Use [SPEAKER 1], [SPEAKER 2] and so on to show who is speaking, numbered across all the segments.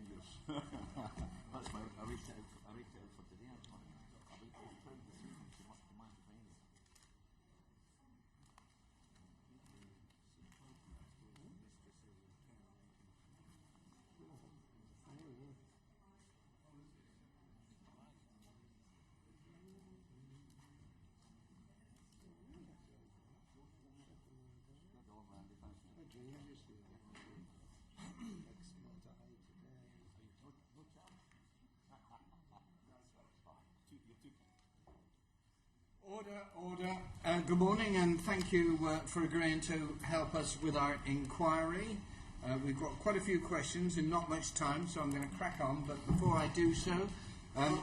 [SPEAKER 1] dangerous. That's why I reached out for today. I was proud to see them so much demand for anything.
[SPEAKER 2] Order. Good morning, and thank you for agreeing to help us with our inquiry. We've got quite a few questions and not much time, so I'm going to crack on. But before I do so,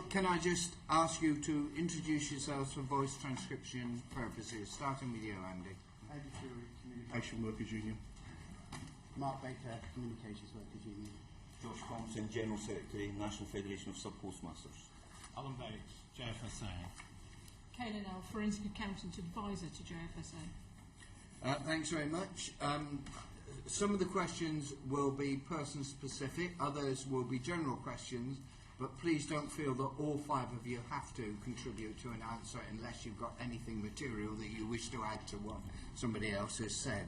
[SPEAKER 2] can I just ask you to introduce yourselves for voice transcription purposes, starting with you, Andy.
[SPEAKER 3] Andy Fury, Communication Workers Union. Mark Baker, Communications Workers Union.
[SPEAKER 4] Josh Thompson, General Secretary, National Federation of Sub-Postmasters.
[SPEAKER 5] Alan Bates, JFSA.
[SPEAKER 6] Kayla Nell, Forensic Accountant Advisor to JFSA.
[SPEAKER 2] Thanks very much. Some of the questions will be person-specific, others will be general questions, but please don't feel that all five of you have to contribute to an answer unless you've got anything material that you wish to add to what somebody else has said.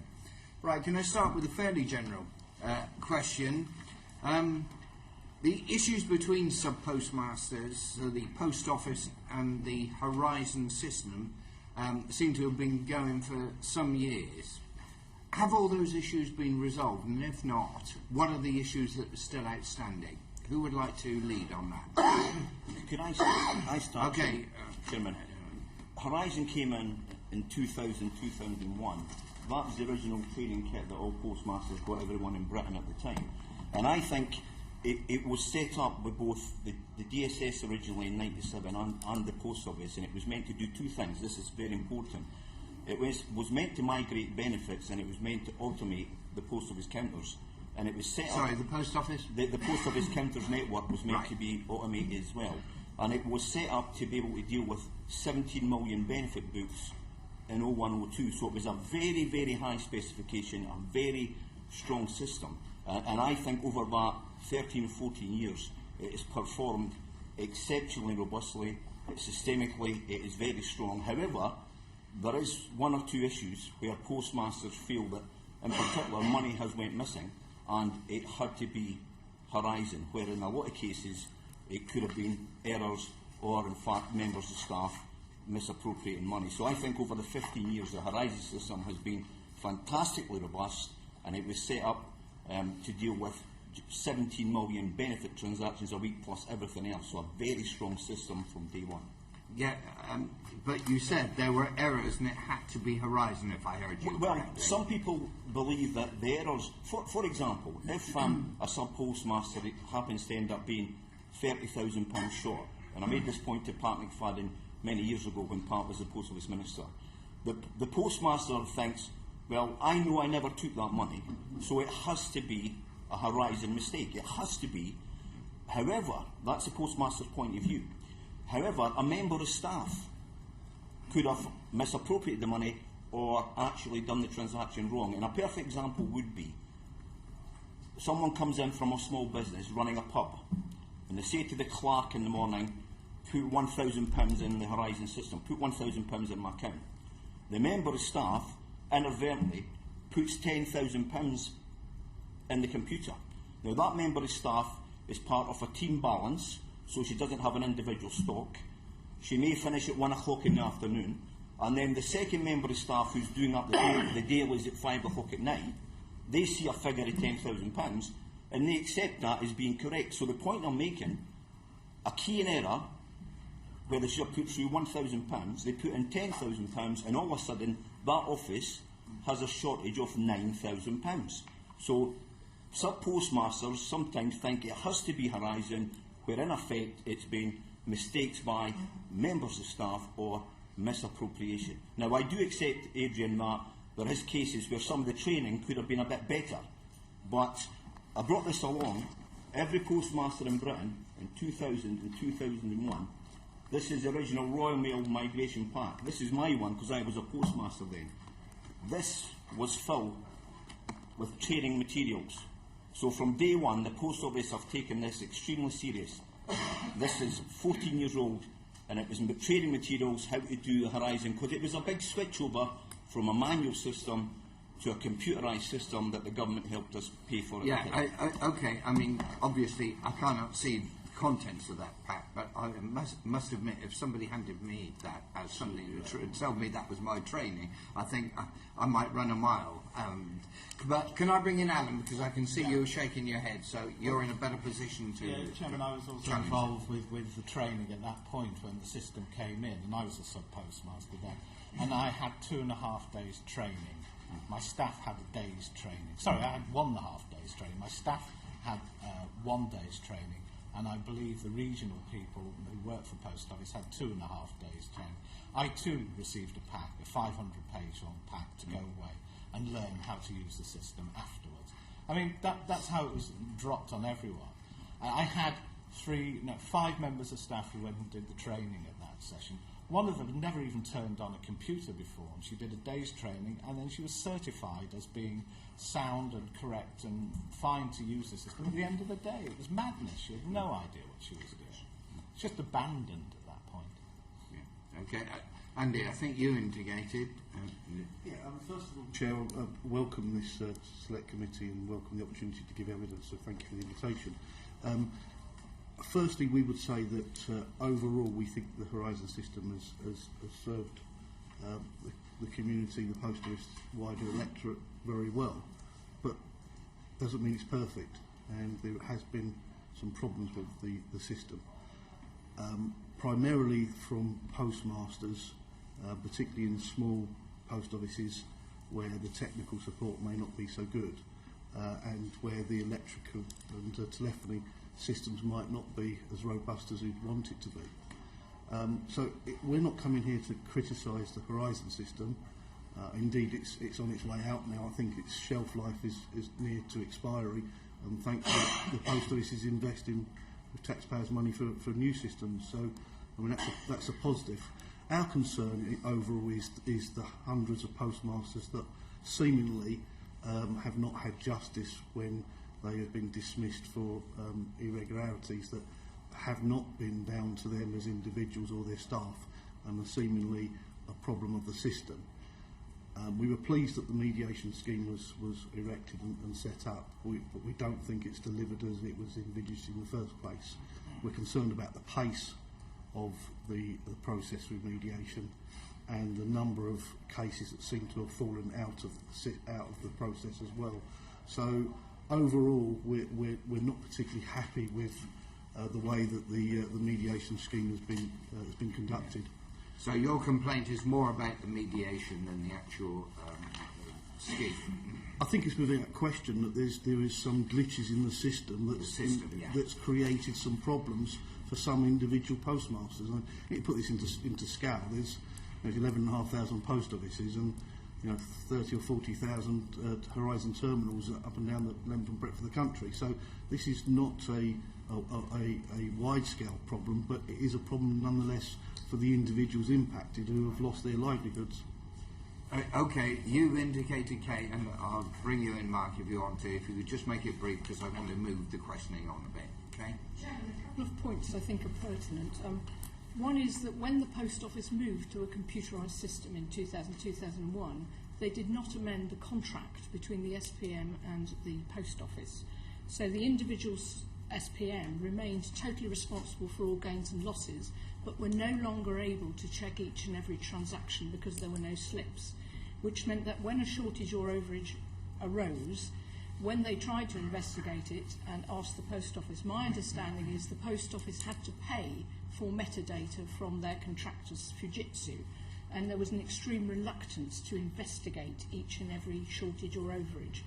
[SPEAKER 2] Right, can I start with a fairly general question? The issues between sub-postmasters, so the post office and the Horizon system, seem to have been going for some years. Have all those issues been resolved? And if not, what are the issues that are still outstanding? Who would like to lead on that?
[SPEAKER 4] Could I start?
[SPEAKER 2] Okay.
[SPEAKER 4] Chairman. Horizon came in 2000, 2001. That was the original training kit that all postmasters got everyone in Britain at the time. And I think it was set up with both the DSS originally in 97 and the Post Office, and it was meant to do two things. This is very important. It was meant to migrate benefits, and it was meant to automate the Post Office counters. And it was set up...
[SPEAKER 2] Sorry, the Post Office?
[SPEAKER 4] The Post Office counters network was meant to be automated as well. And it was set up to be able to deal with 17 million benefit books in 0102. So it was a very, very high specification, a very strong system. And I think over that 13 or 14 years, it has performed exceptionally robustly, systemically, it is very strong. However, there is one or two issues where postmasters feel that, in particular, money has went missing, and it had to be Horizon, where in a lot of cases it could have been errors or, in fact, members of staff misappropriating money. So I think over the 15 years, the Horizon system has been fantastically robust, and it was set up to deal with 17 million benefit transactions a week plus everything else. So a very strong system from day one.
[SPEAKER 2] Yeah, but you said there were errors and it had to be Horizon, if I heard you
[SPEAKER 4] Well,
[SPEAKER 2] correctly.
[SPEAKER 4] some people believe that the errors, for example, if a sub-postmaster happens to end up being £30,000 short, and I made this point to Pat McFadden many years ago when Pat was the Post Office Minister, the postmaster thinks, well, I know I never took that money, so it has to be a Horizon mistake. It has to be. However, that's the postmaster's point of view. However, a member of staff could have misappropriated the money or actually done the transaction wrong. And a perfect example would be someone comes in from a small business running a pub, and they say to the clerk in the morning, put £1,000 in the Horizon system, put £1,000 in my account. The member of staff inadvertently puts £10,000 in the computer. Now that member of staff is part of a team balance, so she doesn't have an individual stock. She may finish at 1 o'clock in the afternoon, and then the second member of staff who's doing up the dailies at 5 o'clock at night, they see a figure of £10,000 and they accept that as being correct. So the point I'm making, a key in error where they should have put through £1,000, they put in £10,000, and all of a sudden that office has a shortage of £9,000. So sub-postmasters sometimes think it has to be Horizon, where in effect it's been mistakes by members of staff or misappropriation. Now I do accept, Adrian, that there is cases where some of the training could have been a bit better, but I brought this along. Every postmaster in Britain in 2000 and 2001, this is the original Royal Mail migration pack. This is my one because I was a postmaster then. This was filled with training materials So from day one, the Post Office have taken this extremely serious. This is 14 years old, and it was training materials how to do the Horizon, because it was a big switchover from a manual system to a computerised system that the government helped us pay for.
[SPEAKER 2] Yeah, okay. I mean, obviously, I cannot see the contents of that pack, but I must admit, if somebody handed me that as something to tell me that was my training, I think I might run a mile. But can I bring in Alan, because I can see you shaking your head, so you're in a better position to.
[SPEAKER 5] Yeah, Chairman, I was also
[SPEAKER 2] challenge
[SPEAKER 5] involved with the training at that point when the system came in, and I was a sub-postmaster then, and I had 2.5 days training. My staff had a day's training. Sorry, I had 1.5 days training. My staff had 1 day's training, and I believe the regional people who work for Post Office had 2.5 days training. I too received a pack, a 500-page long pack, to go away and learn how to use the system afterwards. I mean, that's how it was dropped on everyone. I had 5 members of staff who went and did the training at that session. One of them had never even turned on a computer before, and she did a day's training, and then she was certified as being sound and correct and fine to use the system. At the end of the day, it was madness. She had no idea what she was doing. It's just abandoned at that point.
[SPEAKER 2] Yeah. Okay. Andy, I think you indicated.
[SPEAKER 3] First of all, Chair, I welcome this select committee and welcome the opportunity to give evidence, so thank you for the invitation. Firstly, we would say that overall we think the Horizon system has served the community, the Post Office, wider electorate very well, but doesn't mean it's perfect, and there has been some problems with the system. Primarily from postmasters, particularly in small post offices where the technical support may not be so good, and where the electrical and telephony systems might not be as robust as we'd want it to be. We're not coming here to criticise the Horizon system. Indeed, it's on its way out now. I think its shelf life is near to expiry, and thankfully the Post Office is investing with taxpayers' money for new systems. So, I mean, that's a positive. Our concern overall is the hundreds of postmasters that seemingly have not had justice when they have been dismissed for irregularities that have not been down to them as individuals or their staff, and are seemingly a problem of the system. We were pleased that the mediation scheme was erected and set up, but we don't think it's delivered as it was envisaged in the first place. We're concerned about the pace of the process with mediation and the number of cases that seem to have fallen out of the process as well. So overall, we're not particularly happy with the way that the mediation scheme has been conducted.
[SPEAKER 2] So your complaint is more about the mediation than the actual scheme?
[SPEAKER 3] I think it's without question that there is some glitches in the system that's created some problems for some individual postmasters. And you put this into scale. There's 11,500 post offices and 30 or 40,000 Horizon terminals up and down the length and breadth of the country. So this is not a wide-scale problem, but it is a problem nonetheless for the individuals impacted who have lost their livelihoods.
[SPEAKER 2] Okay, you've indicated, Kate, and I'll bring you in, Mark, if you want to. If you could just make it brief, because I want to move the questioning on a bit. Okay?
[SPEAKER 6] A couple of points I think are pertinent. One is that when the Post Office moved to a computerised system in 2000-2001, they did not amend the contract between the SPM and the Post Office. So the individual SPM remained totally responsible for all gains and losses, but were no longer able to check each and every transaction because there were no slips, which meant that when a shortage or overage arose, when they tried to investigate it and ask the Post Office, my understanding is the Post Office had to pay for metadata from their contractors, Fujitsu, and there was an extreme reluctance to investigate each and every shortage or overage.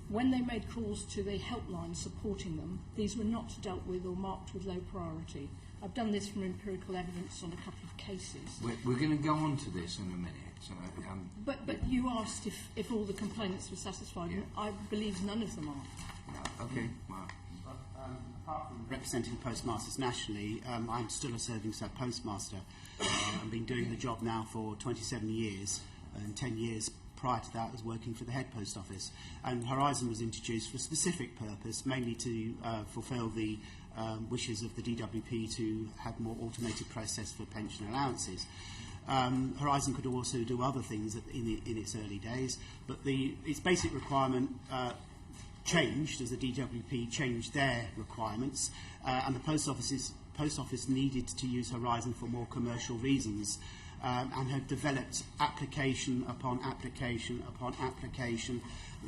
[SPEAKER 6] When they made calls to the helpline supporting them, these were not dealt with or marked with low priority. I've done this from empirical evidence on a couple of cases.
[SPEAKER 2] We're going to go on to this in a minute. So,
[SPEAKER 6] but you asked if all the complainants were satisfied, and I believe none of them are.
[SPEAKER 2] Okay, Mark.
[SPEAKER 3] Apart from representing postmasters nationally, I'm still a serving sub-postmaster. I've been doing the job now for 27 years, and 10 years
[SPEAKER 7] prior to that, I was working for the head post office. And Horizon was introduced for a specific purpose, mainly to fulfil the wishes of the DWP to have more automated process for pension allowances. Horizon could also do other things in its early days, but its basic requirement changed as the DWP changed their requirements, and the post office needed to use Horizon for more commercial reasons, and had developed application upon application upon application.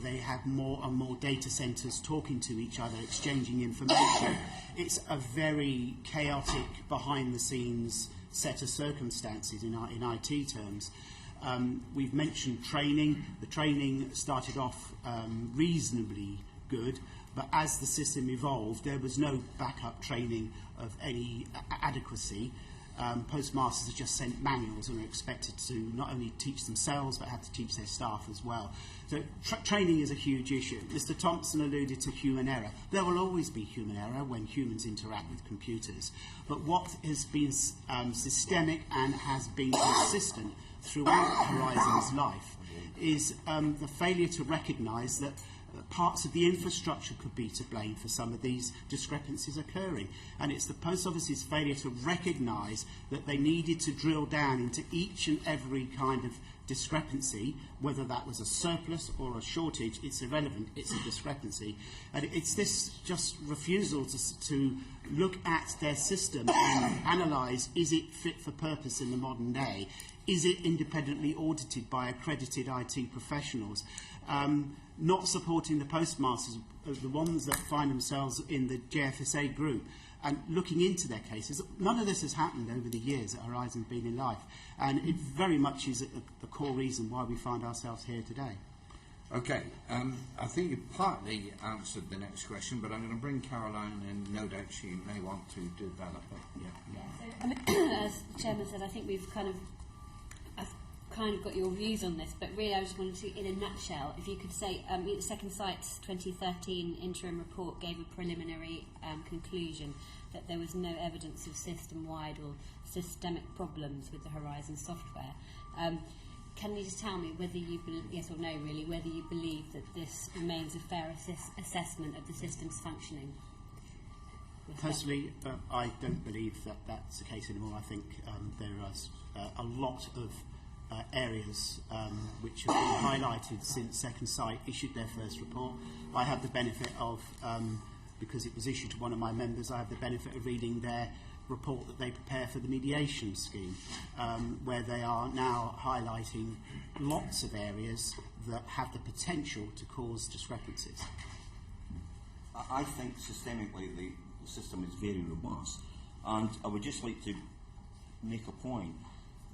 [SPEAKER 7] They had more and more data centres talking to each other, exchanging information. It's a very chaotic, behind-the-scenes set of circumstances in IT terms. We've mentioned training. The training started off reasonably good, but as the system evolved, there was no backup training of any adequacy. Postmasters are just sent manuals and are expected to not only teach themselves but have to teach their staff as well. So training is a huge issue. Mr. Thompson alluded to human error. There will always be human error when humans interact with computers. But what has been systemic and has been consistent throughout Horizon's life is the failure to recognise that parts of the infrastructure could be to blame for some of these discrepancies occurring. And it's the Post Office's failure to recognise that they needed to drill down into each and every kind of discrepancy, whether that was a surplus or a shortage. It's irrelevant, it's a discrepancy. And it's this just refusal to look at their system and analyse, is it fit for purpose in the modern day? Is it independently audited by accredited IT professionals? Not supporting the postmasters, the ones that find themselves in the JFSA group, and looking into their cases. None of this has happened over the years that Horizon's been in life, and it very much is the core reason why we find ourselves here today.
[SPEAKER 2] Okay, I think you partly answered the next question, but I'm going to bring Caroline in. No doubt she may want to develop it.
[SPEAKER 8] So, as the Chairman said, I think we've kind of got your views on this, but really I just wanted to, in a nutshell, if you could say, the Second Sight's 2013 interim report gave a preliminary conclusion that there was no evidence of system-wide or systemic problems with the Horizon software. Can you just tell me whether you believe, yes or no really, whether you believe that this remains a fair assessment of the system's functioning?
[SPEAKER 7] Personally, I don't believe that that's the case anymore. I think there is a lot of areas which have been highlighted since Second Sight issued their first report. I have the benefit of, because it was issued to one of my members, I have the benefit of reading their report that they prepare for the mediation scheme, where they are now highlighting lots of areas that have the potential to cause discrepancies.
[SPEAKER 4] I think systemically the system is very robust, and I would just like to make a point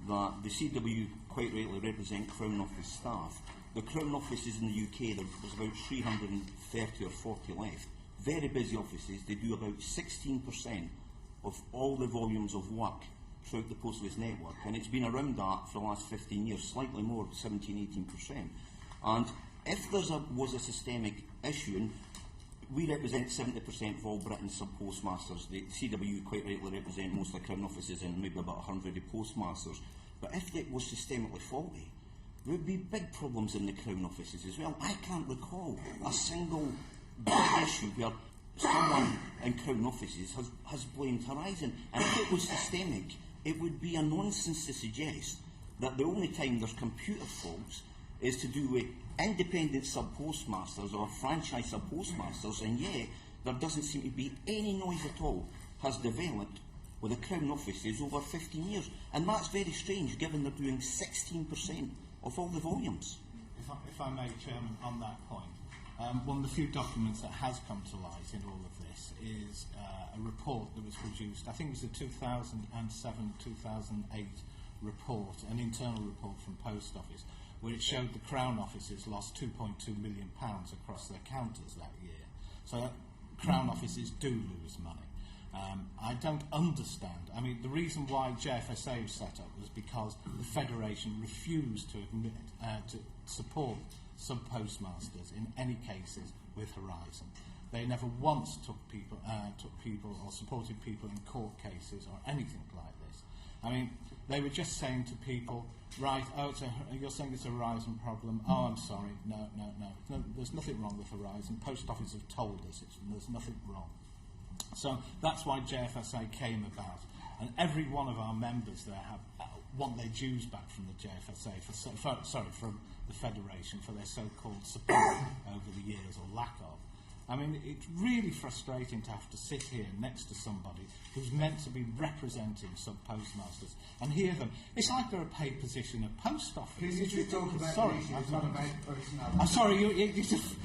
[SPEAKER 4] that the CW quite rightly represent Crown Office staff. The Crown offices in the UK, there's about 330 or 40 left. Very busy offices. They do about 16% of all the volumes of work throughout the Post Office network, and it's been around that for the last 15 years, slightly more, 17-18%. And if there was a systemic issue, and we represent 70% of all Britain's sub-postmasters. The CW quite rightly represent most of the Crown offices and maybe about 100 postmasters. But if it was systemically faulty, there would be big problems in the Crown offices as well. I can't recall a single big issue where someone in Crown offices has blamed Horizon. And if it was systemic, it would be a nonsense to suggest that the only time there's computer faults is to do with independent sub-postmasters or franchise sub-postmasters, and yet there doesn't seem to be any noise at all has developed with the Crown offices over 15 years. And that's very strange, given they're doing 16% of all the volumes.
[SPEAKER 5] If I may, Chairman, on that point, one of the few documents that has come to light in all of this is a report that was produced, I think it was a 2007-2008 report, an internal report from Post Office, where it showed the Crown offices lost £2.2 million across their counters that year. So Crown offices do lose money. I don't understand. I mean, the reason why JFSA was set up was because the Federation refused to admit to support sub-postmasters in any cases with Horizon. They never once took people or supported people in court cases or anything like this. I mean, they were just saying to people, right, you're saying it's a Horizon problem. Oh, I'm sorry. No, there's nothing wrong with Horizon. Post Office have told us there's nothing wrong. So that's why JFSA came about. And every one of our members there want their dues back from the JFSA, from the Federation, for their so-called support over the years, or lack of. I mean, it's really frustrating to have to sit here next to somebody who's meant to be representing sub-postmasters and hear them. It's like they're a paid position at post office.
[SPEAKER 2] Can you just talk about
[SPEAKER 5] sorry,
[SPEAKER 2] the issues, not about personnel?
[SPEAKER 5] I'm sorry, you just,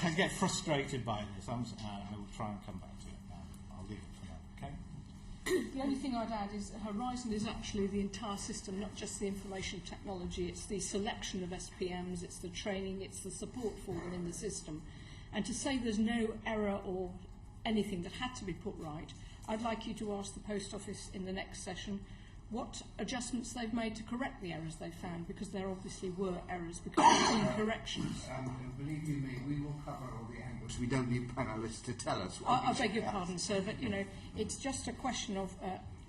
[SPEAKER 5] I get frustrated by this. I will try and come back to it now. I'll leave it for now, okay?
[SPEAKER 6] The only thing I'd add is that Horizon is actually the entire system, not just the information technology. It's the selection of SPMs, it's the training, it's the support for them in the system. And to say there's no error or anything that had to be put right, I'd like you to ask the Post Office in the next session what adjustments they've made to correct the errors they found, because there obviously were errors because of incorrections.
[SPEAKER 2] Believe you me, we will cover all the angles. We don't need panellists to tell us.
[SPEAKER 6] I beg your pardon, sir, but it's just a question of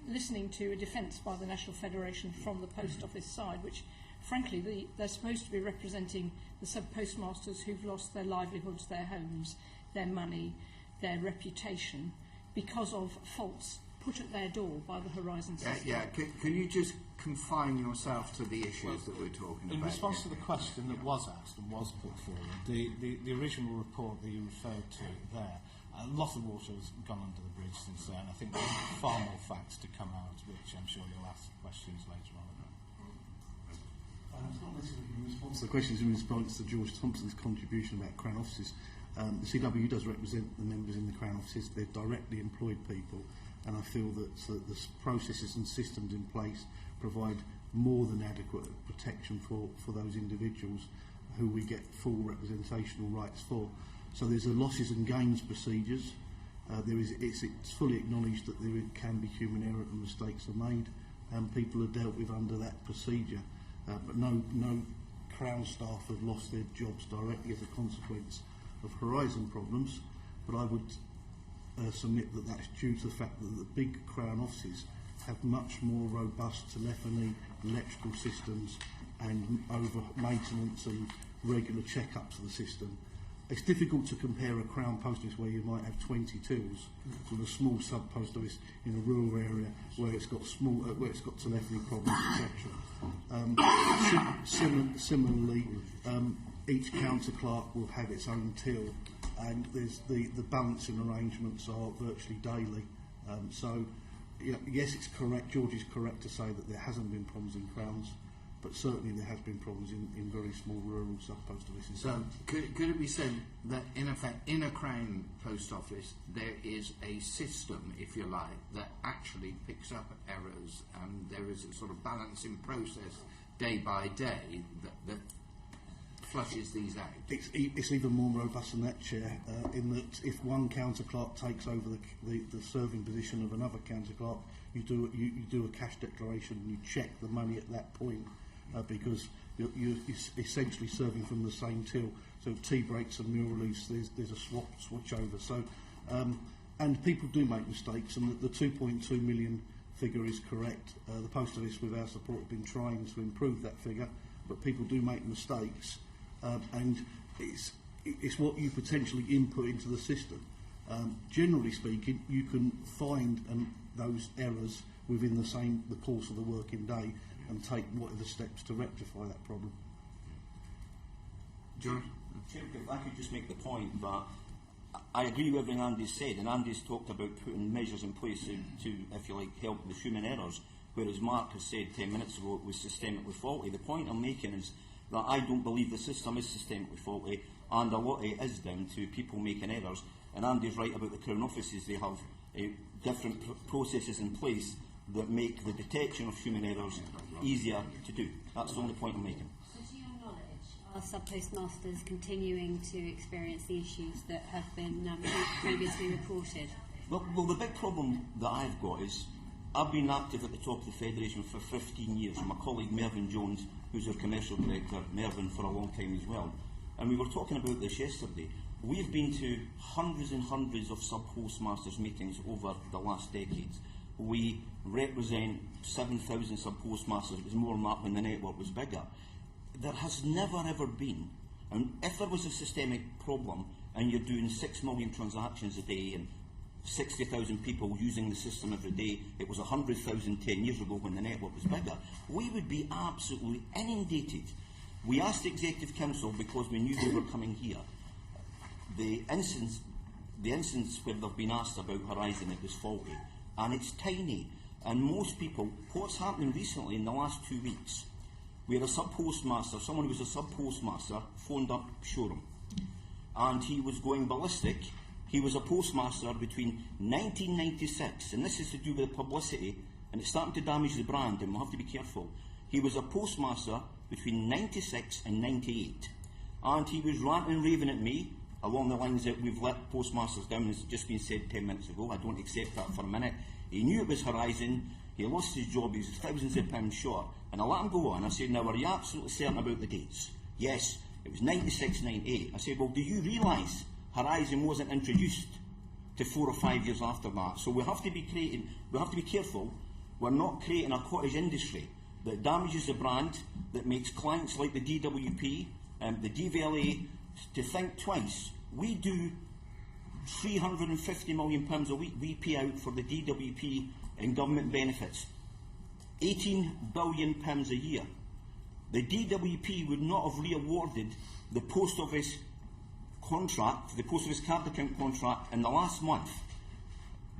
[SPEAKER 6] listening to a defence by the National Federation from the Post Office side, which, frankly, they're supposed to be representing the sub-postmasters who've lost their livelihoods, their homes, their money, their reputation, because of faults put at their door by the Horizon system.
[SPEAKER 2] Can you just confine yourself to the issues that we're talking about?
[SPEAKER 5] In response to the question that was asked and was put forward, the original report that you referred to there, a lot of water has gone under the bridge since then. I think there's far more facts to come out, which I'm sure you'll ask questions later on about.
[SPEAKER 3] It's not necessarily in response to the questions, in response to George Thompson's contribution about Crown offices. The CW does represent the members in the Crown offices. They're directly employed people, and I feel that the processes and systems in place provide more than adequate protection for those individuals who we get full representational rights for. So there's a losses and gains procedures. It's fully acknowledged that there can be human error and mistakes are made, and people are dealt with under that procedure. But no Crown staff have lost their jobs directly as a consequence of Horizon problems. But I would submit that that's due to the fact that the big Crown offices have much more robust telephony, electrical systems, and over maintenance and regular checkups of the system. It's difficult to compare a Crown post office where you might have 20 tills with a small sub post office in a rural area where it's got telephony problems, etc. Similarly, each counter clerk will have its own till, and there's the balancing arrangements are virtually daily. So, yes, it's correct. George is correct to say that there hasn't been problems in Crowns, but certainly there has been problems in very small rural sub-post offices.
[SPEAKER 2] So could it be said that, in effect, in a Crown post office, there is a system, if you like, that actually picks up errors, and there is a sort of balancing process day by day that flushes these out?
[SPEAKER 3] It's even more robust than that, Chair, in that if one counter clerk takes over the serving position of another counter clerk, you do a cash declaration and you check the money at that point, because you're essentially serving from the same till. So tea breaks and meal reliefs, there's a switch over. So and people do make mistakes, and the 2.2 million figure is correct. The Post Office, with our support, have been trying to improve that figure, but people do make mistakes, and it's what you potentially input into the system. Generally speaking, you can find those errors within the course of the working day and take whatever steps to rectify that problem.
[SPEAKER 2] George?
[SPEAKER 4] If I could just make the point that I agree with everything Andy's said, and Andy's talked about putting measures in place to, if you like, help with human errors, whereas Mark has said 10 minutes ago it was systemically faulty. The point I'm making is that I don't believe the system is systemically faulty, and a lot of it is down to people making errors. And Andy's right about the Crown offices. They have different processes in place that make the detection of human errors easier to do. That's the only point I'm making.
[SPEAKER 8] So to your knowledge, are sub-postmasters continuing to experience the issues that have been previously reported?
[SPEAKER 4] Well, the big problem that I've got is I've been active at the top of the Federation for 15 years. My colleague Mervyn Jones, who's our commercial director, Mervyn for a long time as well. And we were talking about this yesterday. We've been to hundreds and hundreds of sub-postmasters meetings over the last decades. we represent 7,000 sub-postmasters. It was more than that when the network was bigger. There has never ever been, and if there was a systemic problem and you're doing 6 million transactions a day and 60,000 people using the system every day, it was 100,000 10 years ago when the network was bigger, we would be absolutely inundated. We asked the Executive Council because we knew they were coming here. The instance where they've been asked about Horizon, it was faulty, and it's tiny. And most people, what's happening recently in the last 2 weeks, we had a sub-postmaster, someone who was a sub-postmaster, phoned up Shoreham, and he was going ballistic. He was a postmaster between 1996, and this is to do with publicity, and it's starting to damage the brand, and we'll have to be careful. He was a postmaster between 96 and 98, and he was ranting and raving at me along the lines that we've let postmasters down, as just been said 10 minutes ago. I don't accept that for a minute. He knew it was Horizon, he lost his job, he was thousands of pounds short, and I let him go on. I said, now, are you absolutely certain about the dates? Yes, it was 96, 98. I said, well, do you realise Horizon wasn't introduced to 4 or 5 years after that? So we have to be careful. We're not creating a cottage industry that damages the brand, that makes clients like the DWP and the DVLA to think twice. We do £350 million a week we pay out for the DWP in government benefits. £18 billion a year. The DWP would not have re-awarded the Post Office contract, the Post Office card account contract in the last month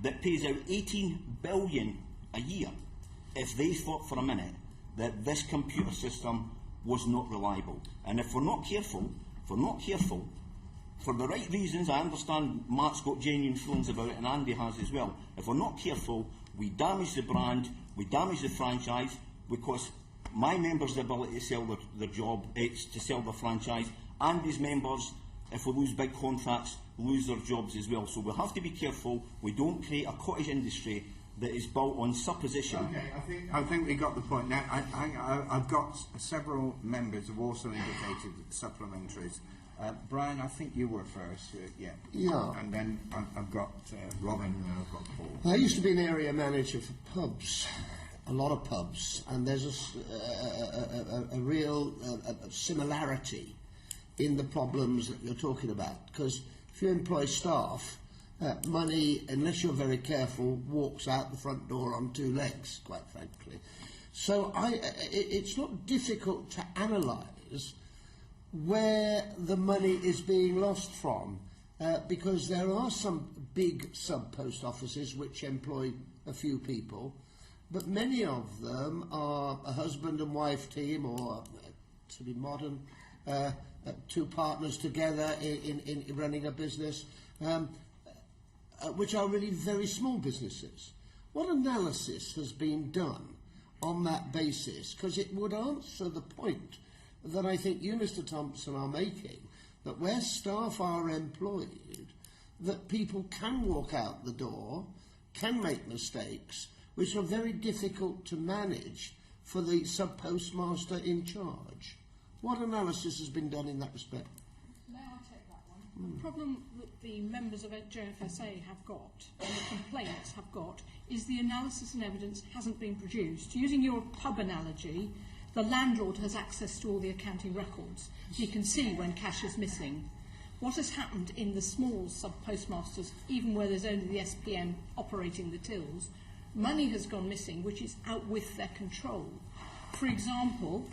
[SPEAKER 4] that pays out £18 billion a year if they thought for a minute that this computer system was not reliable. And if we're not careful, for the right reasons, I understand Mark's got genuine feelings about it and Andy has as well. If we're not careful, we damage the brand, we damage the franchise, because my members' ability to sell their job, it's to sell their franchise, and his members, if we lose big contracts, lose their jobs as well. So we have to be careful we don't create a cottage industry that is built on supposition.
[SPEAKER 2] Okay, I think we got the point. Now, I've got several members who've also indicated supplementaries. Brian, I think you were first. Yeah. And then I've got Robin and then I've got Paul.
[SPEAKER 9] I used to be an area manager for pubs, a lot of pubs, and there's a real similarity in the problems that you're talking about. Because if you employ staff, money, unless you're very careful, walks out the front door on 2 legs, quite frankly. So it's not difficult to analyse where the money is being lost from, because there are some big sub-post offices which employ a few people, but many of them are a husband and wife team, or to be modern, 2 partners together in running a business, which are really very small businesses. What analysis has been done on that basis? Because it would answer the point that I think you, Mr. Thompson, are making, that where staff are employed, that people can walk out the door, can make mistakes, which are very difficult to manage for the sub-postmaster in charge. What analysis has been done in that respect?
[SPEAKER 6] May I take that one? The problem that the members of JFSA have got, and the complainants have got, is the analysis and evidence hasn't been produced. Using your pub analogy, the landlord has access to all the accounting records. He can see when cash is missing. What has happened in the small sub-postmasters, even where there's only the SPM operating the tills, money has gone missing, which is out with their control. For example,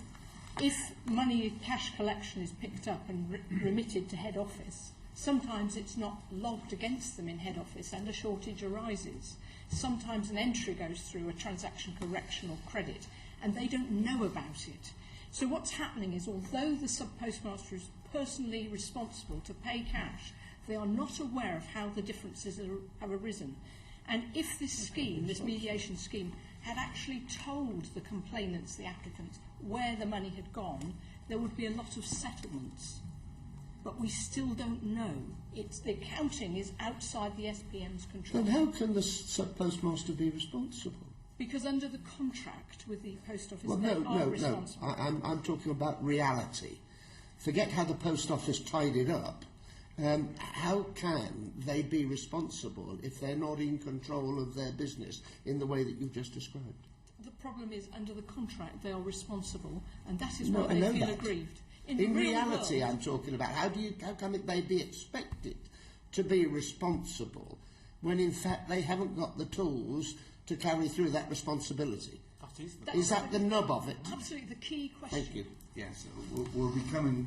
[SPEAKER 6] if money cash collection is picked up and remitted to head office, sometimes it's not logged against them in head office and a shortage arises. Sometimes an entry goes through, a transaction correction or credit, and they don't know about it. So what's happening is, although the sub-postmaster is personally responsible to pay cash, they are not aware of how the differences have arisen. And if this scheme, this mediation scheme, had actually told the complainants, the applicants, where the money had gone, there would be a lot of settlements. But we still don't know. The accounting is outside the SPM's control.
[SPEAKER 9] Then how can the sub-postmaster be responsible?
[SPEAKER 6] Because under the contract with the Post Office,
[SPEAKER 9] well,
[SPEAKER 6] they are responsible.
[SPEAKER 9] I'm talking about reality. Forget how the Post Office tied it up. how can they be responsible if they're not in control of their business in the way that you've just described?
[SPEAKER 6] The problem is, under the contract, they are responsible, and that is
[SPEAKER 9] No,
[SPEAKER 6] why
[SPEAKER 9] I know
[SPEAKER 6] they feel
[SPEAKER 9] that.
[SPEAKER 6] aggrieved.
[SPEAKER 9] In
[SPEAKER 6] the real
[SPEAKER 9] reality,
[SPEAKER 6] world,
[SPEAKER 9] I'm talking about how come they be expected to be responsible when in fact they haven't got the tools to carry through that responsibility? Is that the nub of it?
[SPEAKER 6] absolutely the key question.
[SPEAKER 9] Thank you.
[SPEAKER 2] Yes, we'll be coming,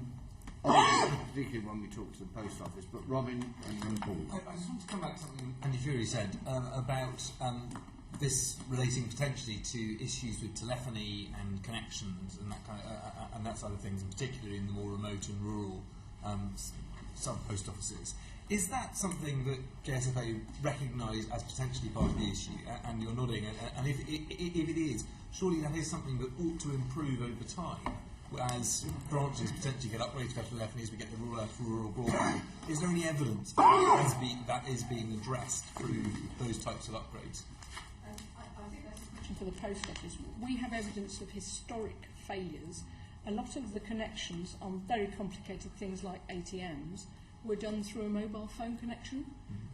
[SPEAKER 2] particularly when we talk to the post office, but Robin and then Paul.
[SPEAKER 10] I just want to come back to something Andy Fury said about this relating potentially to issues with telephony and connections and that kind of, and that side of things, and particularly in the more remote and rural sub-post offices. Is that something that JSFA recognise as potentially part of the issue? And you're nodding. And if it is, surely that is something that ought to improve over time, as branches potentially get upgraded to telephony as we get the rural broadband. Is there any evidence that is being addressed through those types of upgrades?
[SPEAKER 6] I think that's a question for the post office. We have evidence of historic failures. A lot of the connections on very complicated things like ATMs were done through a mobile phone connection,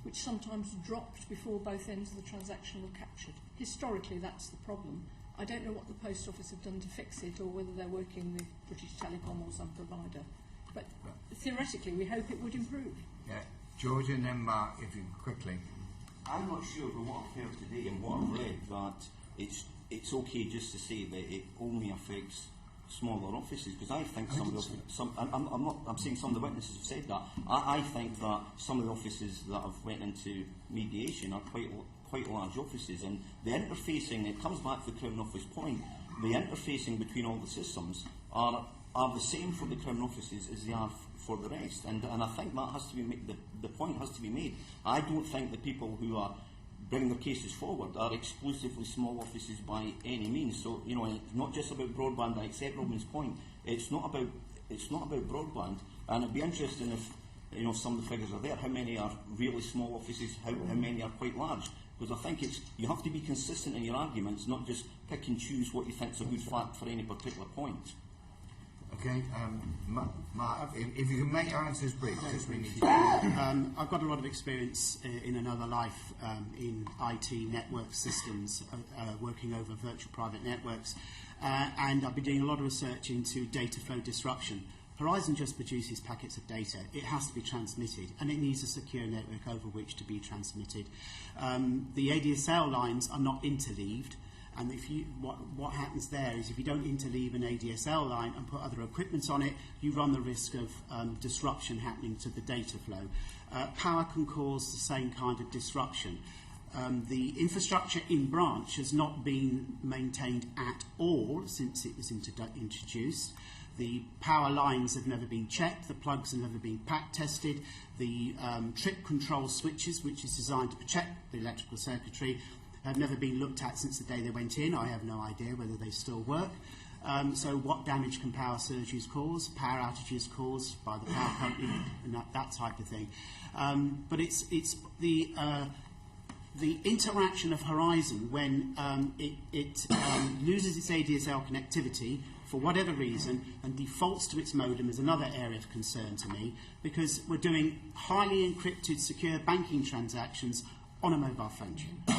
[SPEAKER 6] which sometimes dropped before both ends of the transaction were captured. Historically, that's the problem. I don't know what the post office have done to fix it, or whether they're working with British Telecom or some provider. But theoretically, we hope it would improve.
[SPEAKER 2] Yeah, George and then Mark, if you quickly.
[SPEAKER 4] I'm not sure from what I've heard today and what I've read that it's okay just to say that it only affects smaller offices, because I think I'm saying some of the witnesses have said that. I think that some of the offices that have went into mediation are quite large offices, and the interfacing, it comes back to the Crown Office point, the interfacing between all the systems are the same for the Crown offices as they are for the rest, and I think that has to be the point has to be made. I don't think the people who are bringing their cases forward are exclusively small offices by any means. So, you know, it's not just about broadband. I accept Robin's point. It's not about broadband, and it'd be interesting if, you know, some of the figures are there. How many are really small offices? How many are quite large? Because I think you have to be consistent in your arguments, not just pick and choose what you think is a good fact for any particular point.
[SPEAKER 2] Okay, Mark, if you can make your answers brief, because we need to.
[SPEAKER 7] I've got a lot of experience in another life in IT network systems, working over virtual private networks, and I've been doing a lot of research into data flow disruption. Horizon just produces packets of data. It has to be transmitted, and it needs a secure network over which to be transmitted. The ADSL lines are not interleaved, and what happens there is if you don't interleave an ADSL line and put other equipment on it, you run the risk of disruption happening to the data flow. Power can cause the same kind of disruption. The infrastructure in branch has not been maintained at all since it was introduced. The power lines have never been checked, the plugs have never been pack tested, the trip control switches, which is designed to protect the electrical circuitry, have never been looked at since the day they went in. I have no idea whether they still work. So what damage can power surges cause, power outages caused by the power company, and that type of thing. But it's the interaction of Horizon when it loses its ADSL connectivity for whatever reason and defaults to its modem is another area of concern to me, because we're doing highly encrypted secure banking transactions on a mobile phone chip.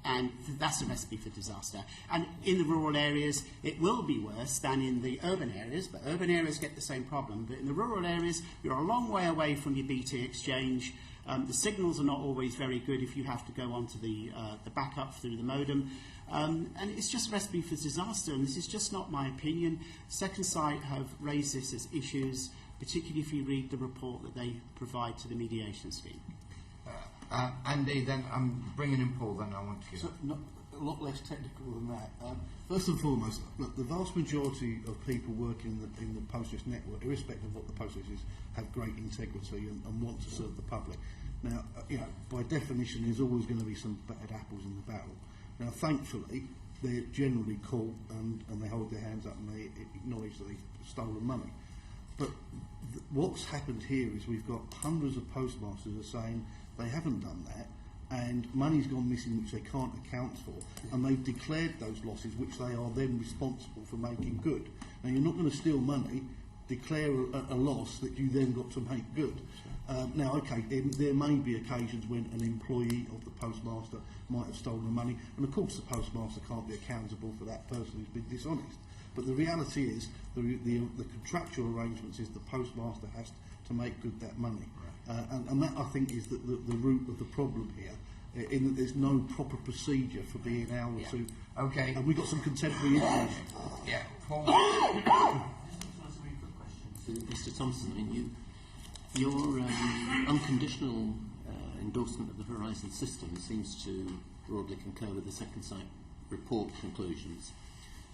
[SPEAKER 7] And that's a recipe for disaster. And in the rural areas, it will be worse than in the urban areas, but urban areas get the same problem. But in the rural areas, you're a long way away from your BT exchange. The signals are not always very good if you have to go onto the backup through the modem. And it's just a recipe for disaster, and this is just not my opinion. Second Sight have raised this as issues, particularly if you read the report that they provide to the mediation scheme.
[SPEAKER 2] Andy, then I'm bringing in Paul, then I want to
[SPEAKER 3] So, a lot less technical than that. First and foremost, look, the vast majority of people working in the post office network, irrespective of what the post office is, have great integrity and want to serve the public. Now, by definition, there's always going to be some bad apples in the battle. Now, thankfully, they're generally caught and they hold their hands up and they acknowledge that they've stolen money. But what's happened here is we've got hundreds of postmasters are saying they haven't done that, and money's gone missing which they can't account for, and they've declared those losses which they are then responsible for making good. Now, you're not going to steal money declare a loss that you then got to make good. Now, okay, there may be occasions when an employee of the postmaster might have stolen the money, and of course the postmaster can't be accountable for that person who's been dishonest. But the reality is, the contractual arrangements is the postmaster has to make good that money. And that, I think, is the root of the problem here, in that there's no proper procedure for being able to...
[SPEAKER 2] Okay.
[SPEAKER 3] And we've got some contemporary issues.
[SPEAKER 2] Yeah, Paul.
[SPEAKER 11] Mr. Thompson, I mean, your unconditional endorsement of the Horizon system seems to broadly concur with the Second Sight report conclusions.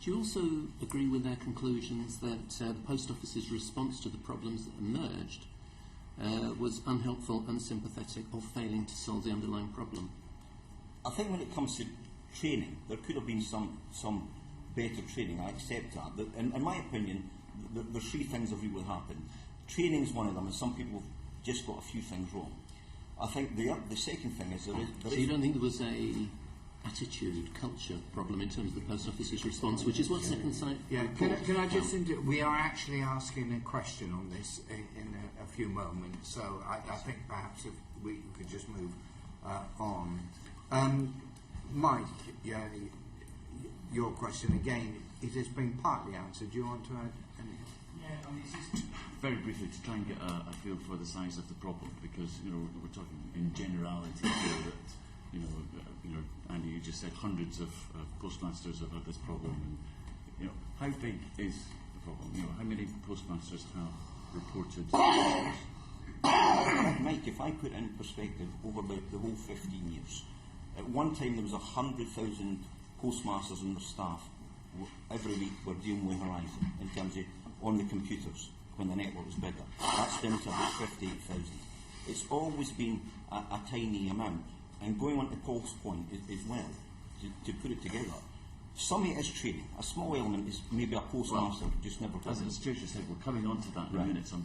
[SPEAKER 11] Do you also agree with their conclusions that the Post Office's response to the problems that emerged was unhelpful, unsympathetic, or failing to solve the underlying problem?
[SPEAKER 4] I think when it comes to training, there could have been some better training. I accept that. But in my opinion, the three things have really happened. Training is one of them, and some people have just got a few things wrong. I think the second thing is there is...
[SPEAKER 11] So you don't think there was a attitude, culture problem in terms of the Post Office's response, which is what Second Sight...
[SPEAKER 2] Yeah, can I just... we are actually asking a question on this in a few moments, so I think perhaps if we could just move on. Mike, your question again, it has been partly answered. Do you want to add anything?
[SPEAKER 12] Yeah, I mean, it's just very briefly to try and get a feel for the size of the problem, because we're talking in generality here that Andy, you just said hundreds of postmasters have had this problem, and how big is the problem? How many postmasters have reported?
[SPEAKER 4] Mike, if I put it in perspective over the whole 15 years, at one time there was 100,000 postmasters and their staff every week were dealing with Horizon in terms of on the computers when the network was bigger. That's down to about 58,000. It's always been a tiny amount. And going on to Paul's point as well, to put it together, some of it is training. A small element is maybe a postmaster just never...
[SPEAKER 12] As Stuart just said, we're coming on to that in a minute. So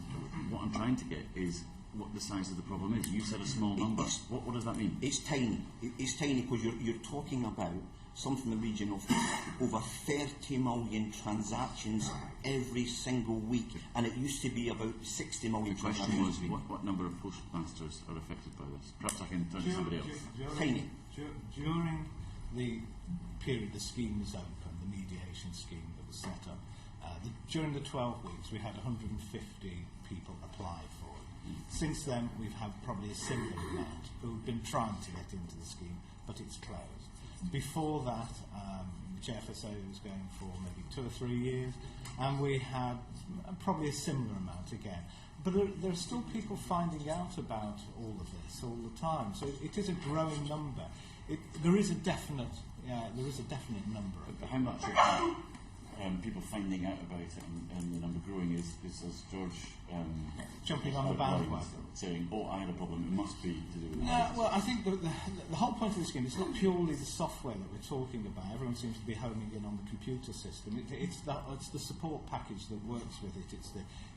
[SPEAKER 12] what I'm trying to get is what the size of the problem is. You said a small number. What does that mean?
[SPEAKER 4] It's tiny. It's tiny because you're talking about something in the region of over 30 million transactions every single week, and it used to be about 60 million transactions.
[SPEAKER 12] The question was, what number of postmasters are affected by this? Perhaps I can turn to somebody else.
[SPEAKER 4] Tiny.
[SPEAKER 5] During the period the scheme was open, the mediation scheme that was set up, during the 12 weeks we had 150 people apply for it. Since then we've had probably a similar amount who've been trying to get into the scheme, but it's closed. Before that, JFSA was going for maybe 2 or 3 years, and we had probably a similar amount again. But there are still people finding out about all of this all the time, so it is a growing number. There is a definite number.
[SPEAKER 12] But how much of people finding out about it and the number growing is as George
[SPEAKER 5] jumping on the bandwagon,
[SPEAKER 12] saying, I had a problem, it must be to do with
[SPEAKER 5] well, I think the whole point of the scheme is not purely the software that we're talking about. Everyone seems to be homing in on the computer system. It's the support package that works with it.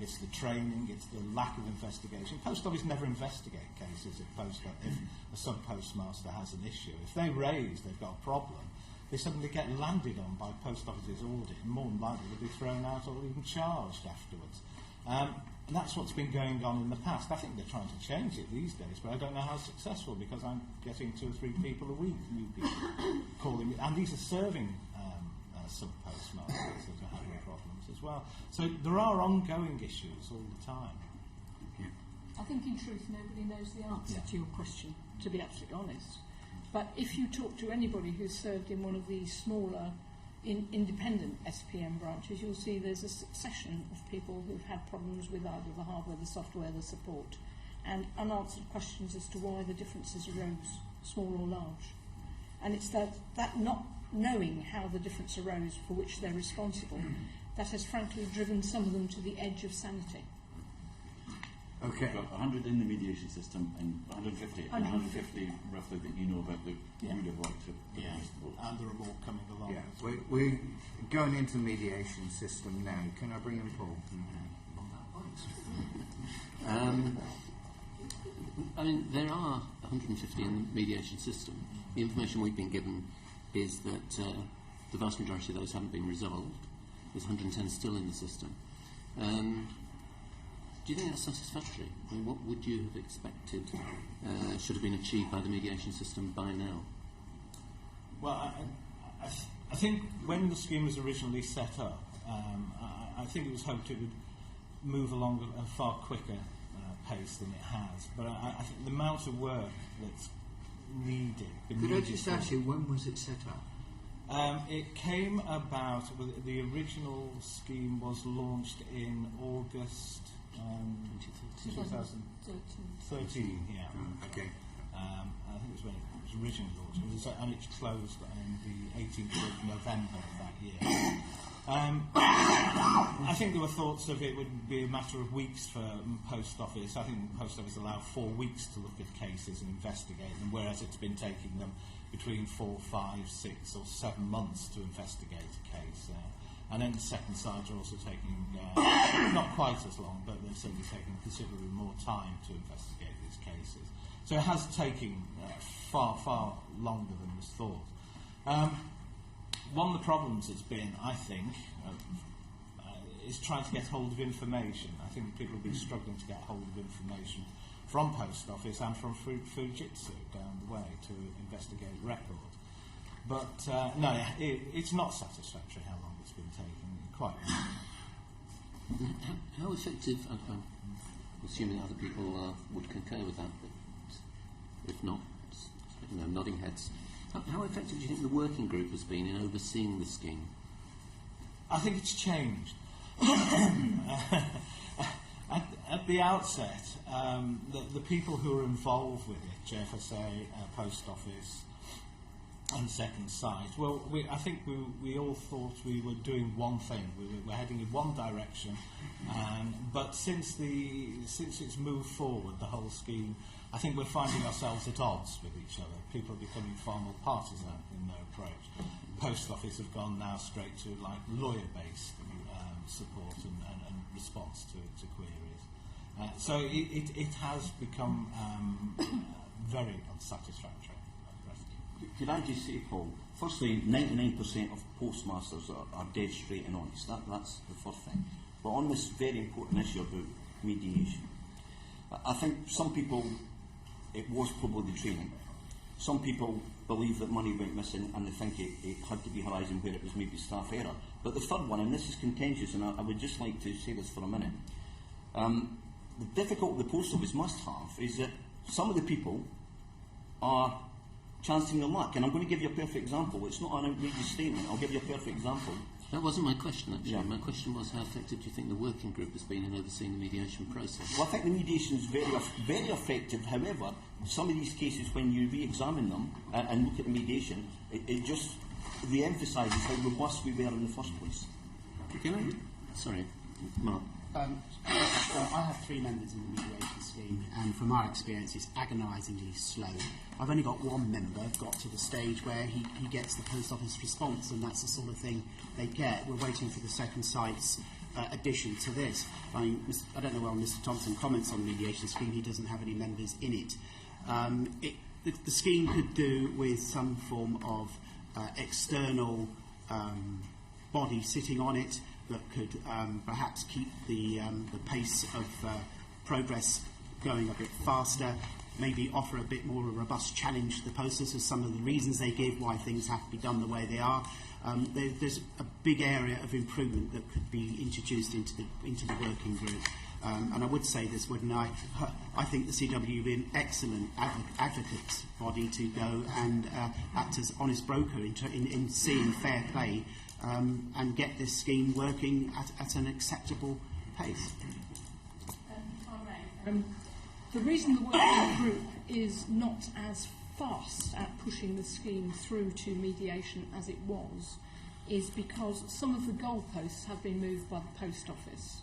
[SPEAKER 5] It's the training. It's the lack of investigation. Post Office never investigate cases if a sub-postmaster has an issue. If they raise they've got a problem, they suddenly get landed on by Post Office's audit, and more than likely they'll be thrown out or even charged afterwards. And that's what's been going on in the past. I think they're trying to change it these days, but I don't know how successful, because I'm getting 2 or 3 people a week, new people calling me, and these are serving sub-postmasters that are having problems as well. So there are ongoing issues all the time.
[SPEAKER 6] I think in truth nobody knows the answer to your question, to be absolutely honest. But if you talk to anybody who's served in one of these smaller independent SPM branches, you'll see there's a succession of people who've had problems with either the hardware, the software, the support, and unanswered questions as to why the differences arose, small or large. And it's that not knowing how the difference arose for which they're responsible that has frankly driven some of them to the edge of sanity.
[SPEAKER 12] Okay. Got 100 in the mediation system and 150 roughly that you know about that you would have liked to.
[SPEAKER 5] And there are more coming along.
[SPEAKER 2] Yeah, we're going into the mediation system now. Can I bring in Paul?
[SPEAKER 11] I mean, there are 150 in the mediation system. The information we've been given is that the vast majority of those haven't been resolved. There's 110 still in the system. Do you think that's satisfactory? I mean, what would you have expected should have been achieved by the mediation system by now?
[SPEAKER 5] Well, I think when the scheme was originally set up, I think it was hoped it would move along at a far quicker pace than it has. But I think the amount of work that's needed...
[SPEAKER 2] Could I just ask you, when was it set up?
[SPEAKER 5] It came about, the original scheme was launched in August 2013, yeah.
[SPEAKER 2] Okay.
[SPEAKER 5] I think it was when it was originally launched, and it closed on the 18th of November of that year. I think there were thoughts of it would be a matter of weeks for Post Office. I think the Post Office allowed 4 weeks to look at cases and investigate them, whereas it's been taking them between 4, 5, 6 or 7 months to investigate a case. And then the second side are also taking, not quite as long, but they're certainly taking considerably more time to investigate these cases. So it has taken far, far longer than was thought. One of the problems has been, I think, is trying to get hold of information. I think people have been struggling to get hold of information from Post Office and from Fujitsu down the way to investigate records. But no, it's not satisfactory how long it's been taking, quite.
[SPEAKER 11] How effective, I'm assuming other people would concur with that, but if not, nodding heads. How effective do you think the working group has been in overseeing the scheme?
[SPEAKER 5] I think it's changed. At the outset, the people who were involved with it, JFSA, Post Office, and Second Sight, well, I think we all thought we were doing one thing. We were heading in one direction, but since it's moved forward, the whole scheme, I think we're finding ourselves at odds with each other. People are becoming far more partisan in their approach. Post Office have gone now straight to like lawyer-based support and response to queries. So it has become very unsatisfactory.
[SPEAKER 4] Could I just say, Paul, firstly, 99% of postmasters are dead straight and honest. That's the first thing. But on this very important issue about mediation, I think some people, it was probably the training. Some people believe that money went missing and they think it had to be Horizon where it was maybe staff error. But the third one, and this is contentious, and I would just like to say this for a minute, the difficulty the Post Office must have is that some of the people are chancing their luck. And I'm going to give you a perfect example. It's not an outrageous statement. I'll give you a perfect example.
[SPEAKER 11] That wasn't my question, actually.
[SPEAKER 4] Yeah.
[SPEAKER 11] My question was, how effective do you think the working group has been in overseeing the mediation process?
[SPEAKER 4] Well, I think the mediation is very effective. However, some of these cases, when you re-examine them and look at the mediation, it just re-emphasises how robust we were in the first place.
[SPEAKER 11] Sorry, Mark.
[SPEAKER 7] I have 3 members in the mediation scheme, and from our experience, it's agonisingly slow. I've only got one member got to the stage where he gets the Post Office response, and that's the sort of thing they get. We're waiting for the Second Sight's addition to this. I mean, I don't know where Mr Thompson comments on the mediation scheme. He doesn't have any members in it. The scheme could do with some form of external body sitting on it that could perhaps keep the pace of progress going a bit faster, maybe offer a bit more a robust challenge to the Post Office, some of the reasons they give why things have to be done the way they are. There's a big area of improvement that could be introduced into the working group. And I would say this, wouldn't I? I think the CW would be an excellent advocate body to go and act as honest broker in seeing fair play and get this scheme working at an acceptable pace.
[SPEAKER 6] The reason the working group is not as fast at pushing the scheme through to mediation as it was is because some of the goalposts have been moved by the Post Office.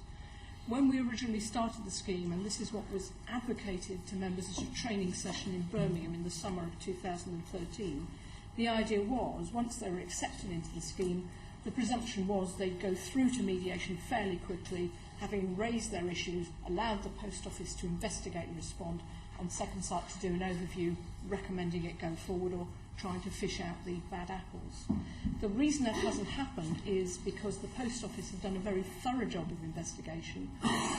[SPEAKER 6] When we originally started the scheme, and this is what was advocated to members at a training session in Birmingham in the summer of 2013, the idea was, once they were accepted into the scheme, the presumption was they'd go through to mediation fairly quickly, having raised their issues, allowed the Post Office to investigate and respond, and Second Sight to do an overview recommending it go forward or trying to fish out the bad apples. The reason that hasn't happened is because the Post Office have done a very thorough job of investigation,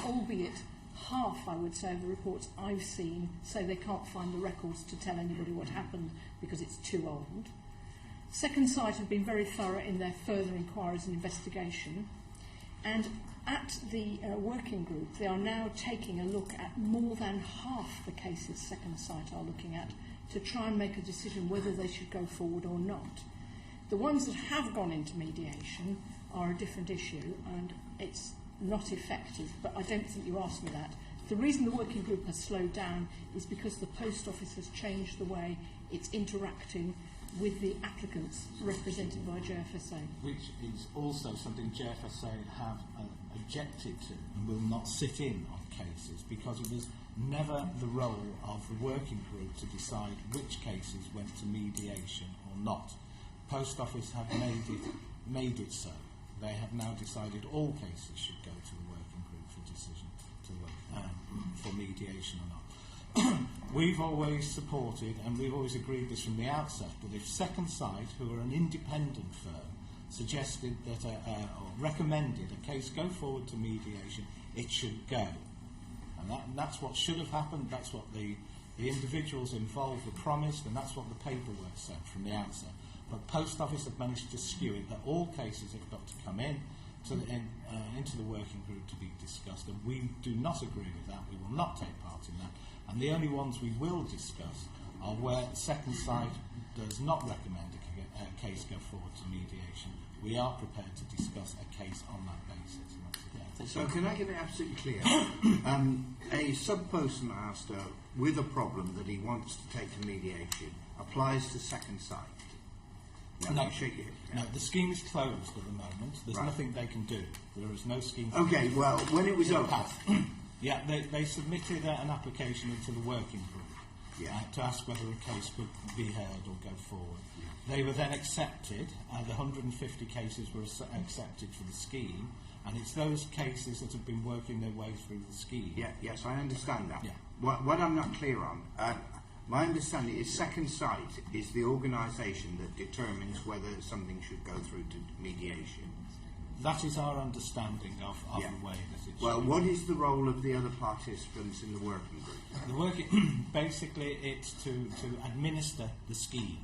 [SPEAKER 6] albeit half, I would say, of the reports I've seen say they can't find the records to tell anybody what happened because it's too old. Second Sight have been very thorough in their further inquiries and investigation, and at the working group they are now taking a look at more than half the cases Second Sight are looking at to try and make a decision whether they should go forward or not. The ones that have gone into mediation are a different issue, and it's not effective, but I don't think you asked me that. The reason the working group has slowed down is because the Post Office has changed the way it's interacting with the applicants represented by JFSA.
[SPEAKER 5] Which is also something JFSA have objected to and will not sit in on cases, because it was never the role of the working group to decide which cases went to mediation or not. Post Office have made it so. They have now decided all cases should go to the working group for decision for mediation or not. We've always supported, and we've always agreed this from the outset, that if Second Sight, who are an independent firm, suggested that or recommended a case go forward to mediation, it should go. And that's what should have happened, that's what the individuals involved were promised, and that's what the paperwork said from the outset. But Post Office have managed to skew it, that all cases have got to come into the working group to be discussed, and we do not agree with that. We will not take part in that. And the only ones we will discuss are where Second Sight does not recommend a case go forward to mediation. We are prepared to discuss a case on that basis.
[SPEAKER 2] So can I get it absolutely clear? A sub-postmaster with a problem that he wants to take to mediation applies to Second Sight.
[SPEAKER 5] No, the scheme is closed at the moment. There's nothing they can do. There is no scheme.
[SPEAKER 2] Okay, well, when it was open...
[SPEAKER 5] Yeah, they submitted an application into the working group to ask whether a case could be heard or go forward. They were then accepted. The 150 cases were accepted for the scheme, and it's those cases that have been working their way through the scheme.
[SPEAKER 2] Yes, I understand that. What I'm not clear on, my understanding is Second Sight is the organisation that determines whether something should go through to mediation.
[SPEAKER 5] That is our understanding of the way that it
[SPEAKER 2] Well, what is the role of the other participants in the working group?
[SPEAKER 5] Basically, it's to administer the scheme.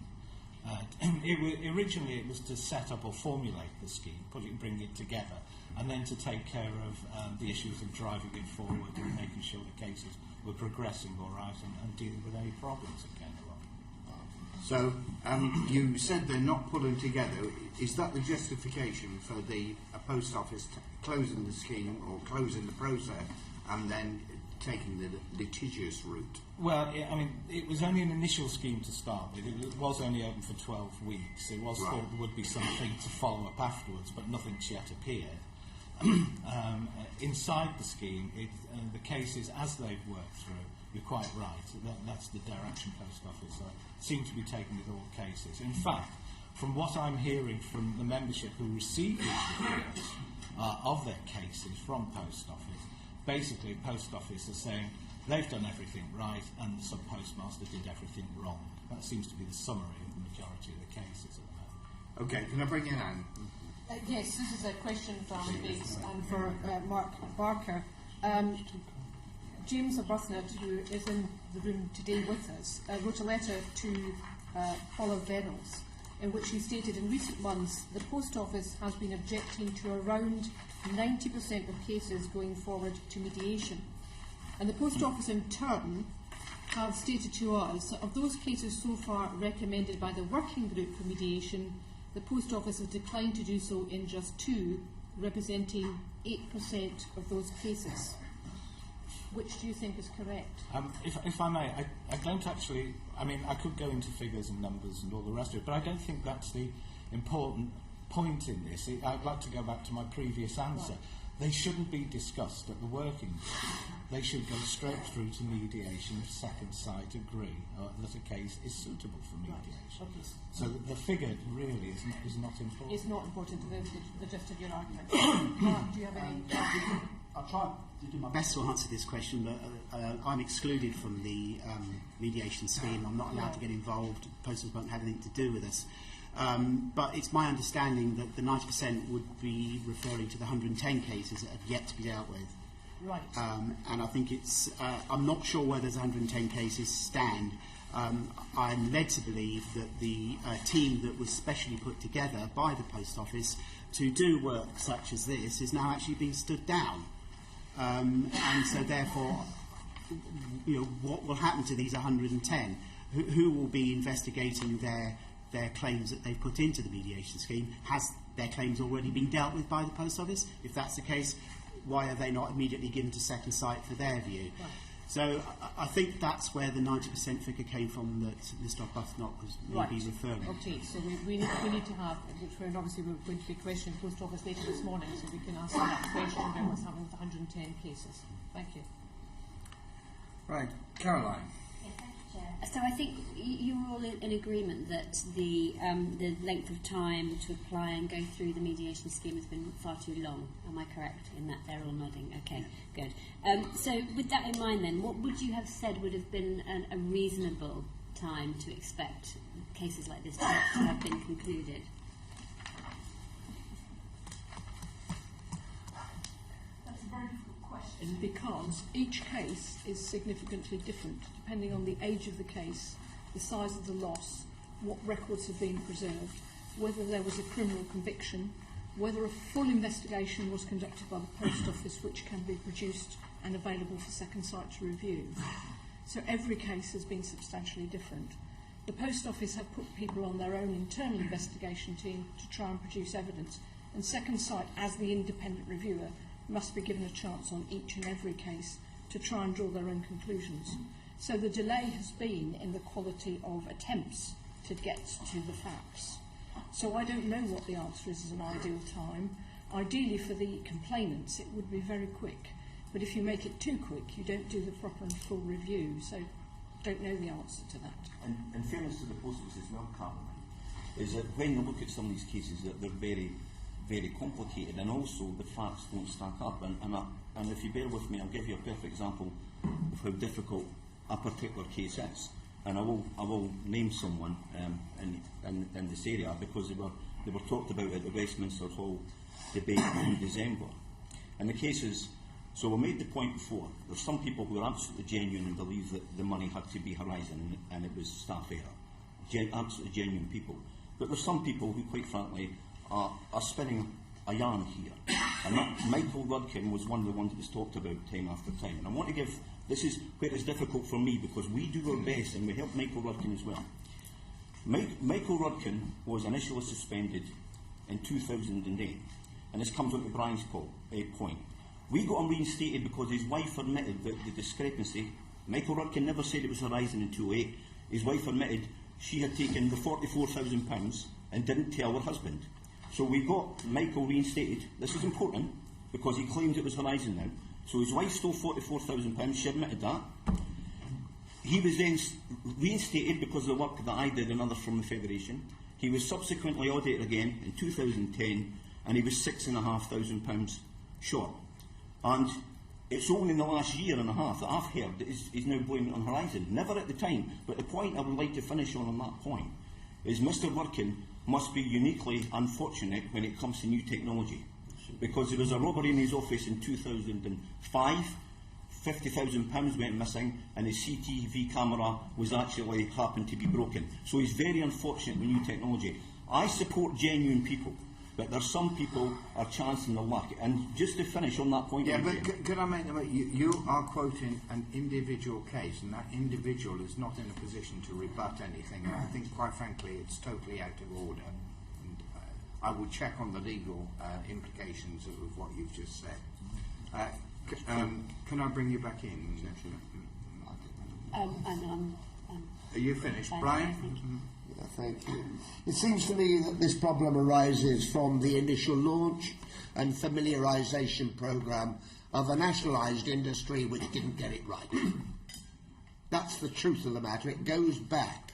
[SPEAKER 5] Originally, it was to set up or formulate the scheme, bring it together, and then to take care of the issues of driving it forward and making sure the cases were progressing all right and dealing with any problems that came along.
[SPEAKER 2] So, you said they're not pulling together. Is that the justification for the Post Office closing the scheme or closing the process and then taking the litigious route?
[SPEAKER 5] Well, it was only an initial scheme to start with. It was only open for 12 weeks. It was thought there would be something to follow up afterwards, but nothing's yet appeared. Inside the scheme, the cases as they've worked through, you're quite right, that's the direction Post Office seem to be taking with all cases. In fact, from what I'm hearing from the membership who received these reports of their cases from Post Office, basically Post Office is saying they've done everything right and the sub-postmaster did everything wrong. That seems to be the summary of the majority of the cases at the moment.
[SPEAKER 2] Okay, can I bring in Anne?
[SPEAKER 6] Yes, this is a question from Biggs and for Mark Barker. James Arbuthnot, who is in the room today with us, wrote a letter to Paula Venables in which he stated in recent months the Post Office has been objecting to around 90% of cases going forward to mediation. And the Post Office in turn have stated to us that of those cases so far recommended by the working group for mediation, the Post Office has declined to do so in just 2, representing 8% of those cases. Which do you think is correct?
[SPEAKER 5] If I may, I don't actually... I could go into figures and numbers and all the rest of it, but I don't think that's the important point in this. I'd like to go back to my previous answer. They shouldn't be discussed at the working group. They should go straight through to mediation if Second Sight agree that a case is suitable for mediation.
[SPEAKER 6] Right. Okay.
[SPEAKER 5] So the figure really is not important.
[SPEAKER 6] It's not important to the gist of your argument. Mark, do you have any...
[SPEAKER 7] I'll try to do my best to answer this question, but I'm excluded from the mediation scheme. I'm not allowed to get involved. Posters won't have anything to do with us. But it's my understanding that the 90% would be referring to the 110 cases that have yet to be dealt with.
[SPEAKER 6] Right.
[SPEAKER 7] And I think it's, I'm not sure where those 110 cases stand. I'm led to believe that the team that was specially put together by the Post Office to do work such as this is now actually being stood down. And so therefore, you know, what will happen to these 110? Who will be investigating their claims that they've put into the mediation scheme? Has their claims already been dealt with by the Post Office? If that's the case, why are they not immediately given to Second Sight for their view? Right. So I think that's where the 90% figure came from that Mr. Arbuthnot was maybe referring.
[SPEAKER 6] Okay, so we need to have, which we're obviously we're going to be questioning the Post Office later this morning, so we can answer that question about what's happening with 110 cases. Thank you.
[SPEAKER 2] Right, Caroline.
[SPEAKER 8] So I think you're all in agreement that the length of time to apply and go through the mediation scheme has been far too long. Am I correct in that? They're all nodding. Okay, good. So with that in mind then, what would you have said would have been a reasonable time to expect cases like this to have been concluded?
[SPEAKER 6] That's a very difficult question, because each case is significantly different depending on the age of the case, the size of the loss, what records have been preserved, whether there was a criminal conviction, whether a full investigation was conducted by the Post Office which can be produced and available for Second Sight to review. So every case has been substantially different. The Post Office have put people on their own internal investigation team to try and produce evidence, and Second Sight, as the independent reviewer, must be given a chance on each and every case to try and draw their own conclusions. So the delay has been in the quality of attempts to get to the facts. So I don't know what the answer is as an ideal time. Ideally for the complainants it would be very quick, but if you make it too quick you don't do the proper and full review, so don't know the answer to that.
[SPEAKER 4] And in fairness to the Post Office as well, Caroline, is that when you look at some of these cases that they're very, very complicated, and also the facts don't stack up, and if you bear with me, I'll give you a perfect example of how difficult a particular case is, and I will name someone in this area because they were talked about at the Westminster Hall debate in December. And the cases, so we made the point before, there's some people who are absolutely genuine and believe that the money had to be Horizon and it was staff error, absolutely genuine people. But there's some people who, quite frankly, are spinning a yarn here. And Michael Rudkin was one of the ones that was talked about time after time. And I want to give, this is where it's difficult for me because we do our best and we help Michael Rudkin as well. Michael Rudkin was initially suspended in 2008, and this comes on to Brian's point. We got him reinstated because his wife admitted that the discrepancy, Michael Rudkin never said it was Horizon in 2008, his wife admitted she had taken the £44,000 and didn't tell her husband. So we got Michael reinstated. This is important because he claims it was Horizon now. So his wife stole £44,000, she admitted that. He was then reinstated because of the work that I did and others from the Federation. He was subsequently audited again in 2010 and he was £6,500 short. And it's only in the last year and a half that I've heard that he's now blaming it on Horizon. Never at the time. But the point I would like to finish on that point is Mr. Rudkin must be uniquely unfortunate when it comes to new technology. Because there was a robbery in his office in 2005, £50,000 went missing, and his CCTV camera was actually happened to be broken. So he's very unfortunate with new technology. I support genuine people, but there's some people are chancing their luck. And just to finish on that point...
[SPEAKER 2] Yeah, but could I make the point? You are quoting an individual case, and that individual is not in a position to rebut anything. And I think, quite frankly, it's totally out of order. And I will check on the legal implications of what you've just said. Can I bring you back in? Are you finished? Brian?
[SPEAKER 9] Yeah, thank you. It seems to me that this problem arises from the initial launch and familiarisation programme of a nationalised industry which didn't get it right. That's the truth of the matter. It goes back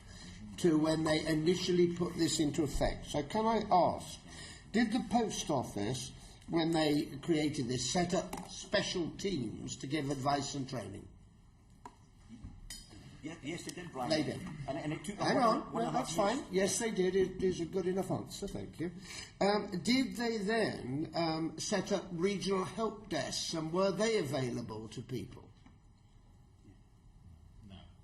[SPEAKER 9] to when they initially put this into effect. So can I ask, did the Post Office, when they created this, set up special teams to give advice and training?
[SPEAKER 4] Yes, they did, Brian.
[SPEAKER 9] They did.
[SPEAKER 4] And it took
[SPEAKER 9] Hang
[SPEAKER 4] them
[SPEAKER 9] on,
[SPEAKER 4] one
[SPEAKER 9] well,
[SPEAKER 4] and a half
[SPEAKER 9] that's
[SPEAKER 4] years.
[SPEAKER 9] fine. Yes, they did. It is a good enough answer, thank you. Did they then set up regional help desks, and were they available to people?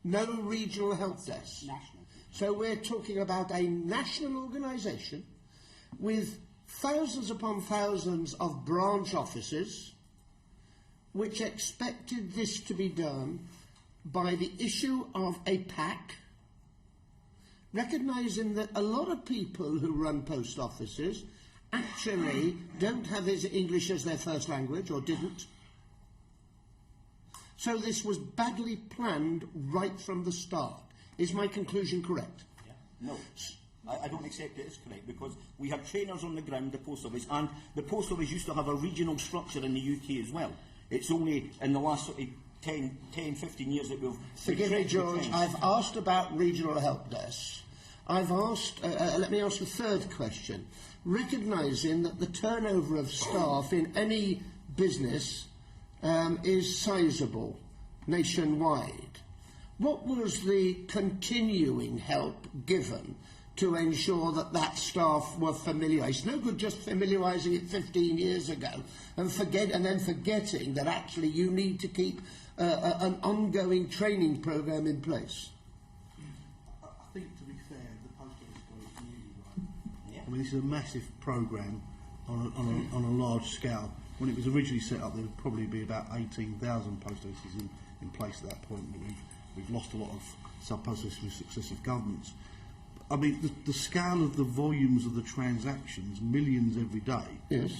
[SPEAKER 9] No. No regional help desks?
[SPEAKER 7] National.
[SPEAKER 9] So we're talking about a national organisation with thousands upon thousands of branch offices which expected this to be done by the issue of a pack, recognising that a lot of people who run post offices actually don't have English as their first language, or didn't. So this was badly planned right from the start. Is my conclusion correct?
[SPEAKER 4] No. I don't accept it is correct, because we have trainers on the ground, the post office, and the post office used to have a regional structure in the UK as well. It's only in the last sort of 10, 15 years that we've...
[SPEAKER 9] Forgive me, George, I've asked about regional help desks. I've asked, let me ask a third question. Recognising that the turnover of staff in any business is sizeable nationwide, what was the continuing help given to ensure that that staff were familiar? It's no good just familiarising it 15 years ago and then forgetting that actually you need to keep an ongoing training programme in place.
[SPEAKER 3] I think, to be fair, the post office got it really right. Yeah. I mean, this is a massive programme on a large scale. When it was originally set up, there would probably be about 18,000 post offices in place at that point. But we've lost a lot of sub-post offices with successive governments. I mean, the scale of the volumes of the transactions, millions every day.
[SPEAKER 9] Yes.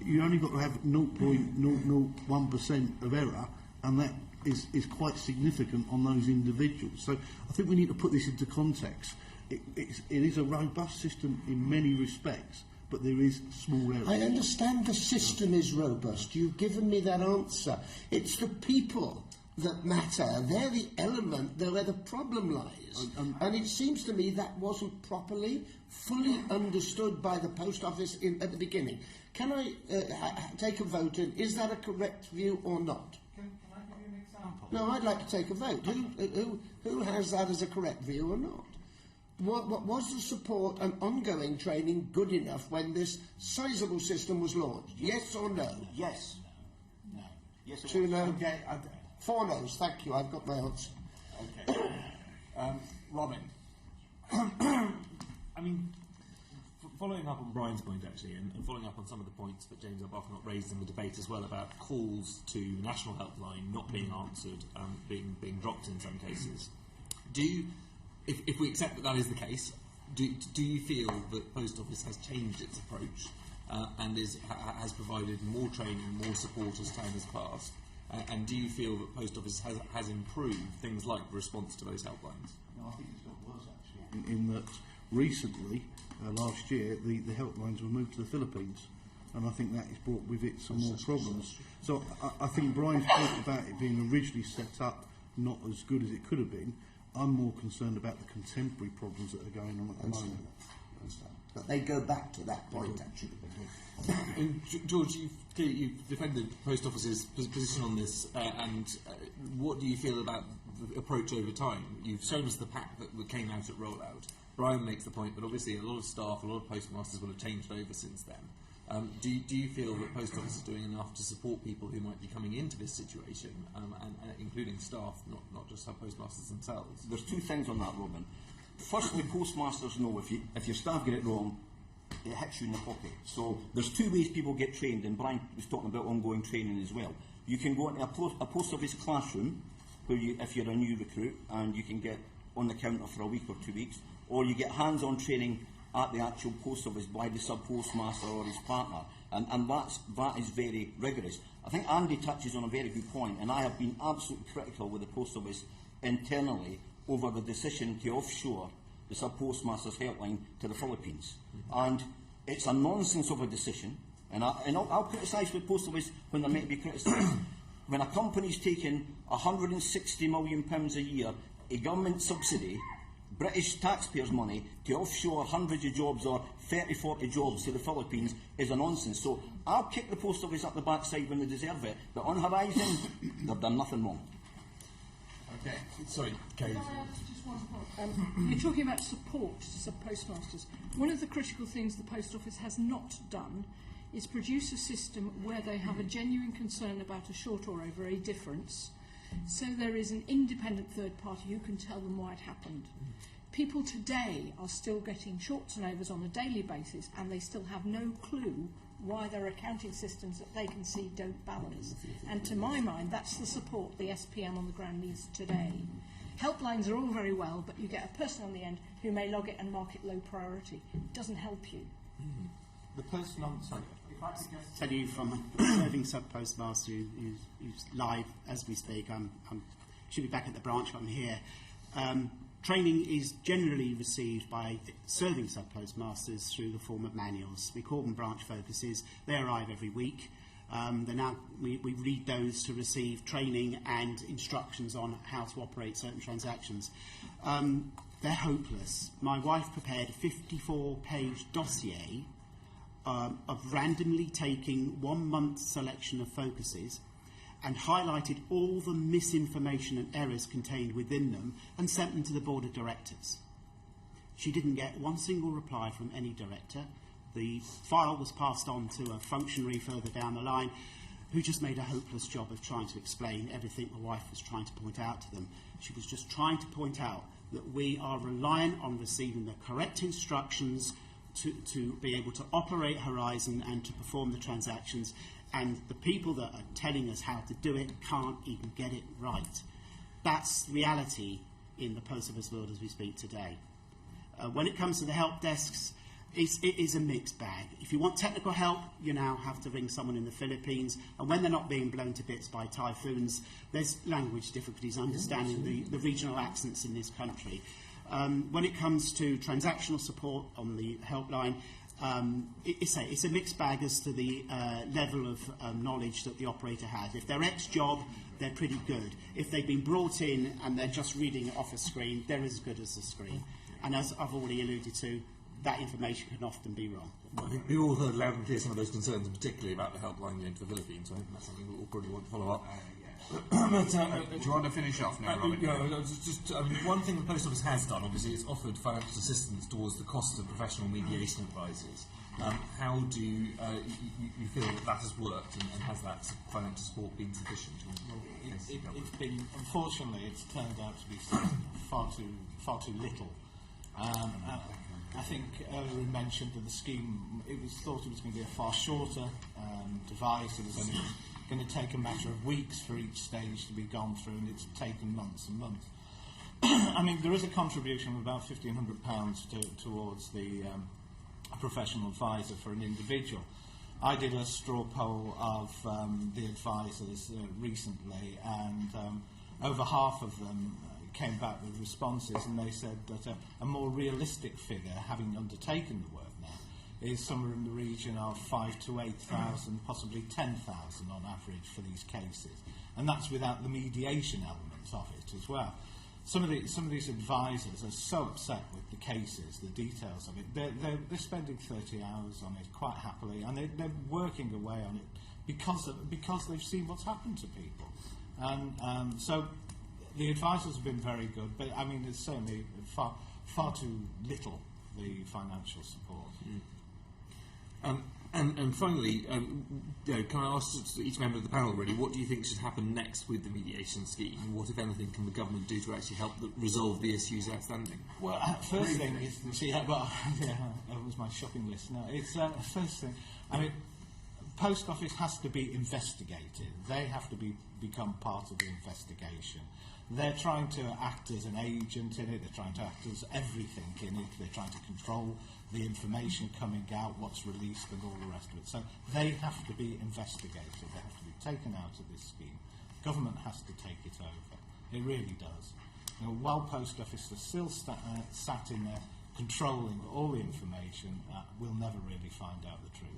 [SPEAKER 3] You only got to have 0.001% of error, and that is quite significant on those individuals. So I think we need to put this into context. It is a robust system in many respects, but there is small errors.
[SPEAKER 9] I understand the system is robust. You've given me that answer. It's the people that matter. They're the element where the problem lies. And it seems to me that wasn't properly, fully understood by the post office at the beginning. Can I take a vote in? Is that a correct view or not?
[SPEAKER 5] Can I give you an example?
[SPEAKER 9] No, I'd like to take a vote. Who has that as a correct view or not? What was the support and ongoing training good enough when this sizeable system was launched? Yes or no?
[SPEAKER 4] Yes.
[SPEAKER 5] No.
[SPEAKER 4] Yes, it
[SPEAKER 9] Two
[SPEAKER 4] was.
[SPEAKER 9] no.
[SPEAKER 5] Okay.
[SPEAKER 9] 4 no's. Thank you. I've got my answer.
[SPEAKER 5] Okay. Robin. I mean, following up on Brian's point, actually, and following up on some of the points that James Arbuthnot raised in the debate as well about calls to the National Helpline not being answered, being dropped in some cases. If we accept that is the case, do you feel that Post Office has changed its approach and has provided more training, more support as time has passed? And do you feel that Post Office has improved things like the response to those helplines?
[SPEAKER 3] No, I think it's got worse, actually. In that recently, last year, the helplines were moved to the Philippines, and I think that has brought with it some more problems. So I think Brian's point about it being originally set up not as good as it could have been, I'm more concerned about the contemporary problems that are going on at the moment.
[SPEAKER 9] But they go back to that point, actually.
[SPEAKER 5] And George, you've defended Post Office's position on this, and what do you feel about the approach over time? You've shown us the pack that came out at rollout. Brian makes the point that obviously a lot of staff, a lot of postmasters will have changed over since then. Do you feel that Post Office is doing enough to support people who might be coming into this situation, and including staff, not just postmasters themselves?
[SPEAKER 4] There's two things on that, Robin. Firstly, postmasters know if your staff get it wrong, it hits you in the pocket. So there's two ways people get trained, and Brian was talking about ongoing training as well. You can go into a post office classroom, where if you're a new recruit, and you can get on the counter for a week or 2 weeks, or you get hands-on training at the actual post office by the sub-postmaster or his partner, and that is very rigorous. I think Andy touches on a very good point, and I have been absolutely critical with the post office internally over the decision to offshore the sub-postmaster's helpline to the Philippines. And it's a nonsense of a decision, and I'll criticise the post office when they're meant to be criticised. When a company's taking £160 million a year, a government subsidy, British taxpayers' money, to offshore hundreds of jobs or 30, 40 jobs to the Philippines is a nonsense. So I'll kick the post office up the backside when they deserve it, but on Horizon, they've done nothing wrong.
[SPEAKER 10] Sorry, Kate.
[SPEAKER 6] Just one point. You're talking about support to sub-postmasters. One of the critical things the Post Office has not done is produce a system where they have a genuine concern about a short or over a difference, so there is an independent third party who can tell them why it happened. People today are still getting shorts and overs on a daily basis, and they still have no clue why their accounting systems that they can see don't balance. And to my mind, that's the support the SPM on the ground needs today. Helplines are all very well, but you get a person on the end who may log it and mark it low priority. It doesn't help you.
[SPEAKER 5] The person on... Sorry.
[SPEAKER 7] If I could just tell you from a serving sub-postmaster who's live as we speak, should be back at the branch, I'm here. Training is generally received by serving sub-postmasters through the form of manuals. We call them branch focuses. They arrive every week. We read those to receive training and instructions on how to operate certain transactions. They're hopeless. My wife prepared a 54-page dossier of randomly taking 1 month's selection of focuses and highlighted all the misinformation and errors contained within them and sent them to the board of directors. She didn't get one single reply from any director. The file was passed on to a functionary further down the line who just made a hopeless job of trying to explain everything my wife was trying to point out to them. She was just trying to point out that we are reliant on receiving the correct instructions to be able to operate Horizon and to perform the transactions, and the people that are telling us how to do it can't even get it right. That's reality in the Post Office world as we speak today. When it comes to the help desks, it is a mixed bag. If you want technical help, you now have to ring someone in the Philippines, and when they're not being blown to bits by typhoons, there's language difficulties understanding the regional accents in this country. When it comes to transactional support on the helpline, it's a mixed bag as to the level of knowledge that the operator has. If they're ex-job, they're pretty good. If they've been brought in and they're just reading it off a screen, they're as good as the screen. And as I've already alluded to, that information can often be wrong.
[SPEAKER 10] I think we all heard loud and clear some of those concerns, and particularly about the helpline going to the Philippines. So I think that's something we'll probably want to follow up.
[SPEAKER 2] Do you want to finish off now, Robin?
[SPEAKER 10] One thing the Post Office has done, obviously, it's offered financial assistance towards the cost of professional mediation advisors. How do you feel that has worked, and has that financial support been sufficient?
[SPEAKER 5] It's been, unfortunately, it's turned out to be far too little. I think earlier we mentioned that the scheme, it was thought it was going to be a far shorter device. It was only going to take a matter of weeks for each stage to be gone through, and it's taken months and months. I mean, there is a contribution of about £1,500 towards the professional advisor for an individual. I did a straw poll of the advisors recently, and over half of them came back with responses, and they said that a more realistic figure, having undertaken the work now, is somewhere in the region of 5,000 to 8,000, possibly 10,000 on average for these cases, and that's without the mediation elements of it as well. Some of these advisors are so upset with the cases, the details of it. They're spending 30 hours on it quite happily, and they're working away on it because they've seen what's happened to people, and so the advisors have been very good. But I mean, it's certainly far too little, the financial support.
[SPEAKER 10] And finally, can I ask each member of the panel, really, what do you think should happen next with the mediation scheme? And what, if anything, can the government do to actually help resolve the issues outstanding?
[SPEAKER 5] Well, first thing is, that was my shopping list. No, it's first thing. I mean, Post Office has to be investigated. They have to become part of the investigation. They're trying to act as an agent in it. They're trying to act as everything in it. They're trying to control the information coming out, what's released, and all the rest of it. So they have to be investigated. They have to be taken out of this scheme. Government has to take it over. It really does. You know, while Post Office is still sat in there controlling all the information, we'll never really find out the truth.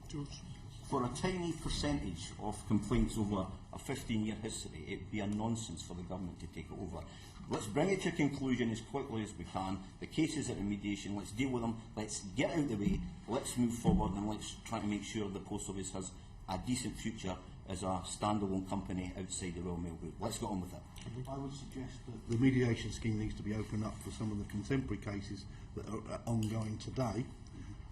[SPEAKER 4] George? For a tiny percentage of complaints over a 15-year history, it would be a nonsense for the government to take it over. Let's bring it to a conclusion as quickly as we can. The cases at remediation, let's deal with them, let's get out of the way, let's move forward, and let's try to make sure the Post Office has a decent future as a standalone company outside the Royal Mail Group. Let's get on with it.
[SPEAKER 3] I would suggest that the mediation scheme needs to be opened up for some of the contemporary cases that are ongoing today.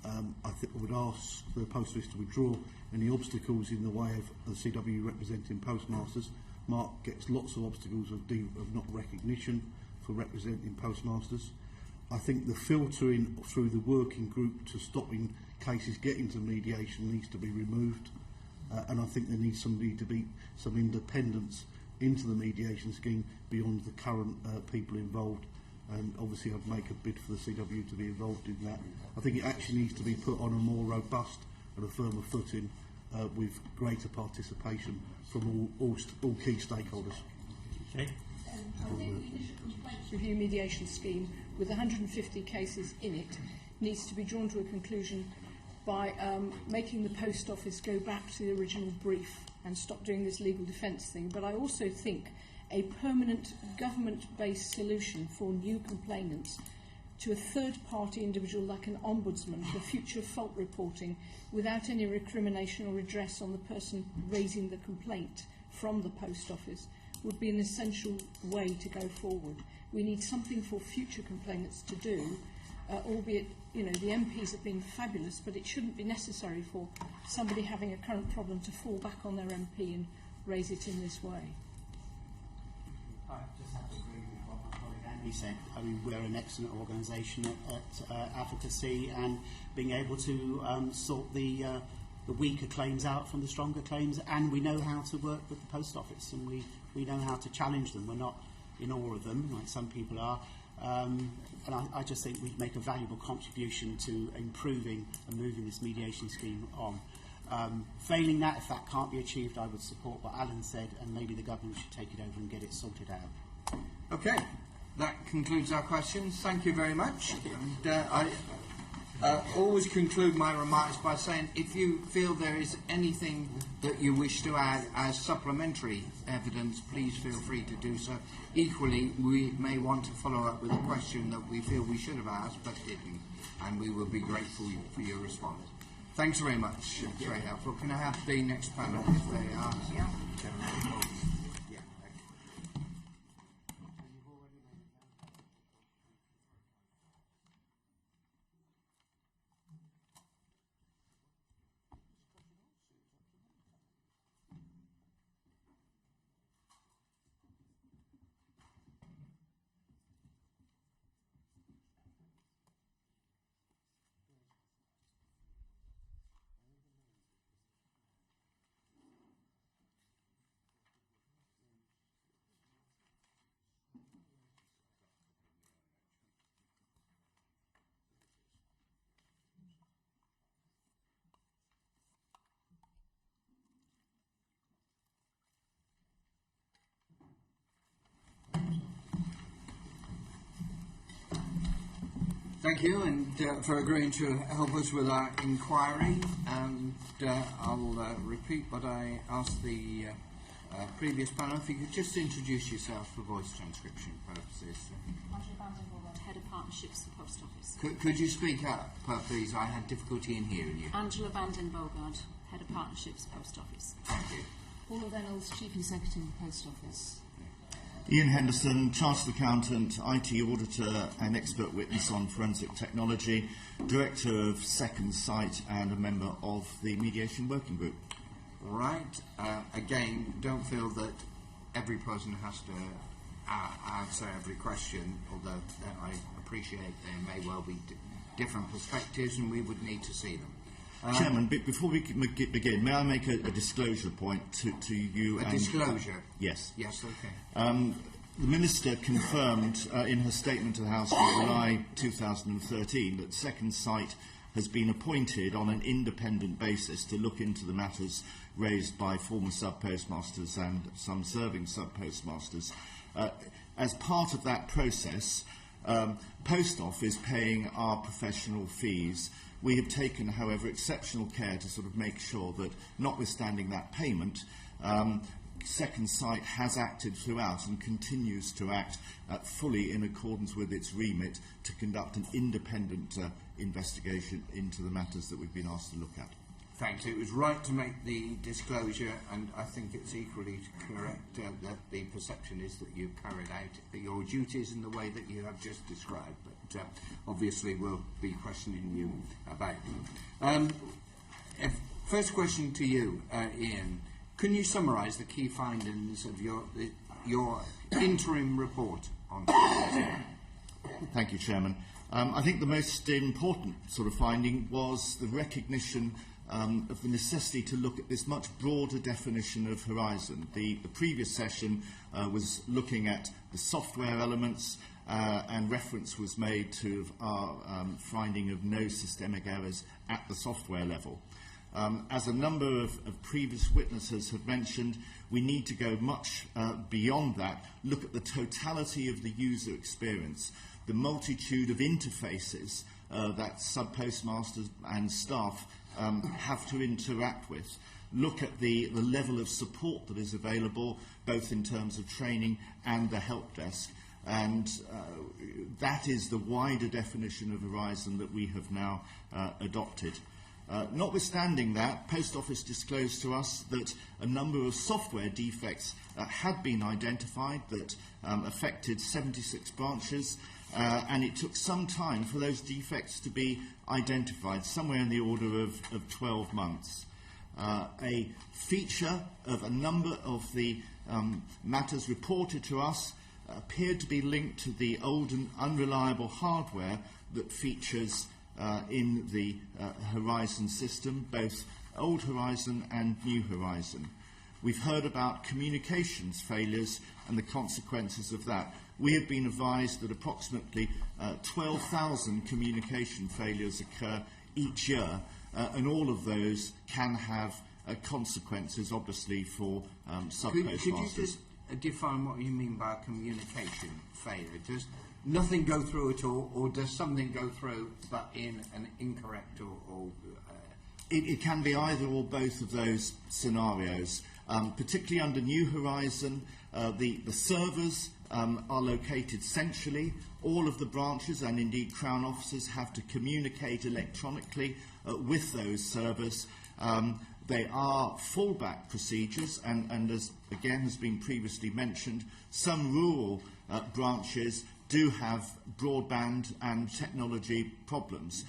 [SPEAKER 3] I think I would ask the Post Office to withdraw any obstacles in the way of the CW representing postmasters. Mark gets lots of obstacles of not recognition for representing postmasters. I think the filtering through the working group to stopping cases getting to mediation needs to be removed, and I think there needs to be some independence into the mediation scheme beyond the current people involved. And obviously I'd make a bid for the CW to be involved in that. I think it actually needs to be put on a more robust and a firmer footing with greater participation from all key stakeholders.
[SPEAKER 10] Okay.
[SPEAKER 6] Review mediation scheme with 150 cases in it needs to be drawn to a conclusion by making the Post Office go back to the original brief and stop doing this legal defence thing. But I also think a permanent government-based solution for new complainants to a third-party individual like an ombudsman for future fault reporting without any recrimination or redress on the person raising the complaint from the Post Office would be an essential way to go forward. We need something for future complainants to do, albeit, you know, the MPs have been fabulous, but it shouldn't be necessary for somebody having a current problem to fall back on their MP and raise it in this way.
[SPEAKER 7] I just have to agree with what my colleague Andy said. I mean, we're an excellent organisation at Advocacy, and being able to sort the weaker claims out from the stronger claims, and we know how to work with the Post Office, and we know how to challenge them. We're not in awe of them, like some people are. And I just think we'd make a valuable contribution to improving and moving this mediation scheme on. Failing that, if that can't be achieved, I would support what Alan said, and maybe the government should take it over and get it sorted out.
[SPEAKER 2] Okay, that concludes our questions. Thank you very much. And I always conclude my remarks by saying if you feel there is anything that you wish to add as supplementary evidence, please feel free to do so. Equally, we may want to follow up with a question that we feel we should have asked but didn't, and we will be grateful for your response. Thanks very much. It's very helpful. Can I have the next panel if they are? Yeah. Thank you, and for agreeing to help us with our inquiry. And I'll repeat what I asked the previous panel. If you could just introduce yourself for voice transcription purposes.
[SPEAKER 8] Angela Vandenborg, Head of Partnerships for Post Office.
[SPEAKER 2] Could you speak up, please? I had difficulty in hearing you.
[SPEAKER 8] Angela Vandenborg, Head of Partnerships Post Office.
[SPEAKER 2] Thank you.
[SPEAKER 6] Paula Reynolds, Chief Executive of Post Office.
[SPEAKER 13] Ian Henderson, Chartered Accountant, IT Auditor and Expert Witness on Forensic Technology, Director of Second Sight and a member of the Mediation Working Group.
[SPEAKER 2] Right. Again, don't feel that every person has to answer every question, although I appreciate there may well be different perspectives and we would need to see them.
[SPEAKER 13] Chairman, before we begin, may I make a disclosure point to you?
[SPEAKER 2] A disclosure?
[SPEAKER 13] Yes.
[SPEAKER 2] Yes, okay.
[SPEAKER 13] The Minister confirmed in her statement to the House in July 2013 that Second Sight has been appointed on an independent basis to look into the matters raised by former sub-postmasters and some serving sub-postmasters. As part of that process, Post Office paying our professional fees. We have taken, however, exceptional care to sort of make sure that, notwithstanding that payment, Second Sight has acted throughout and continues to act fully in accordance with its remit to conduct an independent investigation into the matters that we've been asked to look at.
[SPEAKER 2] Thanks. It was right to make the disclosure, and I think it's equally correct that the perception is that you've carried out your duties in the way that you have just described. But obviously, we'll be questioning you about them. First question to you, Ian. Can you summarise the key findings of your interim report on terrorism?
[SPEAKER 13] Thank you, Chairman. I think the most important sort of finding was the recognition of the necessity to look at this much broader definition of Horizon. The previous session was looking at the software elements, and reference was made to our finding of no systemic errors at the software level. As a number of previous witnesses have mentioned, we need to go much beyond that, look at the totality of the user experience, the multitude of interfaces that sub-postmasters and staff have to interact with, look at the level of support that is available, both in terms of training and the help desk. And that is the wider definition of Horizon that we have now adopted. Notwithstanding that, Post Office disclosed to us that a number of software defects had been identified that affected 76 branches, and it took some time for those defects to be identified, somewhere in the order of 12 months. A feature of a number of the matters reported to us appeared to be linked to the old and unreliable hardware that features in the Horizon system, both old Horizon and new Horizon. We've heard about communications failures and the consequences of that. We have been advised that approximately 12,000 communication failures occur each year, and all of those can have consequences, obviously, for sub-postmasters.
[SPEAKER 2] Could you just define what you mean by communication failure? Does nothing go through at all, or does something go through but in an incorrect or
[SPEAKER 13] It can be either or both of those scenarios. Particularly under New Horizon, the servers are located centrally. All of the branches and indeed Crown officers have to communicate electronically with those servers. They are fallback procedures, and as again has been previously mentioned, some rural branches do have broadband and technology problems.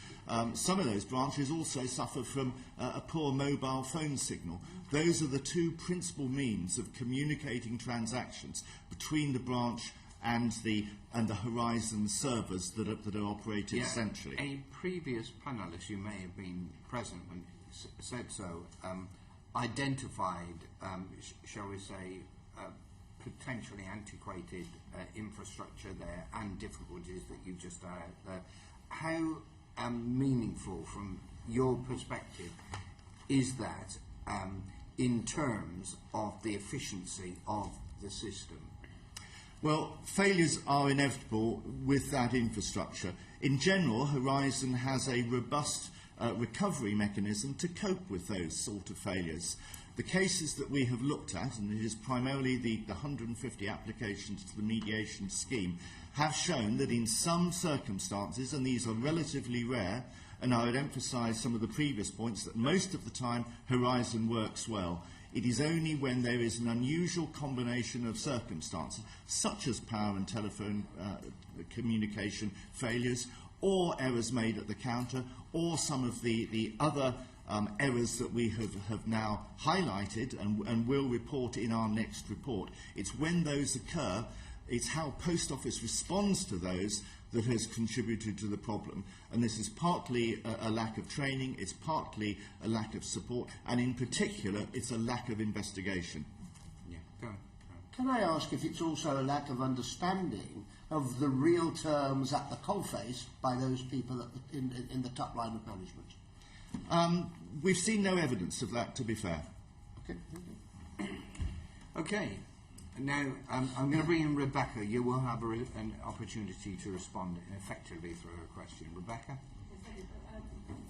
[SPEAKER 13] Some of those branches also suffer from a poor mobile phone signal. Those are the two principal means of communicating transactions between the branch and the Horizon servers that are operated centrally.
[SPEAKER 2] A previous panellist, you may have been present when said so, identified, shall we say, potentially antiquated infrastructure there and difficulties that you just had there. How meaningful, from your perspective, is that in terms of the efficiency of the system?
[SPEAKER 13] Well, failures are inevitable with that infrastructure. In general, Horizon has a robust recovery mechanism to cope with those sort of failures. The cases that we have looked at, and it is primarily the 150 applications to the mediation scheme, have shown that in some circumstances, and these are relatively rare, and I would emphasise some of the previous points, that most of the time Horizon works well. It is only when there is an unusual combination of circumstances, such as power and telephone communication failures, or errors made at the counter, or some of the other errors that we have now highlighted and will report in our next report. It's when those occur, it's how Post Office responds to those that has contributed to the problem. And this is partly a lack of training, it's partly a lack of support, and in particular, it's a lack of investigation.
[SPEAKER 2] Yeah, go on.
[SPEAKER 9] Can I ask if it's also a lack of understanding of the real terms at the coalface by those people in the top line of management?
[SPEAKER 13] We've seen no evidence of that, to be fair.
[SPEAKER 9] Okay.
[SPEAKER 2] Okay. Now, I'm going to bring in Rebecca. You will have an opportunity to respond effectively through her question. Rebecca?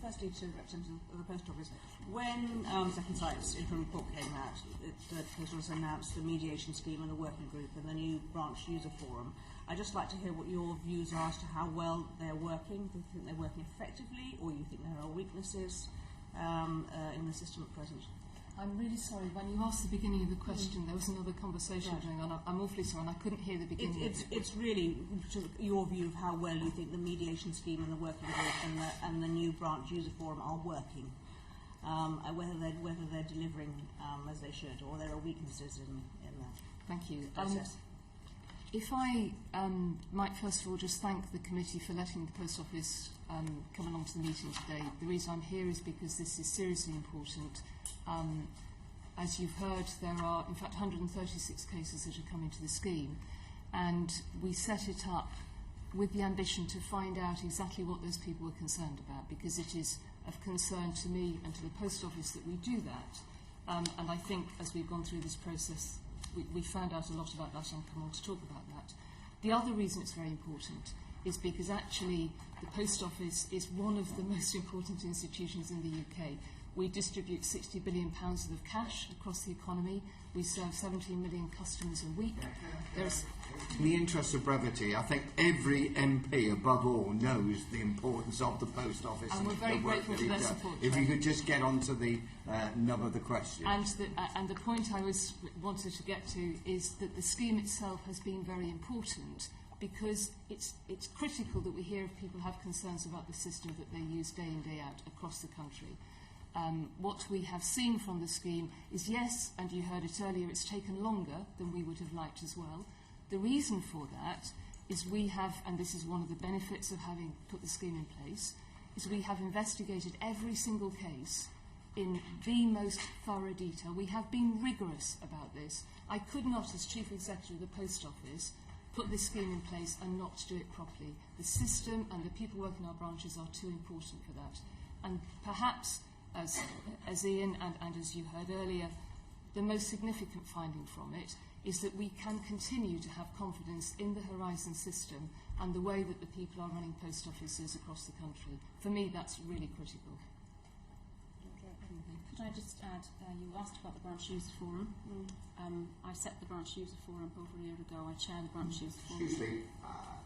[SPEAKER 14] Firstly, to representatives of the Post Office, when Second Sight's interim report came out, the Post Office announced the mediation scheme and the working group and the new branch user forum. I'd just like to hear what your views are as to how well they're working. Do you think they're working effectively, or you think there are weaknesses? in the system at present.
[SPEAKER 6] I'm really sorry. When you asked the beginning of the question, there was another conversation going on. I'm awfully sorry, and I couldn't hear the beginning.
[SPEAKER 14] It's really sort of your view of how well you think the mediation scheme and the working group and the new branch user forum are working, whether they're delivering as they should, or there are weaknesses in that.
[SPEAKER 6] Thank you.
[SPEAKER 14] Process.
[SPEAKER 6] If I might first of all just thank the committee for letting the Post Office come along to the meeting today. The reason I'm here is because this is seriously important. As you've heard, there are in fact 136 cases that have come into the scheme, and we set it up with the ambition to find out exactly what those people were concerned about, because it is of concern to me and to the Post Office that we do that. And I think as we've gone through this process, we found out a lot about that, and I'll come on to talk about that. The other reason it's very important is because actually the Post Office is one of the most important institutions in the UK. We distribute £60 billion worth of cash across the economy. We serve 17 million customers a week.
[SPEAKER 2] In the interest of brevity, I think every MP above all knows the importance of the Post Office.
[SPEAKER 6] And we're very grateful for their support.
[SPEAKER 2] If you could just get on to the nub of the question.
[SPEAKER 6] And the point I wanted to get to is that the scheme itself has been very important, because it's critical that we hear if people have concerns about the system that they use day in, day out across the country. What we have seen from the scheme is, yes, and you heard it earlier, it's taken longer than we would have liked as well. The reason for that is we have, and this is one of the benefits of having put the scheme in place, is we have investigated every single case in the most thorough detail. We have been rigorous about this. I could not, as Chief Executive of the Post Office, put this scheme in place and not do it properly. The system and the people working in our branches are too important for that. And perhaps, as Ian and as you heard earlier, the most significant finding from it is that we can continue to have confidence in the Horizon system and the way that the people are running post offices across the country. For me, that's really critical.
[SPEAKER 15] Could I just add, you asked about the Branch User Forum. I set the Branch User Forum over a year ago. I chair the Branch User Forum.
[SPEAKER 2] Excuse me.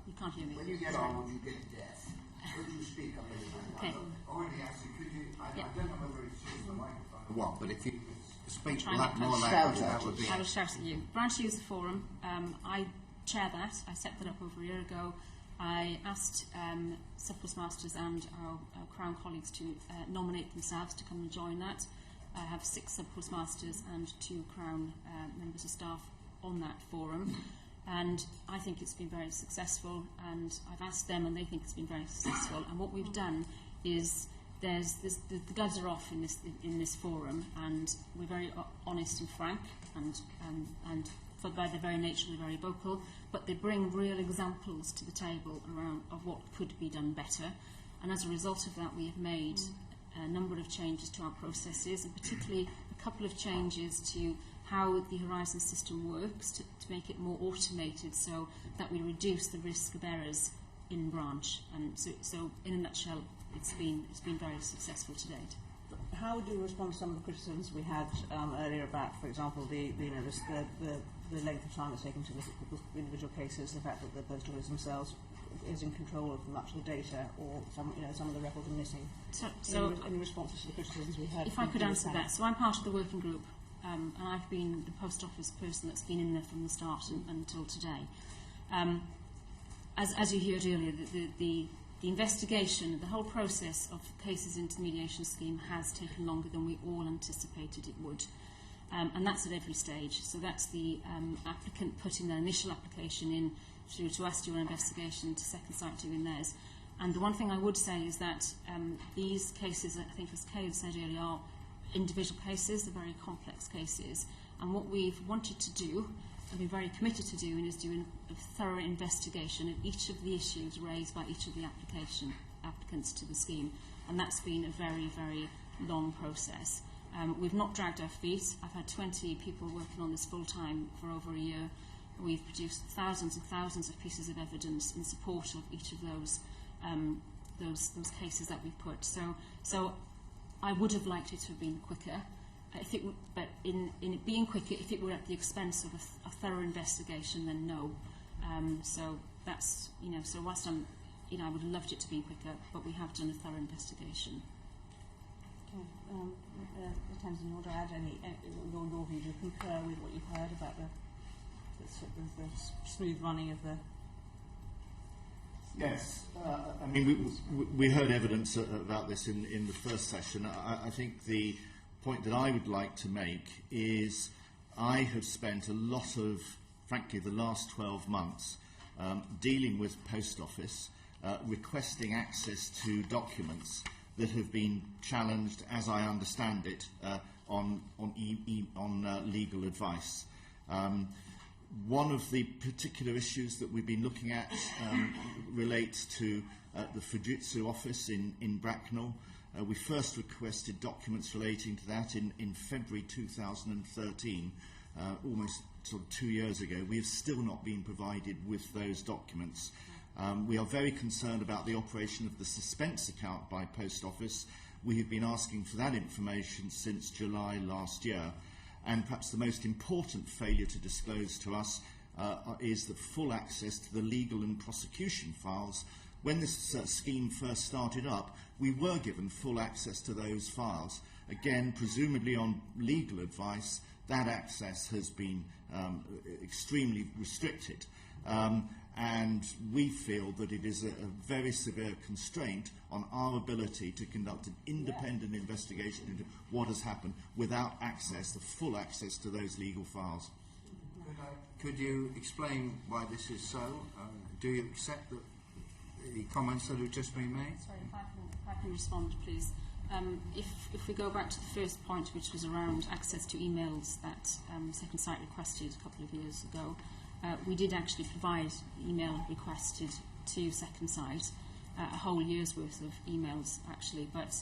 [SPEAKER 15] You can't hear me.
[SPEAKER 2] When you get on, you get deaf. Could you speak up a little bit?
[SPEAKER 15] Okay.
[SPEAKER 2] I already asked you, could you, I don't know whether it's just the microphone or what, but if you speak
[SPEAKER 15] Try
[SPEAKER 2] that
[SPEAKER 15] not
[SPEAKER 2] more
[SPEAKER 15] to
[SPEAKER 2] loud,
[SPEAKER 15] shout
[SPEAKER 2] that would be...
[SPEAKER 15] I will shout at you. Branch User Forum, I chair that. I set that up over a year ago. I asked Surplus Masters and our Crown colleagues to nominate themselves to come and join that. I have 6 Surplus Masters and 2 Crown members of staff on that forum. And I think it's been very successful, and I've asked them and they think it's been very successful. And what we've done is the gloves are off in this forum, and we're very honest and frank, and by their very nature we're very vocal, but they bring real examples to the table around of what could be done better. And as a result of that, we have made a number of changes to our processes, and particularly a couple of changes to how the Horizon system works to make it more automated, so that we reduce the risk of errors in branch. And so in a nutshell, it's been very successful to date.
[SPEAKER 14] How do you respond to some of the criticisms we had earlier about, for example, the length of time it's taken to look at people's individual cases, the fact that the post office themselves is in control of much of the data, or some of the records are missing? So in response to the criticisms we had.
[SPEAKER 15] If I could answer that. So I'm part of the working group, and I've been the post office person that's been in there from the start until today. As you heard earlier, the investigation, the whole process of cases into the mediation scheme has taken longer than we all anticipated it would. And that's at every stage. So that's the applicant putting their initial application in through to us to an investigation, to Second Sight doing theirs. And the one thing I would say is that these cases, I think as Kay said earlier, are individual cases, they're very complex cases. And what we've wanted to do, and we're very committed to doing, is doing a thorough investigation of each of the issues raised by each of the applicants to the scheme. And that's been a very, very long process. We've not dragged our feet. I've had 20 people working on this full-time for over a year. We've produced thousands and thousands of pieces of evidence in support of each of those cases that we put. So I would have liked it to have been quicker. But in it being quicker, if it were at the expense of a thorough investigation, then no. So that's, so whilst I would have loved it to be quicker, but we have done a thorough investigation.
[SPEAKER 14] Thames, in order to add any, your view, do you concur with what you've heard about the smooth running of the...
[SPEAKER 13] Yes. I mean, we heard evidence about this in the first session. I think the point that I would like to make is I have spent a lot of, frankly, the last 12 months dealing with Post Office, requesting access to documents that have been challenged, as I understand it, on legal advice. One of the particular issues that we've been looking at relates to the Fujitsu office in Bracknell. We first requested documents relating to that in February 2013, almost sort of 2 years ago. We have still not been provided with those documents. We are very concerned about the operation of the suspense account by Post Office. We have been asking for that information since July last year. And perhaps the most important failure to disclose to us is the full access to the legal and prosecution files. When this scheme first started up, we were given full access to those files. Again, presumably on legal advice, that access has been extremely restricted. And we feel that it is a very severe constraint on our ability to conduct an independent investigation into what has happened without access, the full access to those legal files.
[SPEAKER 2] Could you explain why this is so? Do you accept the comments that have just been made?
[SPEAKER 15] Sorry, if I can respond, please. If we go back to the first point, which was around access to emails that Second Sight requested a couple of years ago, we did actually provide email requested to Second Sight, a whole year's worth of emails actually, but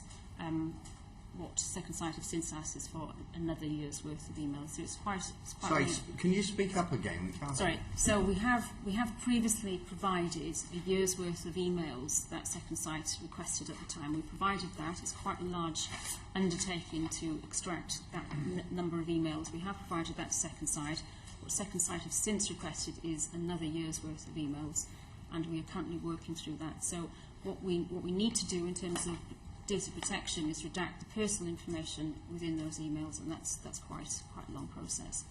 [SPEAKER 15] what Second Sight have since asked is for another year's worth of emails. So it's quite
[SPEAKER 2] Sorry, can you speak up again? We can't.
[SPEAKER 15] Sorry. So we have previously provided a year's worth of emails that Second Sight requested at the time. We provided that. It's quite a large undertaking to extract that number of emails. We have provided that to Second Sight. What Second Sight have since requested is another year's worth of emails, and we are currently working through that. So what we need to do in terms of data protection is redact the personal information within those emails, and that's quite a long process.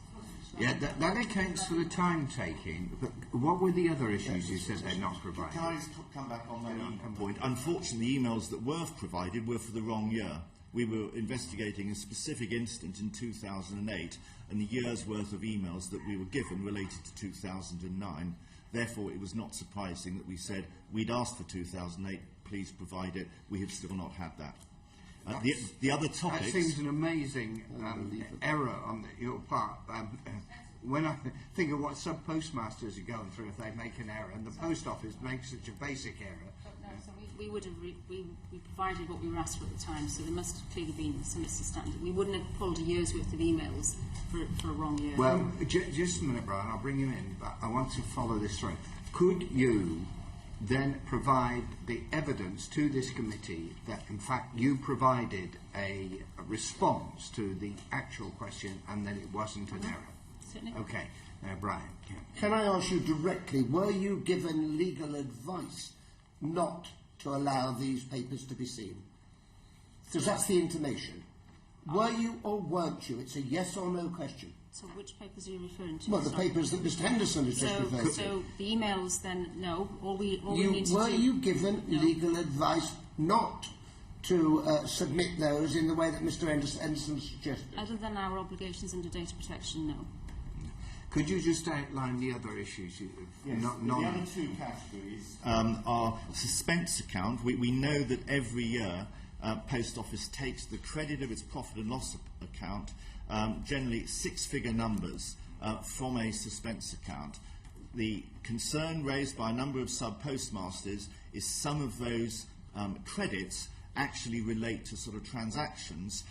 [SPEAKER 2] Yeah, that accounts for the time taking. But what were the other issues you said they're not provided?
[SPEAKER 13] Can I just come back on that point? Unfortunately, the emails that were provided were for the wrong year. We were investigating a specific incident in 2008, and the year's worth of emails that we were given related to 2009. Therefore, it was not surprising that we said we'd asked for 2008, please provide it. We have still not had that. The other topics...
[SPEAKER 2] That seems an amazing error on your part. When I think of what sub-postmasters are going through if they make an error, and the post office makes such a basic error.
[SPEAKER 15] So we would have we provided what we were asked for at the time, so there must have clearly been some misunderstanding. We wouldn't have pulled a year's worth of emails for a wrong year.
[SPEAKER 2] Well, just a minute, Brian, I'll bring you in, but I want to follow this through. Could you then provide the evidence to this committee that, in fact, you provided a response to the actual question and that it wasn't an error?
[SPEAKER 15] Certainly.
[SPEAKER 2] Okay. Brian. Yeah.
[SPEAKER 9] Can I ask you directly, were you given legal advice not to allow these papers to be seen? Because that's the intimation. Were you or weren't you? It's a yes or no question.
[SPEAKER 15] So which papers are you referring to?
[SPEAKER 9] Well, the papers that Mr. Henderson has just referred to.
[SPEAKER 15] So the emails, then, no. All we need to do...
[SPEAKER 9] Were you given legal advice not to submit those in the way that Mr. Henderson suggested?
[SPEAKER 15] Other than our obligations under data protection, no.
[SPEAKER 2] Could you just outline the other issues?
[SPEAKER 13] Yes, the other two categories are suspense account. We know that every year Post Office takes the credit of its profit and loss account, generally six-figure numbers, from a suspense account. The concern raised by a number of sub-postmasters is some of those credits actually relate to sort of transactions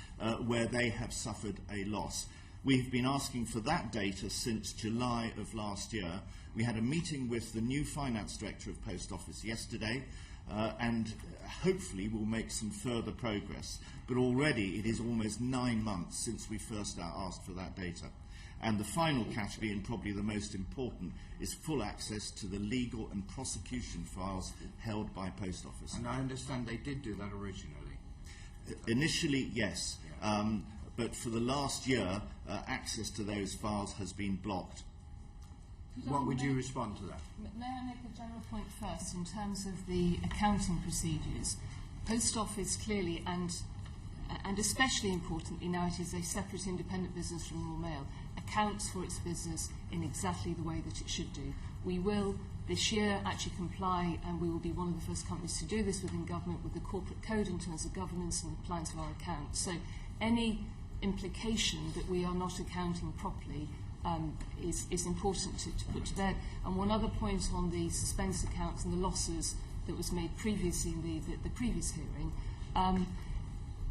[SPEAKER 13] where they have suffered a loss. We've been asking for that data since July of last year. We had a meeting with the new finance director of Post Office yesterday, and hopefully we'll make some further progress. But already it is almost 9 months since we first asked for that data. And the final category, and probably the most important, is full access to the legal and prosecution files held by Post Office.
[SPEAKER 2] And I understand they did do that originally.
[SPEAKER 13] Initially, yes. But for the last year, access to those files has been blocked.
[SPEAKER 2] What would you respond to that?
[SPEAKER 6] May I make a general point first in terms of the accounting procedures? Post Office clearly, and especially importantly now it is a separate independent business from Royal Mail, accounts for its business in exactly the way that it should do. We will this year actually comply, and we will be one of the first companies to do this within government, with the corporate code in terms of governance and compliance of our accounts. So any implication that we are not accounting properly is important to put to bed. And one other point on the suspense accounts and the losses that was made previously in the previous hearing,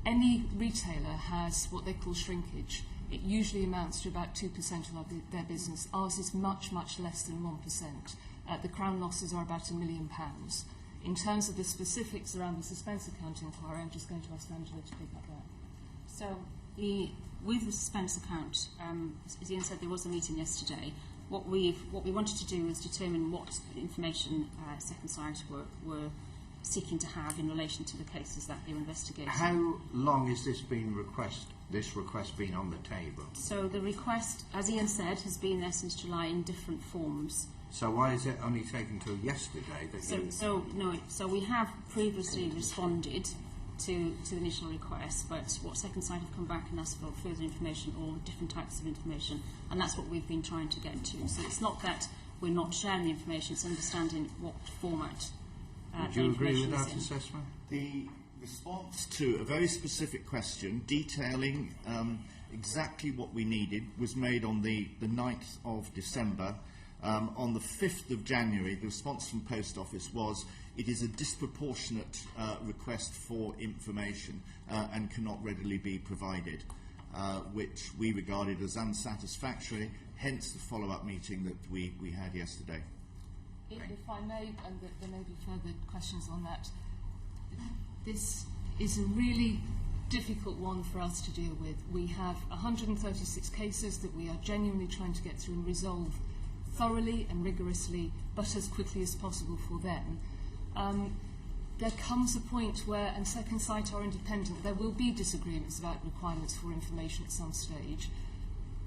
[SPEAKER 6] any retailer has what they call shrinkage. It usually amounts to about 2% of their business. Ours is much, much less than 1%. The Crown losses are about £1 million. In terms of the specifics around the suspense account inquiry, I'm just going to ask Angela to pick up that.
[SPEAKER 15] So, with the suspense account, as Ian said, there was a meeting yesterday. What we wanted to do was determine what information Second Sight were seeking to have in relation to the cases that they were investigating.
[SPEAKER 2] How long has this request been on the table?
[SPEAKER 15] So the request, as Ian said, has been there since July in different forms.
[SPEAKER 2] So why is it only taken till yesterday?
[SPEAKER 15] So we have previously responded to the initial request, but what Second Sight have come back and asked for further information or different types of information, and that's what we've been trying to get to. So it's not that we're not sharing the information, it's understanding what format.
[SPEAKER 2] Would you agree with that assessment?
[SPEAKER 13] The response to a very specific question detailing exactly what we needed was made on the 9th of December. On the 5th of January, the response from Post Office was, it is a disproportionate request for information and cannot readily be provided, which we regarded as unsatisfactory, hence the follow-up meeting that we had yesterday.
[SPEAKER 6] If I may, and there may be further questions on that, this is a really difficult one for us to deal with. We have 136 cases that we are genuinely trying to get through and resolve thoroughly and rigorously, but as quickly as possible for them. There comes a point where, and Second Sight are independent, there will be disagreements about requirements for information at some stage.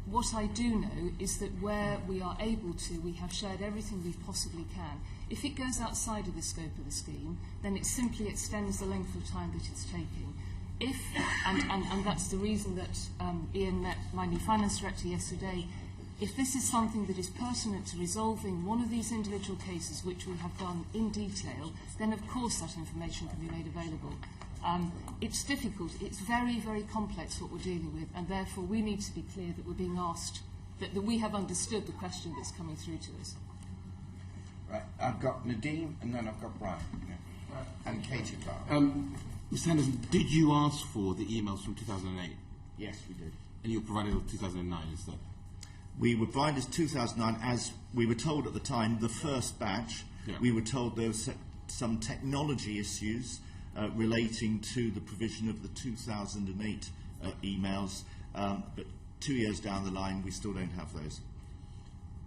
[SPEAKER 6] What I do know is that where we are able to, we have shared everything we possibly can. If it goes outside of the scope of the scheme, then it simply extends the length of time that it's taking. And that's the reason that Ian met my new finance director yesterday. If this is something that is pertinent to resolving one of these individual cases, which we have done in detail, then of course that information can be made available. It's difficult, it's very, very complex what we're dealing with, and therefore we need to be clear that we're being asked, that we have understood the question that's coming through to us.
[SPEAKER 2] Right, I've got Nadeem, and then I've got Brian, and Katie Clark.
[SPEAKER 16] Mr. Henderson, did you ask for the emails from 2008?
[SPEAKER 13] Yes, we did.
[SPEAKER 16] And you were provided with 2009 instead?
[SPEAKER 13] We were provided 2009, as we were told at the time, the first batch.
[SPEAKER 16] Yeah.
[SPEAKER 13] We were told there were some technology issues relating to the provision of the 2008 emails, but 2 years down the line, we still don't have those.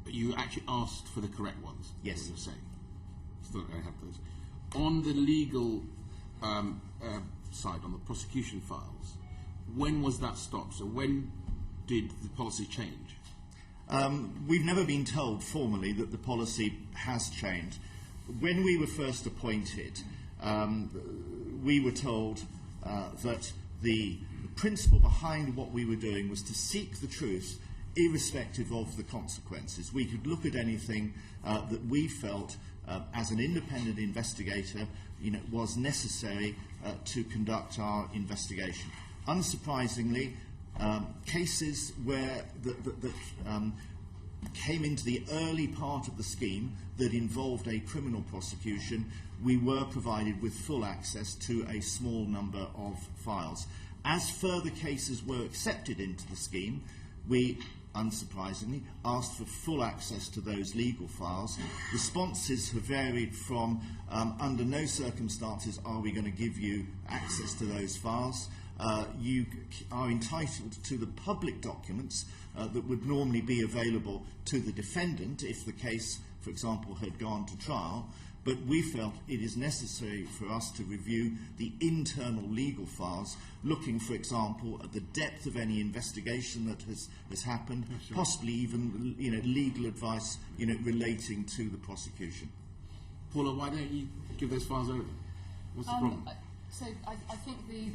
[SPEAKER 16] But you actually asked for the correct ones?
[SPEAKER 13] Yes.
[SPEAKER 16] You're saying. Still don't have those. On the legal side, on the prosecution files, when was that stopped? So when did the policy change?
[SPEAKER 13] We've never been told formally that the policy has changed. When we were first appointed, we were told that the principle behind what we were doing was to seek the truth irrespective of the consequences. We could look at anything that we felt as an independent investigator was necessary to conduct our investigation. Unsurprisingly, cases where that came into the early part of the scheme that involved a criminal prosecution, we were provided with full access to a small number of files. As further cases were accepted into the scheme, we, unsurprisingly, asked for full access to those legal files. Responses have varied from under no circumstances are we going to give you access to those files. You are entitled to the public documents that would normally be available to the defendant if the case, for example, had gone to trial. But we felt it is necessary for us to review the internal legal files, looking, for example, at the depth of any investigation that has happened, possibly even legal advice relating to the prosecution.
[SPEAKER 16] Paula, why don't you give those files over? What's the problem?
[SPEAKER 6] So I think the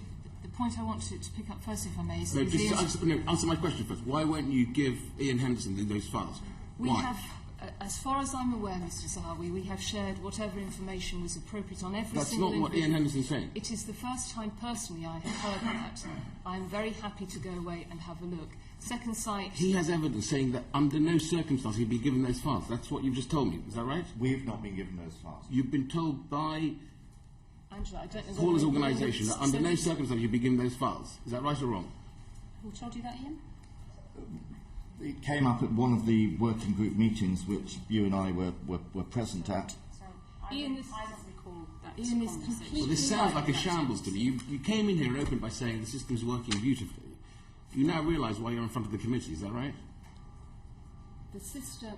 [SPEAKER 6] point I want to pick up first, if I may, is
[SPEAKER 16] No, just answer my question first. Why won't you give Ian Henderson those files?
[SPEAKER 6] We
[SPEAKER 16] Why?
[SPEAKER 6] have, as far as I'm aware, Mr. Zahawi, we have shared whatever information was appropriate on every
[SPEAKER 16] That's
[SPEAKER 6] single
[SPEAKER 16] not what Ian Henderson's saying.
[SPEAKER 6] It is the first time personally I have heard that. I'm very happy to go away and have a look. Second Sight...
[SPEAKER 16] He has evidence saying that under no circumstance he'd be given those files. That's what you've just told me. Is that right?
[SPEAKER 13] We have not been given those files.
[SPEAKER 16] You've been told by
[SPEAKER 6] Angela, I don't know
[SPEAKER 16] Paula's
[SPEAKER 6] whether-
[SPEAKER 16] organisation that under no circumstance you'd be given those files. Is that right or wrong?
[SPEAKER 15] Who told you that, Ian?
[SPEAKER 13] It came up at one of the working group meetings which you and I were present at.
[SPEAKER 6] Ian is...
[SPEAKER 15] I don't recall that
[SPEAKER 6] Ian is
[SPEAKER 15] conversation.
[SPEAKER 6] completely...
[SPEAKER 16] Well, this sounds like a shambles to me. You came in here and opened by saying the system's working beautifully. You now realise why you're in front of the committee. Is that right?
[SPEAKER 6] The system...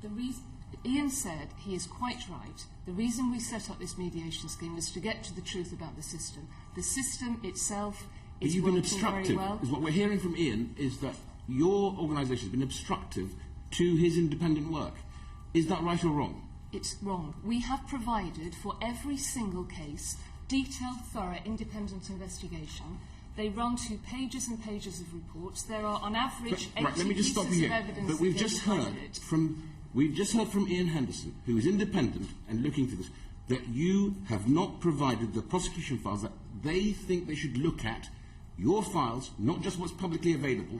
[SPEAKER 6] The reason... Ian said he is quite right. The reason we set up this mediation scheme was to get to the truth about the system. The system itself
[SPEAKER 16] But
[SPEAKER 6] is
[SPEAKER 16] you've been
[SPEAKER 6] working very
[SPEAKER 16] obstructive.
[SPEAKER 6] well.
[SPEAKER 16] Is what we're hearing from Ian is that your organisation has been obstructive to his independent work. Is that right or wrong?
[SPEAKER 6] It's wrong. We have provided for every single case detailed, thorough, independent investigation. They run to pages and pages of reports. There are, on average, 80
[SPEAKER 16] Right, let me just stop
[SPEAKER 6] pieces
[SPEAKER 16] you
[SPEAKER 6] of
[SPEAKER 16] here.
[SPEAKER 6] evidence.
[SPEAKER 16] But we've
[SPEAKER 6] that
[SPEAKER 16] just
[SPEAKER 6] they
[SPEAKER 16] heard
[SPEAKER 6] provided.
[SPEAKER 16] from Ian Henderson, who is independent and looking for this, that you have not provided the prosecution files that they think they should look at. Your files, not just what's publicly available.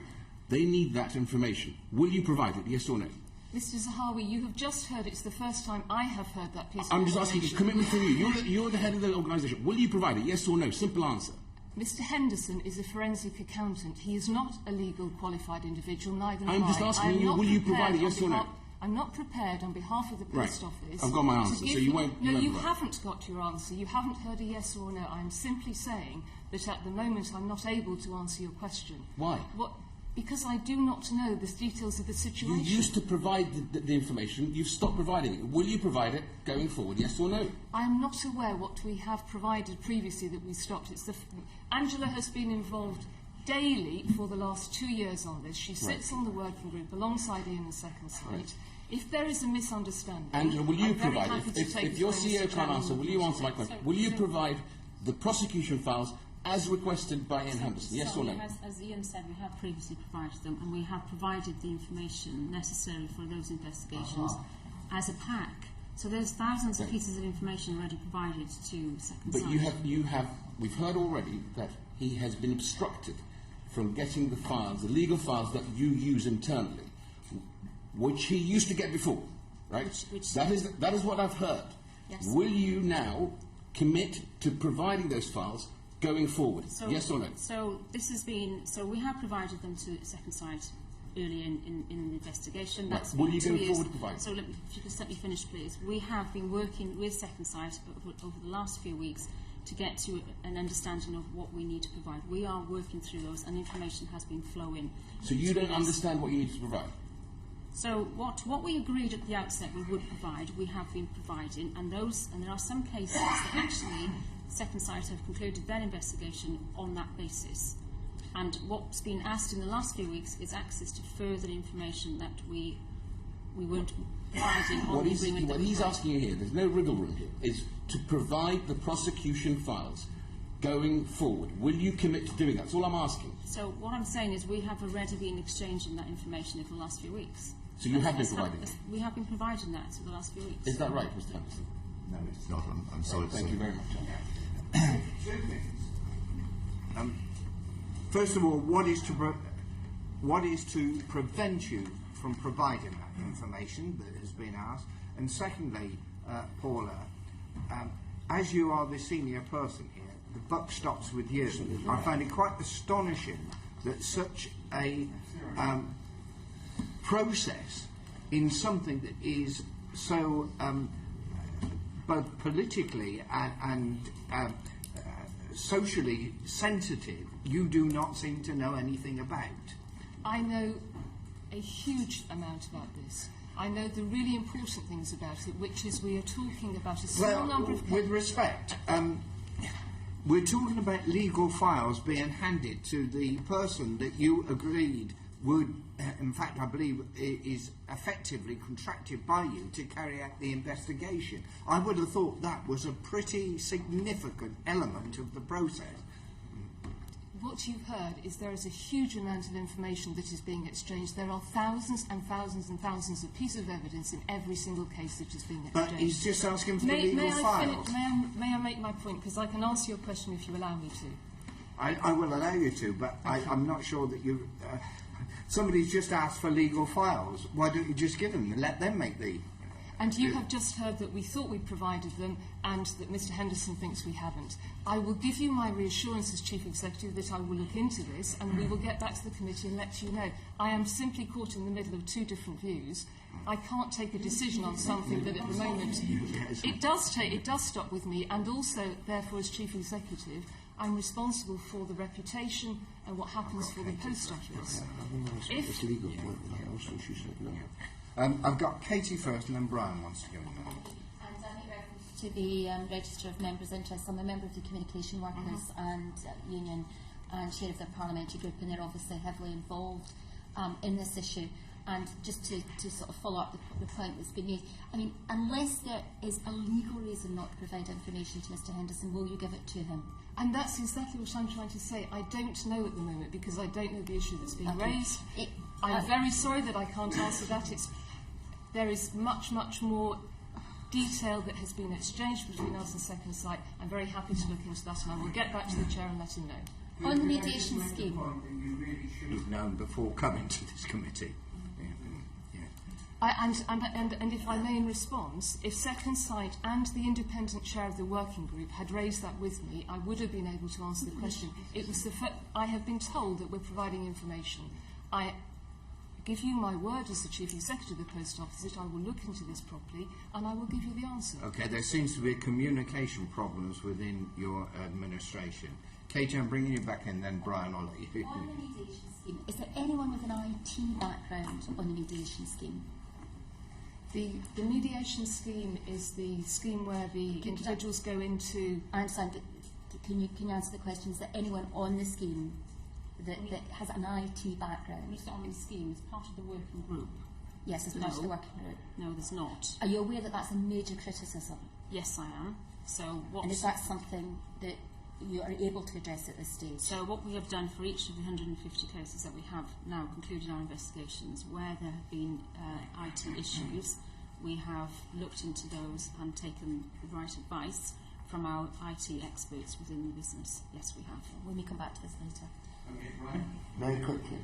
[SPEAKER 16] They need that information. Will you provide it? Yes or no?
[SPEAKER 6] Mr. Zahawi, you have just heard it's the first time I have heard that piece of
[SPEAKER 16] I'm just asking
[SPEAKER 6] information.
[SPEAKER 16] a commitment from you. You're the head of the organisation. Will you provide it? Yes or no? Simple answer.
[SPEAKER 6] Mr. Henderson is a forensic accountant. He is not a legal qualified individual, neither am I.
[SPEAKER 16] I'm just asking
[SPEAKER 6] I'm
[SPEAKER 16] you,
[SPEAKER 6] not
[SPEAKER 16] will you
[SPEAKER 6] prepared
[SPEAKER 16] provide it,
[SPEAKER 6] on
[SPEAKER 16] yes or no?
[SPEAKER 6] behalf- I'm not prepared on behalf of the Post
[SPEAKER 16] Right.
[SPEAKER 6] Office.
[SPEAKER 16] I've got my
[SPEAKER 6] to
[SPEAKER 16] answer,
[SPEAKER 6] give
[SPEAKER 16] so you won't-
[SPEAKER 6] No,
[SPEAKER 16] you won't
[SPEAKER 6] you
[SPEAKER 16] provide.
[SPEAKER 6] haven't got your answer. You haven't heard a yes or a no. I'm simply saying that at the moment I'm not able to answer your question.
[SPEAKER 16] Why?
[SPEAKER 6] Because I do not know the details of the
[SPEAKER 16] You
[SPEAKER 6] situation.
[SPEAKER 16] used to provide the information. You've stopped providing it. Will you provide it going forward? Yes or no?
[SPEAKER 6] I am not aware what we have provided previously that we stopped. Angela has been involved daily for the last 2 years on this. She sits on the working group alongside Ian and Second Sight.
[SPEAKER 16] Right.
[SPEAKER 6] If there is a misunderstanding,
[SPEAKER 16] Angela, will you
[SPEAKER 6] I'm very
[SPEAKER 16] provide
[SPEAKER 6] happy
[SPEAKER 16] it?
[SPEAKER 6] to take
[SPEAKER 16] If
[SPEAKER 6] this
[SPEAKER 16] your
[SPEAKER 6] away,
[SPEAKER 16] CEO
[SPEAKER 6] Mr.
[SPEAKER 16] can't
[SPEAKER 6] Chairman.
[SPEAKER 16] answer, will you answer my question? Will you provide the prosecution files as requested by Ian Henderson? Yes or no?
[SPEAKER 15] As Ian said, we have previously provided them, and we have provided the information necessary for those investigations as a pack. So there's thousands of
[SPEAKER 16] Okay.
[SPEAKER 15] pieces of information already provided to Second
[SPEAKER 16] But
[SPEAKER 15] Sight.
[SPEAKER 16] we've heard already that he has been obstructed from getting the files, the legal files that you use internally, which he used to get before, right? That is what I've heard.
[SPEAKER 15] Yes.
[SPEAKER 16] Will you now commit to providing those files going forward?
[SPEAKER 15] So,
[SPEAKER 16] yes or no?
[SPEAKER 15] So this has been. So we have provided them to Second Sight early in the investigation.
[SPEAKER 16] Right.
[SPEAKER 15] That's
[SPEAKER 16] Will
[SPEAKER 15] been
[SPEAKER 16] you
[SPEAKER 15] 2
[SPEAKER 16] go
[SPEAKER 15] years.
[SPEAKER 16] forward to provide?
[SPEAKER 15] So if you just let me finish, please. We have been working with Second Sight over the last few weeks to get to an understanding of what we need to provide. We are working through those, and information has been flowing.
[SPEAKER 16] So you don't understand what you need to provide?
[SPEAKER 15] So what we agreed at the outset we would provide, we have been providing, and there are some cases that actually Second Sight have concluded their investigation on that basis. And what's been asked in the last few weeks is access to further information that we weren't providing on the agreement that
[SPEAKER 16] What
[SPEAKER 15] we
[SPEAKER 16] he's
[SPEAKER 15] had.
[SPEAKER 16] asking you here, there's no wriggle room here, is to provide the prosecution files going forward. Will you commit to doing that? That's all I'm asking.
[SPEAKER 15] So what I'm saying is we have already been exchanging that information over the last few weeks.
[SPEAKER 16] So you have been
[SPEAKER 15] That's
[SPEAKER 16] providing it?
[SPEAKER 15] We have been providing that over the last few weeks.
[SPEAKER 16] Is that right, Mr. Henderson?
[SPEAKER 13] No, it's not. I'm sorry.
[SPEAKER 16] Thank you very much.
[SPEAKER 2] Two things. First of all, what is to prevent you from providing that information that has been asked? And secondly, Paula, as you are the senior person here, the buck stops with you. I find it quite astonishing that such a process in something that is so both politically and socially sensitive, you do not seem to know anything about.
[SPEAKER 6] I know a huge amount about this. I know the really important things about it, which is we are talking about a small number of...
[SPEAKER 2] With respect, we're talking about legal files being handed to the person that you agreed would, in fact, I believe, is effectively contracted by you to carry out the investigation. I would have thought that was a pretty significant element of the process.
[SPEAKER 6] What you've heard is there is a huge amount of information that is being exchanged. There are thousands and thousands and thousands of pieces of evidence in every single case that is being exchanged.
[SPEAKER 2] But he's just asking for the legal files.
[SPEAKER 6] May I make my point? Because I can answer your question if you allow me to.
[SPEAKER 2] I will allow you to, but I'm not sure that you... somebody's just asked for legal files. Why don't you just give them and let them make the...
[SPEAKER 6] And you have just heard that we thought we'd provided them and that Mr Henderson thinks we haven't. I will give you my reassurance as Chief Executive that I will look into this and we will get back to the committee and let you know. I am simply caught in the middle of two different views. I can't take a decision on something that at the moment... It does stop with me, and also, therefore, as Chief Executive, I'm responsible for the reputation and what happens for the post office.
[SPEAKER 2] I've got Katie first and then Brian wants to go in.
[SPEAKER 17] And in reference to the Register of Members' Interests, I'm a member of the Communication Workers and Union and chair of their parliamentary group, and they're obviously heavily involved in this issue. And just to sort of follow up the point that's been made, I mean, unless there is a legal reason not to provide information to Mr Henderson, will you give it to him?
[SPEAKER 6] And that's exactly what I'm trying to say. I don't know at the moment because I don't know the issue that's being raised. I'm very sorry that I can't answer that. There is much, much more detail that has been exchanged between us and Second Sight. I'm very happy to look into that, and I will get back to the Chair and let him know.
[SPEAKER 17] On the mediation scheme.
[SPEAKER 2] You really should have known before coming to this committee.
[SPEAKER 6] And if I may in response, if Second Sight and the independent chair of the working group had raised that with me, I would have been able to answer the question. It was I have been told that we're providing information. I give you my word as the Chief Executive of the Post Office that I will look into this properly and I will give you the answer.
[SPEAKER 2] Okay, there seems to be communication problems within your administration. Katie, I'm bringing you back in, then Brian, I'll let you.
[SPEAKER 17] On the mediation scheme, is there anyone with an IT background on the mediation scheme?
[SPEAKER 6] The mediation scheme is the scheme where the individuals go into...
[SPEAKER 17] I understand, but can you answer the question, is there anyone on the scheme that has an IT background?
[SPEAKER 15] When you say on the scheme, it's part of the working group.
[SPEAKER 17] Yes, as part of the working group.
[SPEAKER 15] No, there's not.
[SPEAKER 17] Are you aware that that's a major criticism?
[SPEAKER 15] Yes, I am.
[SPEAKER 17] And is that something that you are able to address at this stage?
[SPEAKER 15] So what we have done for each of the 150 cases that we have now concluded our investigations, where there have been IT issues, we have looked into those and taken the right advice from our IT experts within the business. Yes, we have.
[SPEAKER 17] When we come back to this later.
[SPEAKER 9] Very quickly.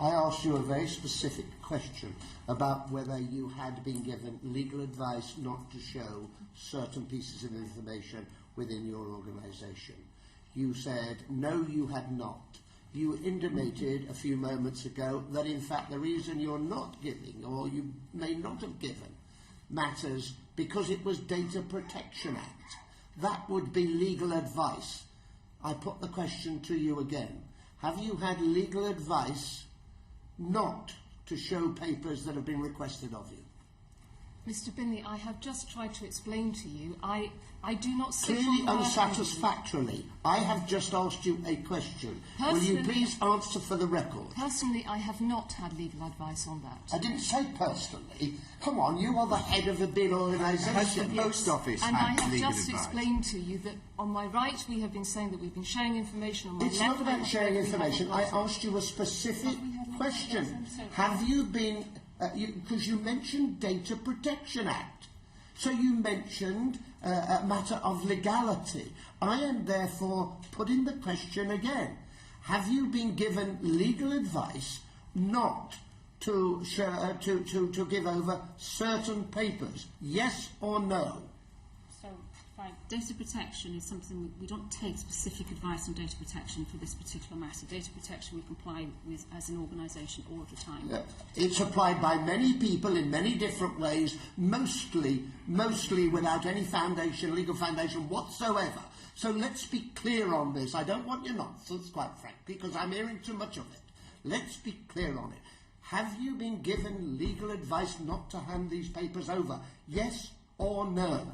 [SPEAKER 9] I asked you a very specific question about whether you had been given legal advice not to show certain pieces of information within your organisation. You said, no, you had not. You intimated a few moments ago that, in fact, the reason you're not giving, or you may not have given, matters because it was Data Protection Act. That would be legal advice. I put the question to you again. Have you had legal advice not to show papers that have been requested of you?
[SPEAKER 6] Mr Binley, I have just tried to explain to you, I do not...
[SPEAKER 9] Clearly unsatisfactorily. I have just asked you a question. Will you please answer for the record?
[SPEAKER 6] Personally, I have not had legal advice on that.
[SPEAKER 9] I didn't say personally. Come on, you are the head of a big organisation.
[SPEAKER 2] Has the Post Office
[SPEAKER 6] and I
[SPEAKER 2] had
[SPEAKER 6] have
[SPEAKER 2] legal
[SPEAKER 6] just
[SPEAKER 2] advice?
[SPEAKER 6] Explained to you that on my right we have been saying that we've been sharing information. On my
[SPEAKER 9] It's
[SPEAKER 6] left
[SPEAKER 9] not about sharing information. I asked you a specific question. Have you been... because you mentioned Data Protection Act. So you mentioned a matter of legality. I am therefore putting the question again. Have you been given legal advice not to give over certain papers? Yes or no?
[SPEAKER 15] So, data protection is something we don't take specific advice on data protection for this particular matter. Data protection we comply with as an organisation all of the time.
[SPEAKER 9] It's applied by many people in many different ways, mostly without any foundation, legal foundation whatsoever. So let's be clear on this. I don't want your nonsense, quite frankly, because I'm hearing too much of it. Let's be clear on it. Have you been given legal advice not to hand these papers over? Yes or no?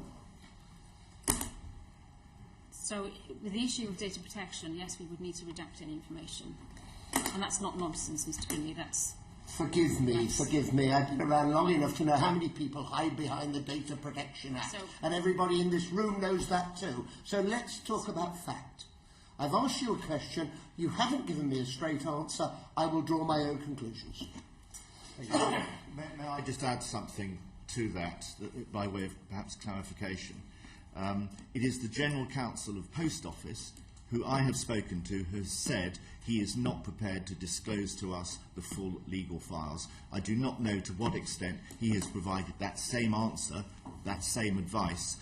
[SPEAKER 15] So, with the issue of data protection, yes, we would need to redact any information. And that's not nonsense, Mr. Bingley, that's...
[SPEAKER 9] Forgive me. I've been around long enough to know how many people hide behind the Data Protection Act. And everybody in this room knows that too. So let's talk about fact. I've asked you a question. You haven't given me a straight answer. I will draw my own conclusions.
[SPEAKER 13] May I just add something to that, by way of perhaps clarification? It is the General Counsel of Post Office who I have spoken to has said he is not prepared to disclose to us the full legal files. I do not know to what extent he has provided that same answer, that same advice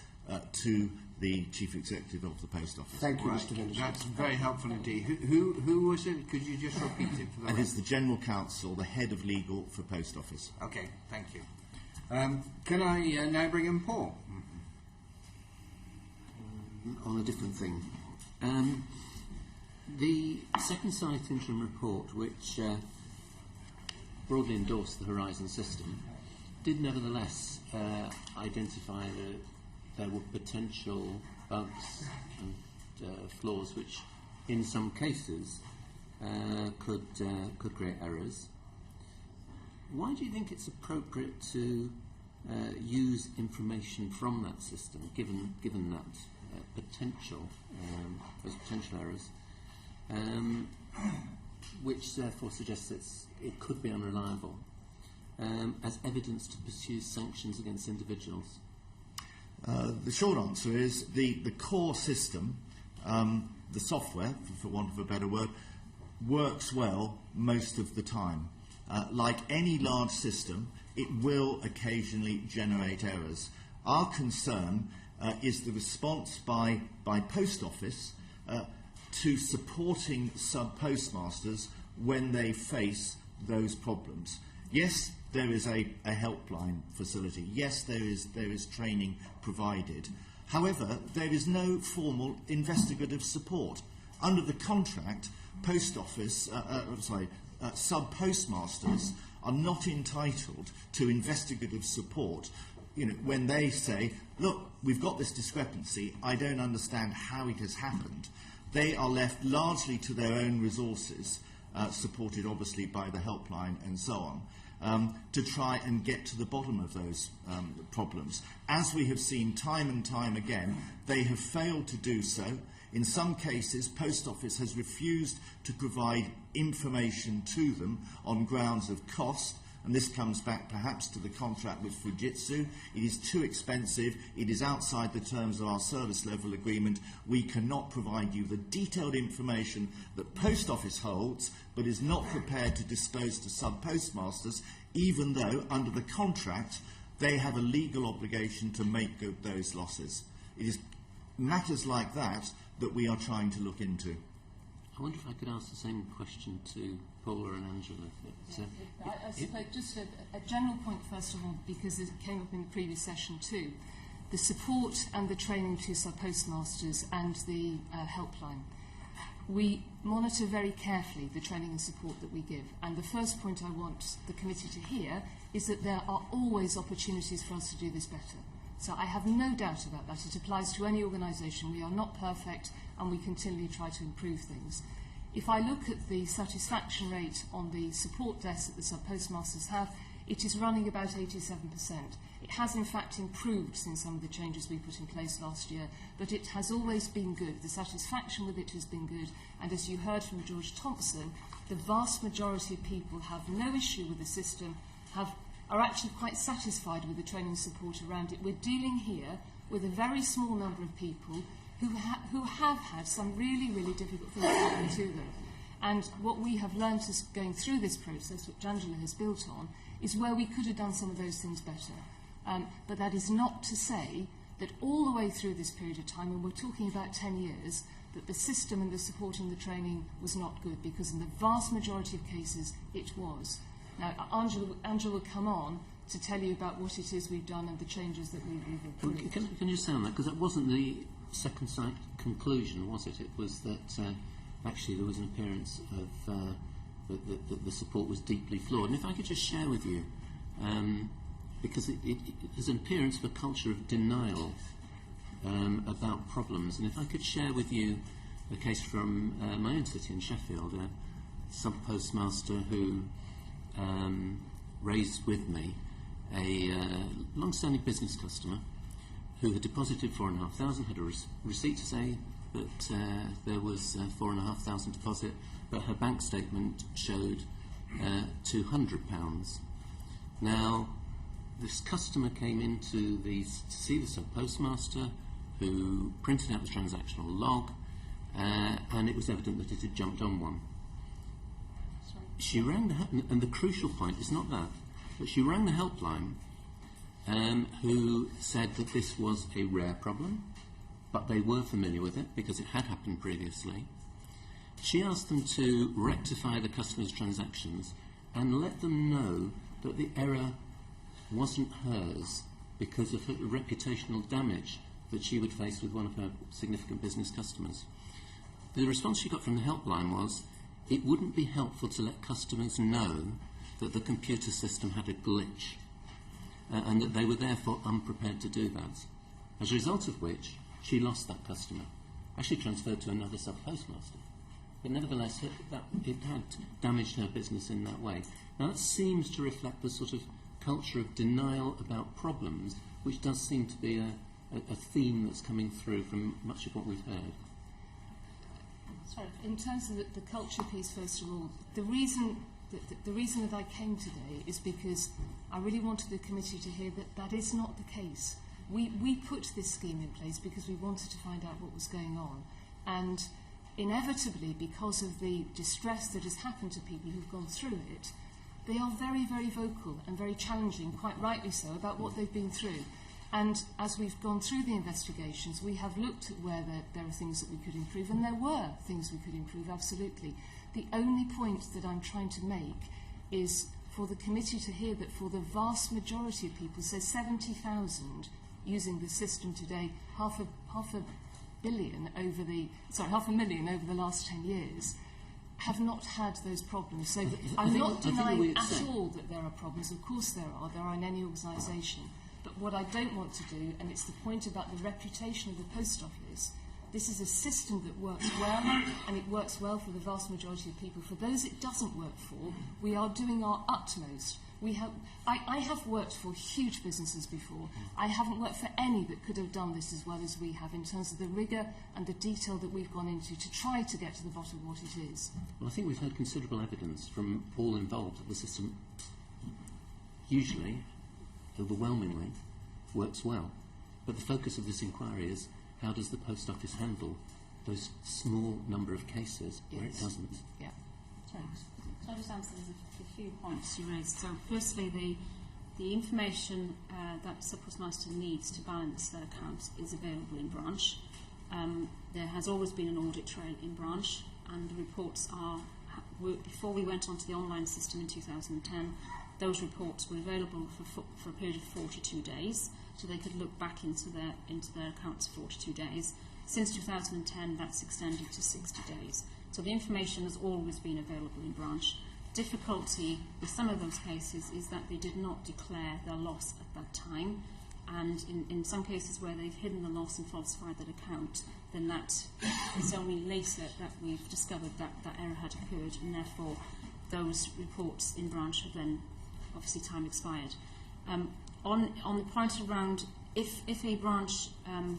[SPEAKER 13] to the Chief Executive of the Post Office.
[SPEAKER 9] Thank you, Mr. Henderson.
[SPEAKER 2] That's very helpful indeed. Who was it? Could you just repeat it for the
[SPEAKER 13] It is the General Counsel, the Head of Legal for Post Office.
[SPEAKER 2] Okay, thank you. Can I now bring in Paul?
[SPEAKER 11] On a different thing. The Second Sight interim report, which broadly endorsed the Horizon system, did nevertheless identify that there were potential bugs and flaws which, in some cases, could create errors. Why do you think it's appropriate to use information from that system, given that those potential errors, which therefore suggests it could be unreliable, as evidence to pursue sanctions against individuals?
[SPEAKER 13] The short answer is the core system, the software, for want of a better word, works well most of the time. Like any large system, it will occasionally generate errors. Our concern is the response by Post Office to supporting sub-postmasters when they face those problems. Yes, there is a helpline facility. Yes, there is training provided. However, there is no formal investigative support. Under the contract, Post Office, sub-postmasters are not entitled to investigative support. You know, when they say, look, we've got this discrepancy, I don't understand how it has happened, they are left largely to their own resources, supported obviously by the helpline and so on, to try and get to the bottom of those problems. As we have seen time and time again, they have failed to do so. In some cases, Post Office has refused to provide information to them on grounds of cost, and this comes back perhaps to the contract with Fujitsu. It is too expensive, it is outside the terms of our service level agreement, we cannot provide you the detailed information that Post Office holds, but is not prepared to disclose to sub-postmasters, even though, under the contract, they have a legal obligation to make good those losses. It is matters like that that we are trying to look into.
[SPEAKER 11] I wonder if I could ask the same question to Paula and Angela.
[SPEAKER 6] I suppose just a general point first of all, because it came up in the previous session too. The support and the training to sub-postmasters and the helpline. We monitor very carefully the training and support that we give, and the first point I want the committee to hear is that there are always opportunities for us to do this better. So I have no doubt about that. It applies to any organisation. We are not perfect and we continually try to improve things. If I look at the satisfaction rate on the support desk that the sub-postmasters have, it is running about 87%. It has in fact improved since some of the changes we put in place last year, but it has always been good. The satisfaction with it has been good, and as you heard from George Thompson, the vast majority of people have no issue with the system, are actually quite satisfied with the training support around it. We're dealing here with a very small number of people who have had some really, really difficult things happen to them. And what we have learned as going through this process, which Angela has built on, is where we could have done some of those things better. But that is not to say that all the way through this period of time, and we're talking about 10 years, that the system and the support and the training was not good, because in the vast majority of cases it was. Now, Angela will come on to tell you about what it is we've done and the changes that we've improved.
[SPEAKER 11] Can you say on that? Because that wasn't the Second Sight conclusion, was it? It was that actually there was an appearance of that the support was deeply flawed. And if I could just share with you, because there's an appearance of a culture of denial about problems, and if I could share with you a case from my own city in Sheffield, a sub-postmaster who raised with me a long-standing business customer who had deposited £4,500, had a receipt to say that there was £4,500 deposit, but her bank statement showed £200. Now, this customer came in to see the sub-postmaster, who printed out the transactional log, and it was evident that it had jumped on one. She rang and the crucial point is not that, but she rang the helpline, who said that this was a rare problem, but they were familiar with it because it had happened previously. She asked them to rectify the customer's transactions and let them know that the error wasn't hers because of her reputational damage that she would face with one of her significant business customers. The response she got from the helpline was, it wouldn't be helpful to let customers know that the computer system had a glitch, and that they were therefore unprepared to do that. As a result of which, she lost that customer, actually transferred to another sub-postmaster. But nevertheless, it had damaged her business in that way. Now, that seems to reflect the sort of culture of denial about problems, which does seem to be a theme that's coming through from much of what we've heard.
[SPEAKER 6] Sorry, in terms of the culture piece, first of all, the reason that I came today is because I really wanted the committee to hear that that is not the case. We put this scheme in place because we wanted to find out what was going on, and inevitably, because of the distress that has happened to people who've gone through it, they are very, very vocal and very challenging, quite rightly so, about what they've been through. And as we've gone through the investigations, we have looked at where there are things that we could improve, and there were things we could improve, absolutely. The only point that I'm trying to make is for the committee to hear that for the vast majority of people, so 70,000 using the system today, half a million over the last 10 years, have not had those problems. So I'm not denying at all that there are problems. Of course there are in any organisation. But what I don't want to do, and it's the point about the reputation of the post office, this is a system that works well, and it works well for the vast majority of people. For those it doesn't work for, we are doing our utmost. I have worked for huge businesses before. I haven't worked for any that could have done this as well as we have in terms of the rigour and the detail that we've gone into to try to get to the bottom of what it is.
[SPEAKER 11] Well, I think we've had considerable evidence from all involved that the system usually, overwhelmingly, works well. But the focus of this inquiry is how does the post office handle those small number of cases where it doesn't?
[SPEAKER 6] Yeah.
[SPEAKER 15] Sorry. Can I just answer a few points you raised? So, firstly, the information that the sub-postmaster needs to balance their accounts is available in branch. There has always been an audit trail in branch, and the reports before we went onto the online system in 2010, those reports were available for a period of 42 days, so they could look back into their accounts for 42 days. Since 2010, that's extended to 60 days. So the information has always been available in branch. Difficulty with some of those cases is that they did not declare their loss at that time, and in some cases where they've hidden the loss and falsified that account, then that is only later that we've discovered that error had occurred, and therefore those reports in branch have then obviously time expired. On the point around if a branch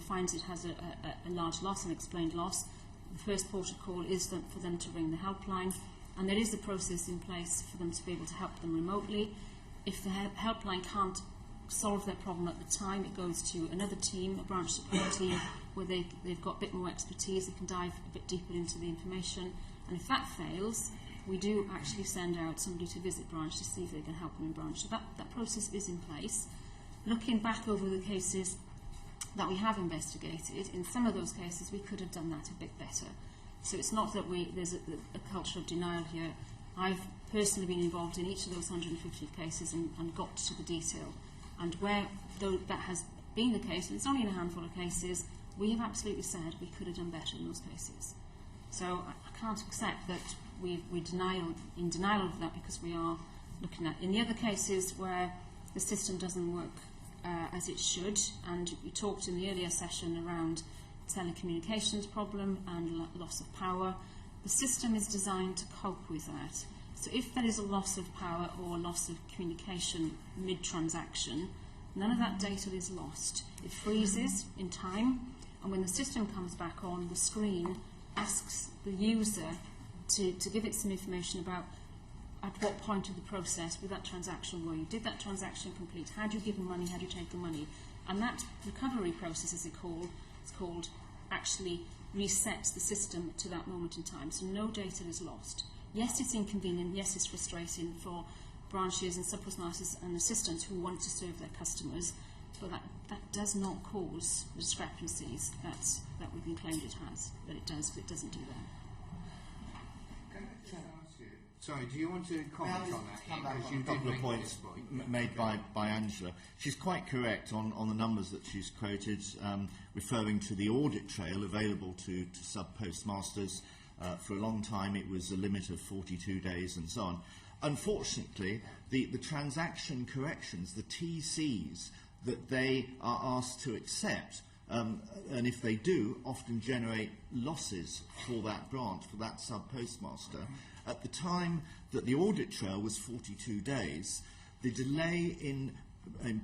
[SPEAKER 15] finds it has a large loss, an explained loss, the first port of call is for them to ring the helpline, and there is a process in place for them to be able to help them remotely. If the helpline can't solve their problem at the time, it goes to another team, a branch support team, where they've got a bit more expertise, they can dive a bit deeper into the information, and if that fails, we do actually send out somebody to visit branch to see if they can help them in branch. So that process is in place. Looking back over the cases that we have investigated, in some of those cases we could have done that a bit better. So it's not that there's a culture of denial here. I've personally been involved in each of those 150 cases and got to the detail. And where that has been the case, and it's only in a handful of cases, we have absolutely said we could have done better in those cases. So I can't accept that we're in denial of that because we are looking at, in the other cases where the system doesn't work as it should, and you talked in the earlier session around telecommunications problem and loss of power, the system is designed to cope with that. So if there is a loss of power or loss of communication mid-transaction, none of that data is lost. It freezes in time, and when the system comes back on, the screen asks the user to give it some information about at what point of the process with that transaction were you. Did that transaction complete? Had you given money? Had you taken money? And that recovery process, as it's called, actually resets the system to that moment in time. So no data is lost. Yes, it's inconvenient. Yes, it's frustrating for branches and sub-postmasters and assistants who want to serve their customers, but that does not cause the discrepancies that we've been claimed it has. But it does, but it doesn't do that.
[SPEAKER 2] Sorry, do you want to comment on that?
[SPEAKER 13] A couple of points made by Angela. She's quite correct on the numbers that she's quoted, referring to the audit trail available to sub-postmasters. For a long time it was a limit of 42 days and so on. Unfortunately, the transaction corrections, the TCs that they are asked to accept, and if they do, often generate losses for that branch, for that sub-postmaster. At the time that the audit trail was 42 days, the delay in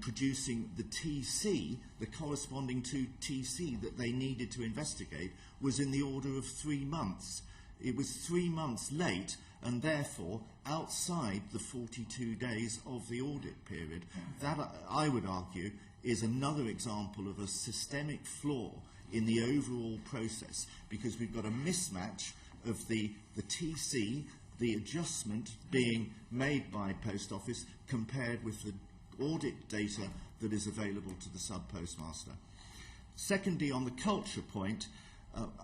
[SPEAKER 13] producing the TC, the corresponding to TC that they needed to investigate, was in the order of 3 months. It was 3 months late, and therefore outside the 42 days of the audit period. That, I would argue, is another example of a systemic flaw in the overall process, because we've got a mismatch of the TC, the adjustment being made by Post Office, compared with the audit data that is available to the sub-postmaster. Secondly, on the culture point,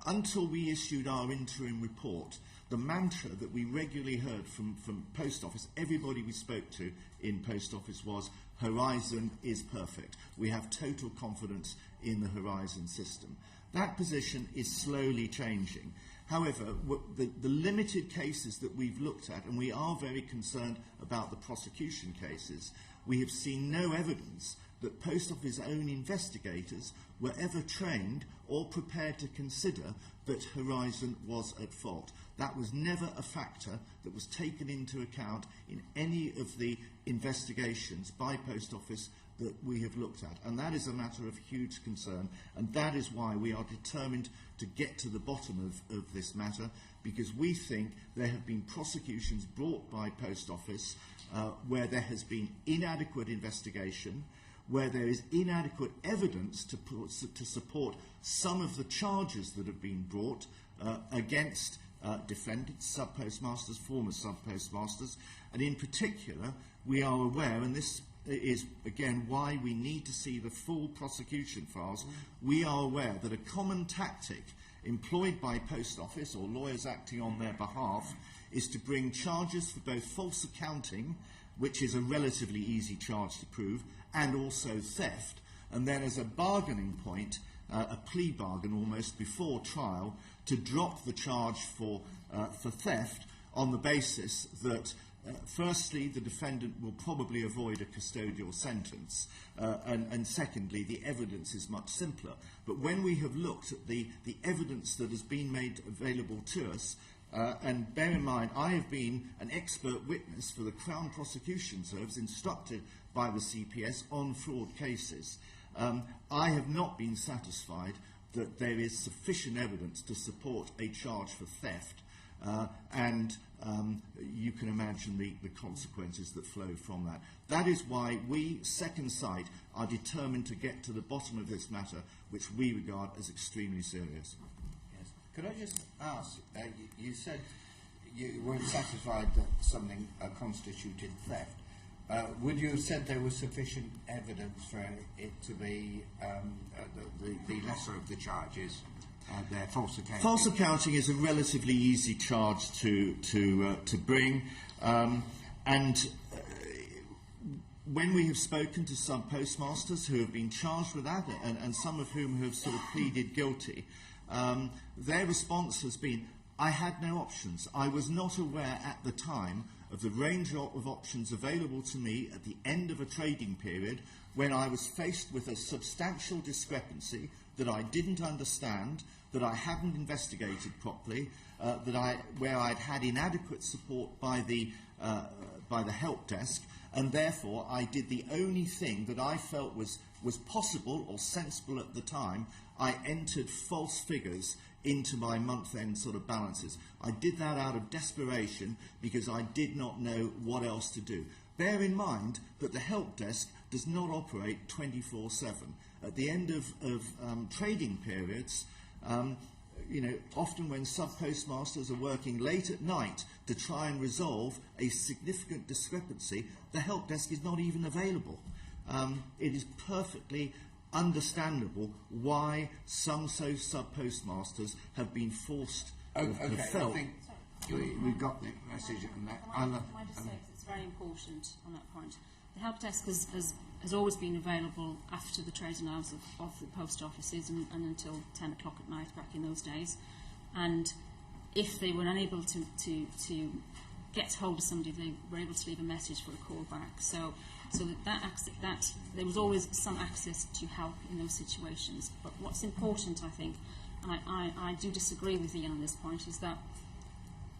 [SPEAKER 13] until we issued our interim report, the mantra that we regularly heard from Post Office, everybody we spoke to in Post Office, was Horizon is perfect. We have total confidence in the Horizon system. That position is slowly changing. However, the limited cases that we've looked at, and we are very concerned about the prosecution cases, we have seen no evidence that Post Office own investigators were ever trained or prepared to consider that Horizon was at fault. That was never a factor that was taken into account in any of the investigations by Post Office that we have looked at, and that is a matter of huge concern, and that is why we are determined to get to the bottom of this matter, because we think there have been prosecutions brought by Post Office where there has been inadequate investigation, where there is inadequate evidence to support some of the charges that have been brought against defendants, sub-postmasters, former sub-postmasters, and in particular we are aware, and this is again why we need to see the full prosecution files, we are aware that a common tactic employed by Post Office or lawyers acting on their behalf is to bring charges for both false accounting, which is a relatively easy charge to prove, and also theft, and then as a bargaining point, a plea bargain almost before trial, to drop the charge for theft on the basis that firstly, the defendant will probably avoid a custodial sentence, and secondly, the evidence is much simpler. But when we have looked at the evidence that has been made available to us, and bear in mind, I have been an expert witness for the Crown Prosecution Service, instructed by the CPS on fraud cases, I have not been satisfied that there is sufficient evidence to support a charge for theft, and you can imagine the consequences that flow from that. That is why we, Second Sight, are determined to get to the bottom of this matter, which we regard as extremely serious.
[SPEAKER 2] Yes. Could I just ask, you said you weren't satisfied that something constituted theft. Would you have said there was sufficient evidence for it to be the lesser of the charges? False accounting.
[SPEAKER 13] False accounting is a relatively easy charge to bring, and when we have spoken to some postmasters who have been charged with that, and some of whom have sort of pleaded guilty, their response has been, I had no options. I was not aware at the time of the range of options available to me at the end of a trading period when I was faced with a substantial discrepancy that I didn't understand, that I hadn't investigated properly, where I'd had inadequate support by the help desk, and therefore I did the only thing that I felt was possible or sensible at the time. I entered false figures into my month-end sort of balances. I did that out of desperation because I did not know what else to do. Bear in mind that the help desk does not operate 24/7. At the end of trading periods, often when sub-postmasters are working late at night to try and resolve a significant discrepancy, the help desk is not even available. It is perfectly understandable why some sub-postmasters have been forced to felt.
[SPEAKER 2] I think we've got the message on that.
[SPEAKER 15] Can I just say, 'cause it's very important on that point. The help desk has always been available after the trading hours of the post offices and until 10 o'clock at night back in those days. And if they were unable to get hold of somebody, they were able to leave a message for a call back. So that there was always some access to help in those situations. But what's important, I think, and I do disagree with Ian on this point, is that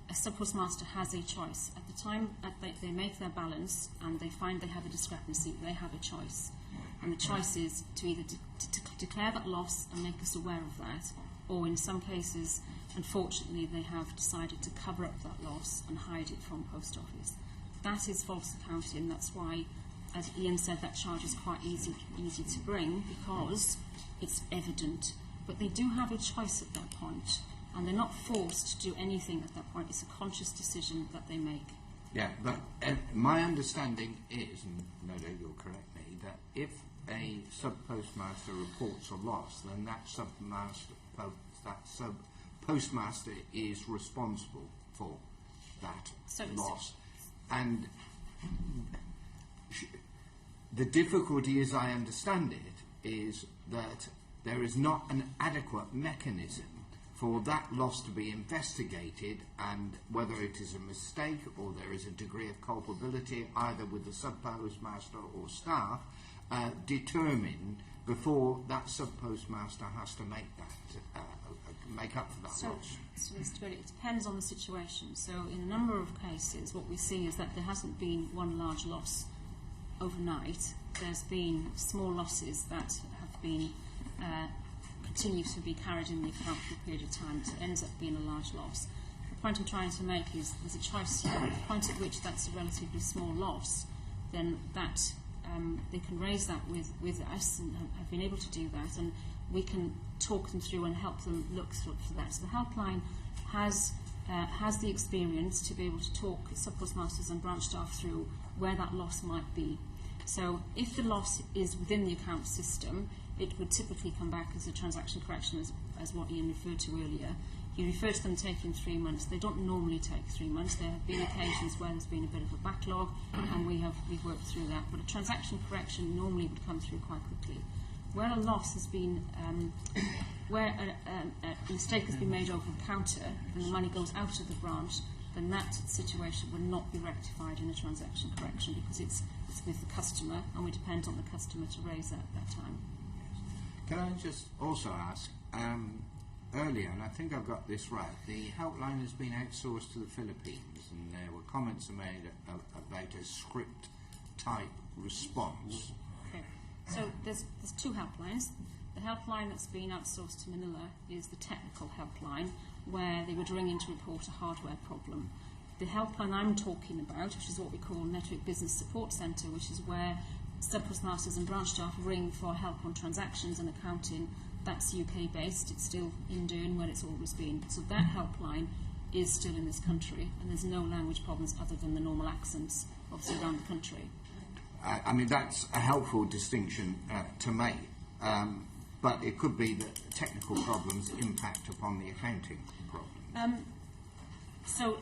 [SPEAKER 15] a sub-postmaster has a choice. At the time that they make their balance and they find they have a discrepancy, they have a choice. And the choice is to either declare that loss and make us aware of that, or in some cases, unfortunately, they have decided to cover up that loss and hide it from post office. That is false accounting. That's why, as Ian said, that charge is quite easy to bring because it's evident. But they do have a choice at that point, and they're not forced to do anything at that point. It's a conscious decision that they make.
[SPEAKER 2] Yeah, but my understanding is, and no doubt you'll correct me, that if a sub-postmaster reports a loss, then that sub-postmaster is responsible for that loss. And the difficulty, as I understand it, is that there is not an adequate mechanism for that loss to be investigated, and whether it is a mistake or there is a degree of culpability either with the sub-postmaster or staff determined before that sub-postmaster has to make up for that loss.
[SPEAKER 15] So Mr. Goody, it depends on the situation. So in a number of cases what we see is that there hasn't been one large loss overnight. There's been small losses that have been continue to be carried in the account for a period of time. So it ends up being a large loss. The point I'm trying to make is there's a choice here. At the point at which that's a relatively small loss, then that they can raise that with us, and have been able to do that, and we can talk them through and help them look for that. So the helpline has the experience to be able to talk sub-postmasters and branch staff through where that loss might be. So if the loss is within the account system, it would typically come back as a transaction correction, as what Ian referred to earlier. He referred to them taking 3 months. They don't normally take 3 months. There have been occasions where there's been a bit of a backlog, and we've worked through that. But a transaction correction normally would come through quite quickly. Where a loss has been, where a mistake has been made over the counter and the money goes out of the branch, then that situation will not be rectified in a transaction correction because it's with the customer, and we depend on the customer to raise that at that time.
[SPEAKER 2] Can I just also ask, earlier, and I think I've got this right, the helpline has been outsourced to the Philippines, and there were comments made about a script-type response.
[SPEAKER 15] Okay. So there's two helplines. The helpline that's been outsourced to Manila is the technical helpline, where they would ring in to report a hardware problem. The helpline I'm talking about, which is what we call Network Business Support Centre, which is where sub-postmasters and branch staff ring for help on transactions and accounting, that's UK based. It's still in Durham where it's always been. So that helpline is still in this country, and there's no language problems other than the normal accents obviously around the country.
[SPEAKER 2] I mean, that's a helpful distinction to make, but it could be that technical problems impact upon the accounting problem.
[SPEAKER 15] So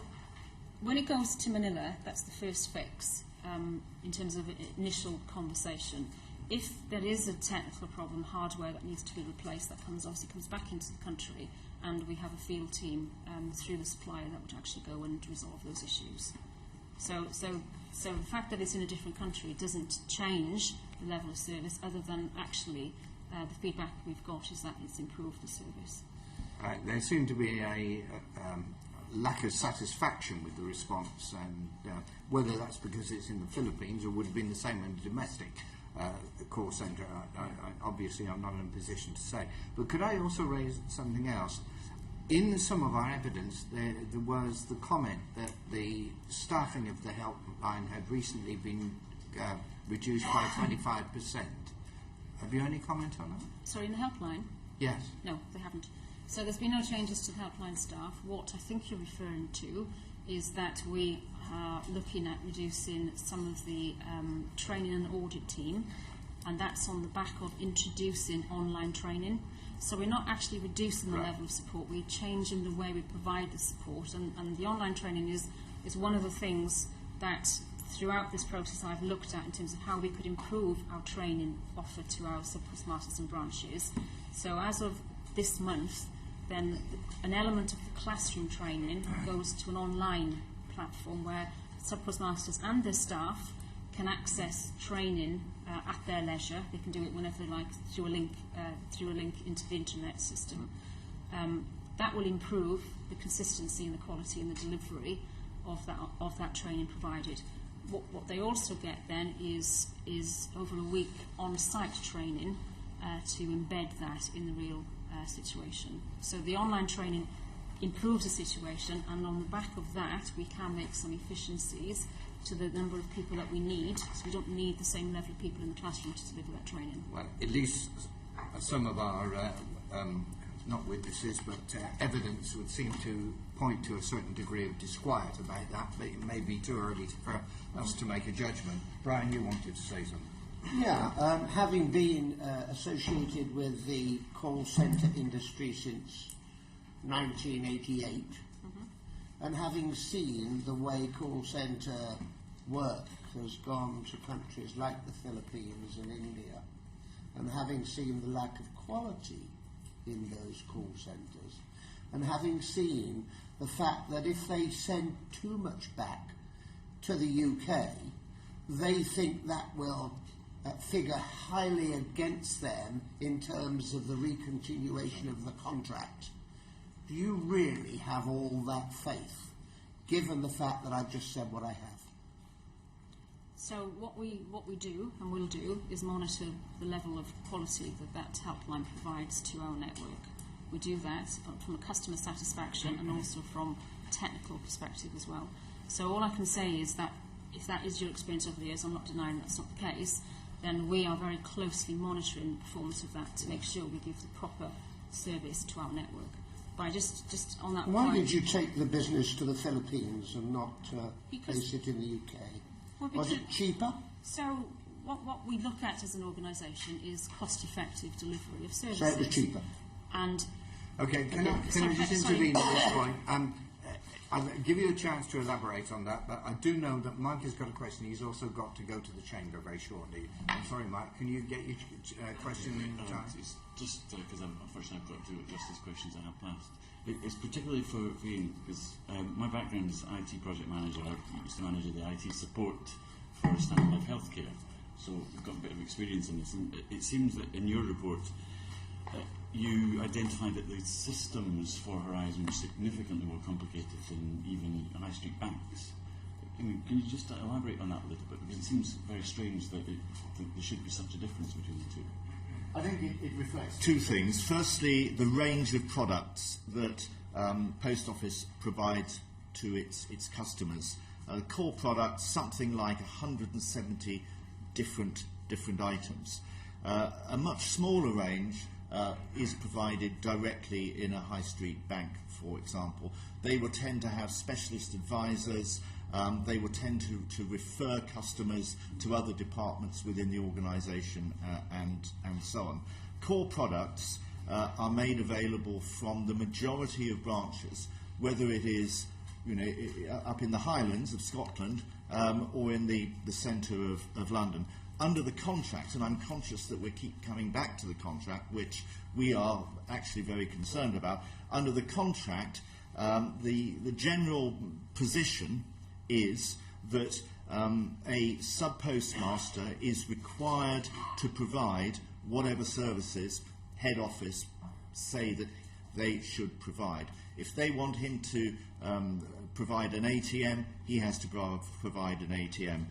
[SPEAKER 15] when it goes to Manila, that's the first fix in terms of initial conversation. if there is a technical problem, hardware that needs to be replaced, that obviously comes back into the country, and we have a field team through the supplier that would actually go and resolve those issues. So the fact that it's in a different country doesn't change the level of service, other than actually the feedback we've got is that it's improved the service.
[SPEAKER 2] There seemed to be a lack of satisfaction with the response, and whether that's because it's in the Philippines or would have been the same in the domestic call centre, obviously I'm not in a position to say. But could I also raise something else? In some of our evidence, there was the comment that the staffing of the helpline had recently been reduced by 25%. Have you any comment on that?
[SPEAKER 15] Sorry, in the helpline?
[SPEAKER 2] Yes.
[SPEAKER 15] No, they haven't. So there's been no changes to the helpline staff. What I think you're referring to is that we are looking at reducing some of the training and audit team, and that's on the back of introducing online training. So we're not actually reducing the level of support, we're changing the way we provide the support, and the online training is one of the things that throughout this process I've looked at in terms of how we could improve our training offer to our sub-postmasters and branches. So as of this month, then an element of the classroom training goes to an online platform where sub-postmasters and their staff can access training at their leisure. They can do it whenever they like through a link into the internet system. That will improve the consistency and the quality and the delivery of that training provided. What they also get then is over a week on-site training to embed that in the real situation. So the online training improves the situation, and on the back of that we can make some efficiencies to the number of people that we need, so we don't need the same level of people in the classroom to deliver that training.
[SPEAKER 2] Well, at least some of our, not witnesses, but evidence would seem to point to a certain degree of disquiet about that, but it may be too early for us to make a judgment. Brian, you wanted to say something.
[SPEAKER 9] Yeah, having been associated with the call centre industry since 1988, and having seen the way call centre work has gone to countries like the Philippines and India, and having seen the lack of quality in those call centres, and having seen the fact that if they send too much back to the UK, they think that will figure highly against them in terms of the recontinuation of the contract. Do you really have all that faith, given the fact that I've just said what I have?
[SPEAKER 15] So what we do and will do is monitor the level of quality that helpline provides to our network. We do that from a customer satisfaction and also from a technical perspective as well. So all I can say is that if that is your experience over the years, I'm not denying that's not the case, then we are very closely monitoring the performance of that to make sure we give the proper service to our network. But just on that
[SPEAKER 9] Why
[SPEAKER 15] point,
[SPEAKER 9] did you take the business to the Philippines and not place it in the UK?
[SPEAKER 15] Well,
[SPEAKER 9] Was it cheaper?
[SPEAKER 15] So what we look at as an organisation is cost-effective delivery of services.
[SPEAKER 9] So it was cheaper.
[SPEAKER 15] And
[SPEAKER 2] okay, can I just intervene at this point? I'll give you a chance to elaborate on that, but I do know that Mike has got a question. He's also got to go to the chamber very shortly. I'm sorry, Mike, can you get your question in time?
[SPEAKER 12] It's just because unfortunately I've got to address these questions I have passed. It's particularly for Ian, because my background is IT project manager. I used to manage the IT support for Standard Life Healthcare, so we've got a bit of experience in this. And it seems that in your report, you identified that the systems for Horizon were significantly more complicated than even high street banks. Can you just elaborate on that a little bit? Because it seems very strange that there should be such a difference between the two.
[SPEAKER 2] I think it reflects
[SPEAKER 13] two things. Firstly, the range of products that Post Office provides to its customers. Core products, something like 170 different items. A much smaller range is provided directly in a high street bank, for example. They will tend to have specialist advisors. They will tend to refer customers to other departments within the organisation and so on. Core products are made available from the majority of branches, whether it is up in the Highlands of Scotland or in the centre of London. under the contract, and I'm conscious that we keep coming back to the contract, which we are actually very concerned about, under the contract, the general position is that a sub-postmaster is required to provide whatever services head office say that they should provide. If they want him to provide an ATM, he has to provide an ATM.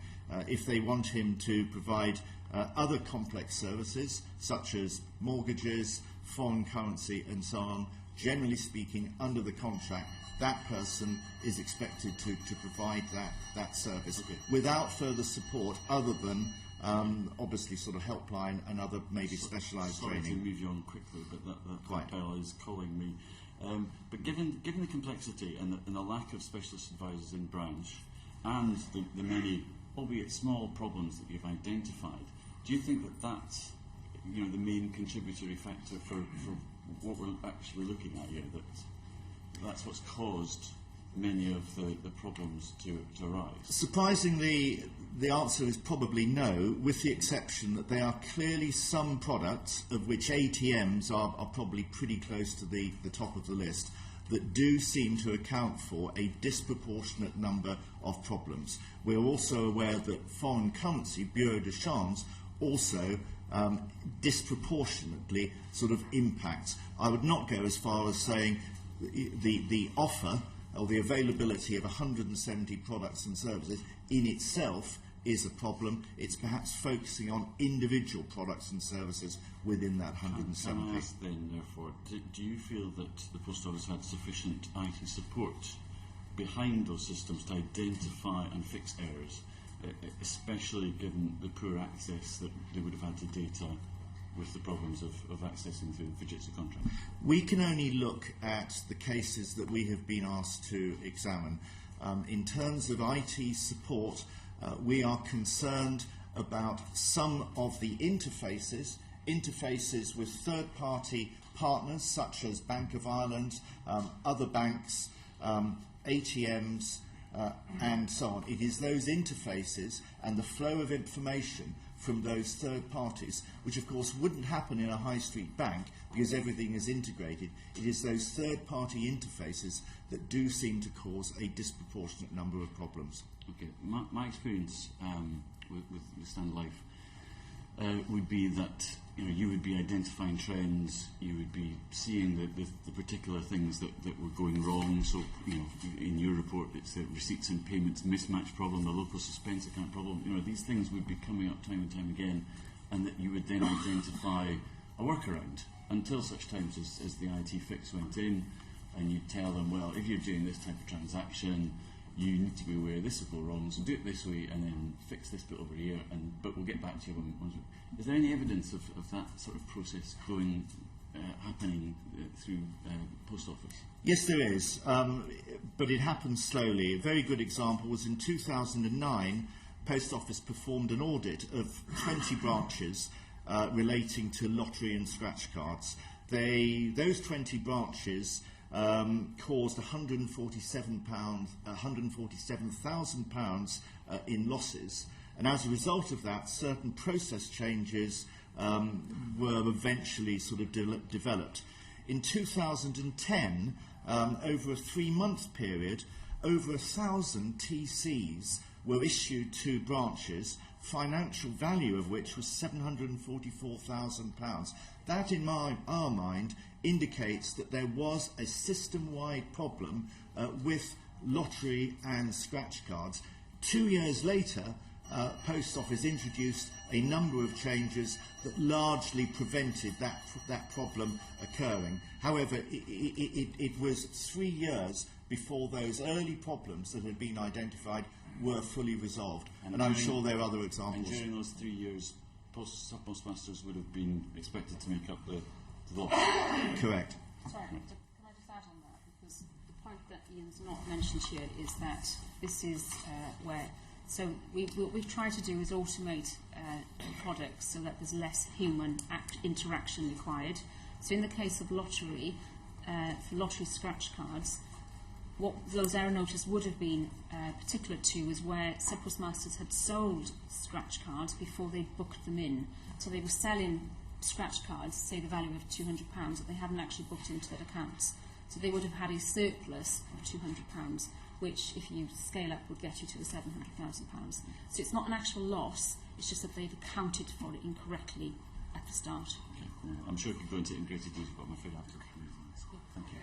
[SPEAKER 13] If they want him to provide other complex services, such as mortgages, foreign currency and so on, generally speaking, under the contract, that person is expected to provide that service without further support other than obviously sort of helpline and other maybe specialised training.
[SPEAKER 12] Sorry to move you on quickly, but that bell is calling me. But given the complexity and the lack of specialist advisors in branch and the many, albeit small, problems that you've identified, do you think that that's the main contributory factor for what we're actually looking at here, that's what's caused many of the problems to arise?
[SPEAKER 13] Surprisingly, the answer is probably no, with the exception that there are clearly some products, of which ATMs are probably pretty close to the top of the list, that do seem to account for a disproportionate number of problems. We're also aware that foreign currency, bureau de change, also disproportionately sort of impacts. I would not go as far as saying the offer or the availability of 170 products and services in itself is a problem. It's perhaps focusing on individual products and services within that 170.
[SPEAKER 12] Can I ask then, therefore, do you feel that the Post Office had sufficient IT support behind those systems to identify and fix errors, especially given the poor access that they would have had to data with the problems of accessing through the Fujitsu contract?
[SPEAKER 13] We can only look at the cases that we have been asked to examine. In terms of IT support, we are concerned about some of the interfaces with third-party partners such as Bank of Ireland, other banks, ATMs, and so on. It is those interfaces and the flow of information from those third parties, which of course wouldn't happen in a high street bank because everything is integrated. It is those third party interfaces that do seem to cause a disproportionate number of problems.
[SPEAKER 12] Okay, my experience with Stand Life would be that you would be identifying trends, you would be seeing the particular things that were going wrong. So, in your report, it's the receipts and payments mismatch problem, the local suspense account problem. These things would be coming up time and time again, and that you would then identify a workaround until such times as the IT fix went in, and you tell them, well, if you're doing this type of transaction, you need to be aware this will go wrong, so do it this way and then fix this bit over here, but we'll get back to you once. Is there any evidence of that sort of process happening through Post Office?
[SPEAKER 13] Yes, there is, but it happens slowly. A very good example was in 2009, Post Office performed an audit of 20 branches relating to lottery and scratch cards. Those 20 branches caused £147,000 in losses, and as a result of that, certain process changes were eventually sort of developed. In 2010, over a 3-month period, over 1,000 TCs were issued to branches, financial value of which was £744,000. That, in our mind, indicates that there was a system-wide problem with lottery and scratch cards. 2 years later, Post Office introduced a number of changes that largely prevented that problem occurring. However, it was 3 years before those early problems that had been identified were fully resolved. And I'm sure there are other examples.
[SPEAKER 12] And during those 3 years, sub-postmasters would have been expected to make up the loss.
[SPEAKER 13] Correct.
[SPEAKER 15] Sorry, can I just add on that? Because the point that Ian's not mentioned here is that this is where... So what we've tried to do is automate products so that there's less human interaction required. So in the case of lottery, for lottery scratch cards, what those error notices would have been particular to is where sub postmasters had sold scratch cards before they booked them in. So they were selling scratch cards, say the value of £200, that they hadn't actually booked into their accounts. So they would have had a surplus of £200, which, if you scale up, would get you to the £700,000. So it's not an actual loss, it's just that they've accounted for it incorrectly at the start.
[SPEAKER 12] Okay. I'm sure you could go into it in greater detail, but I'm afraid I have to move on. Thank you.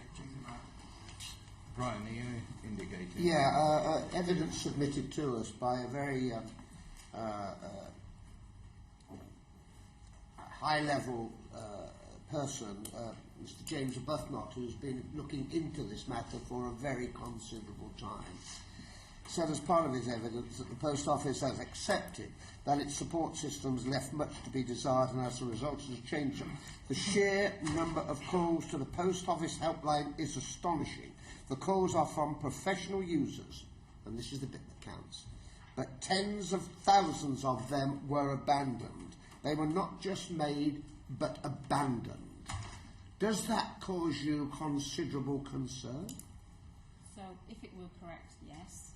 [SPEAKER 2] Brian, are you indicating?
[SPEAKER 9] Yeah, evidence submitted to us by a very high-level person, Mr. James Arbuthnot, who's been looking into this matter for a very considerable time, said as part of his evidence that the Post Office has accepted that its support systems left much to be desired and as a result has changed them. The sheer number of calls to the Post Office helpline is astonishing. The calls are from professional users, and this is the bit that counts, but tens of thousands of them were abandoned. They were not just made, but abandoned. Does that cause you considerable concern?
[SPEAKER 15] So, if it were correct, yes.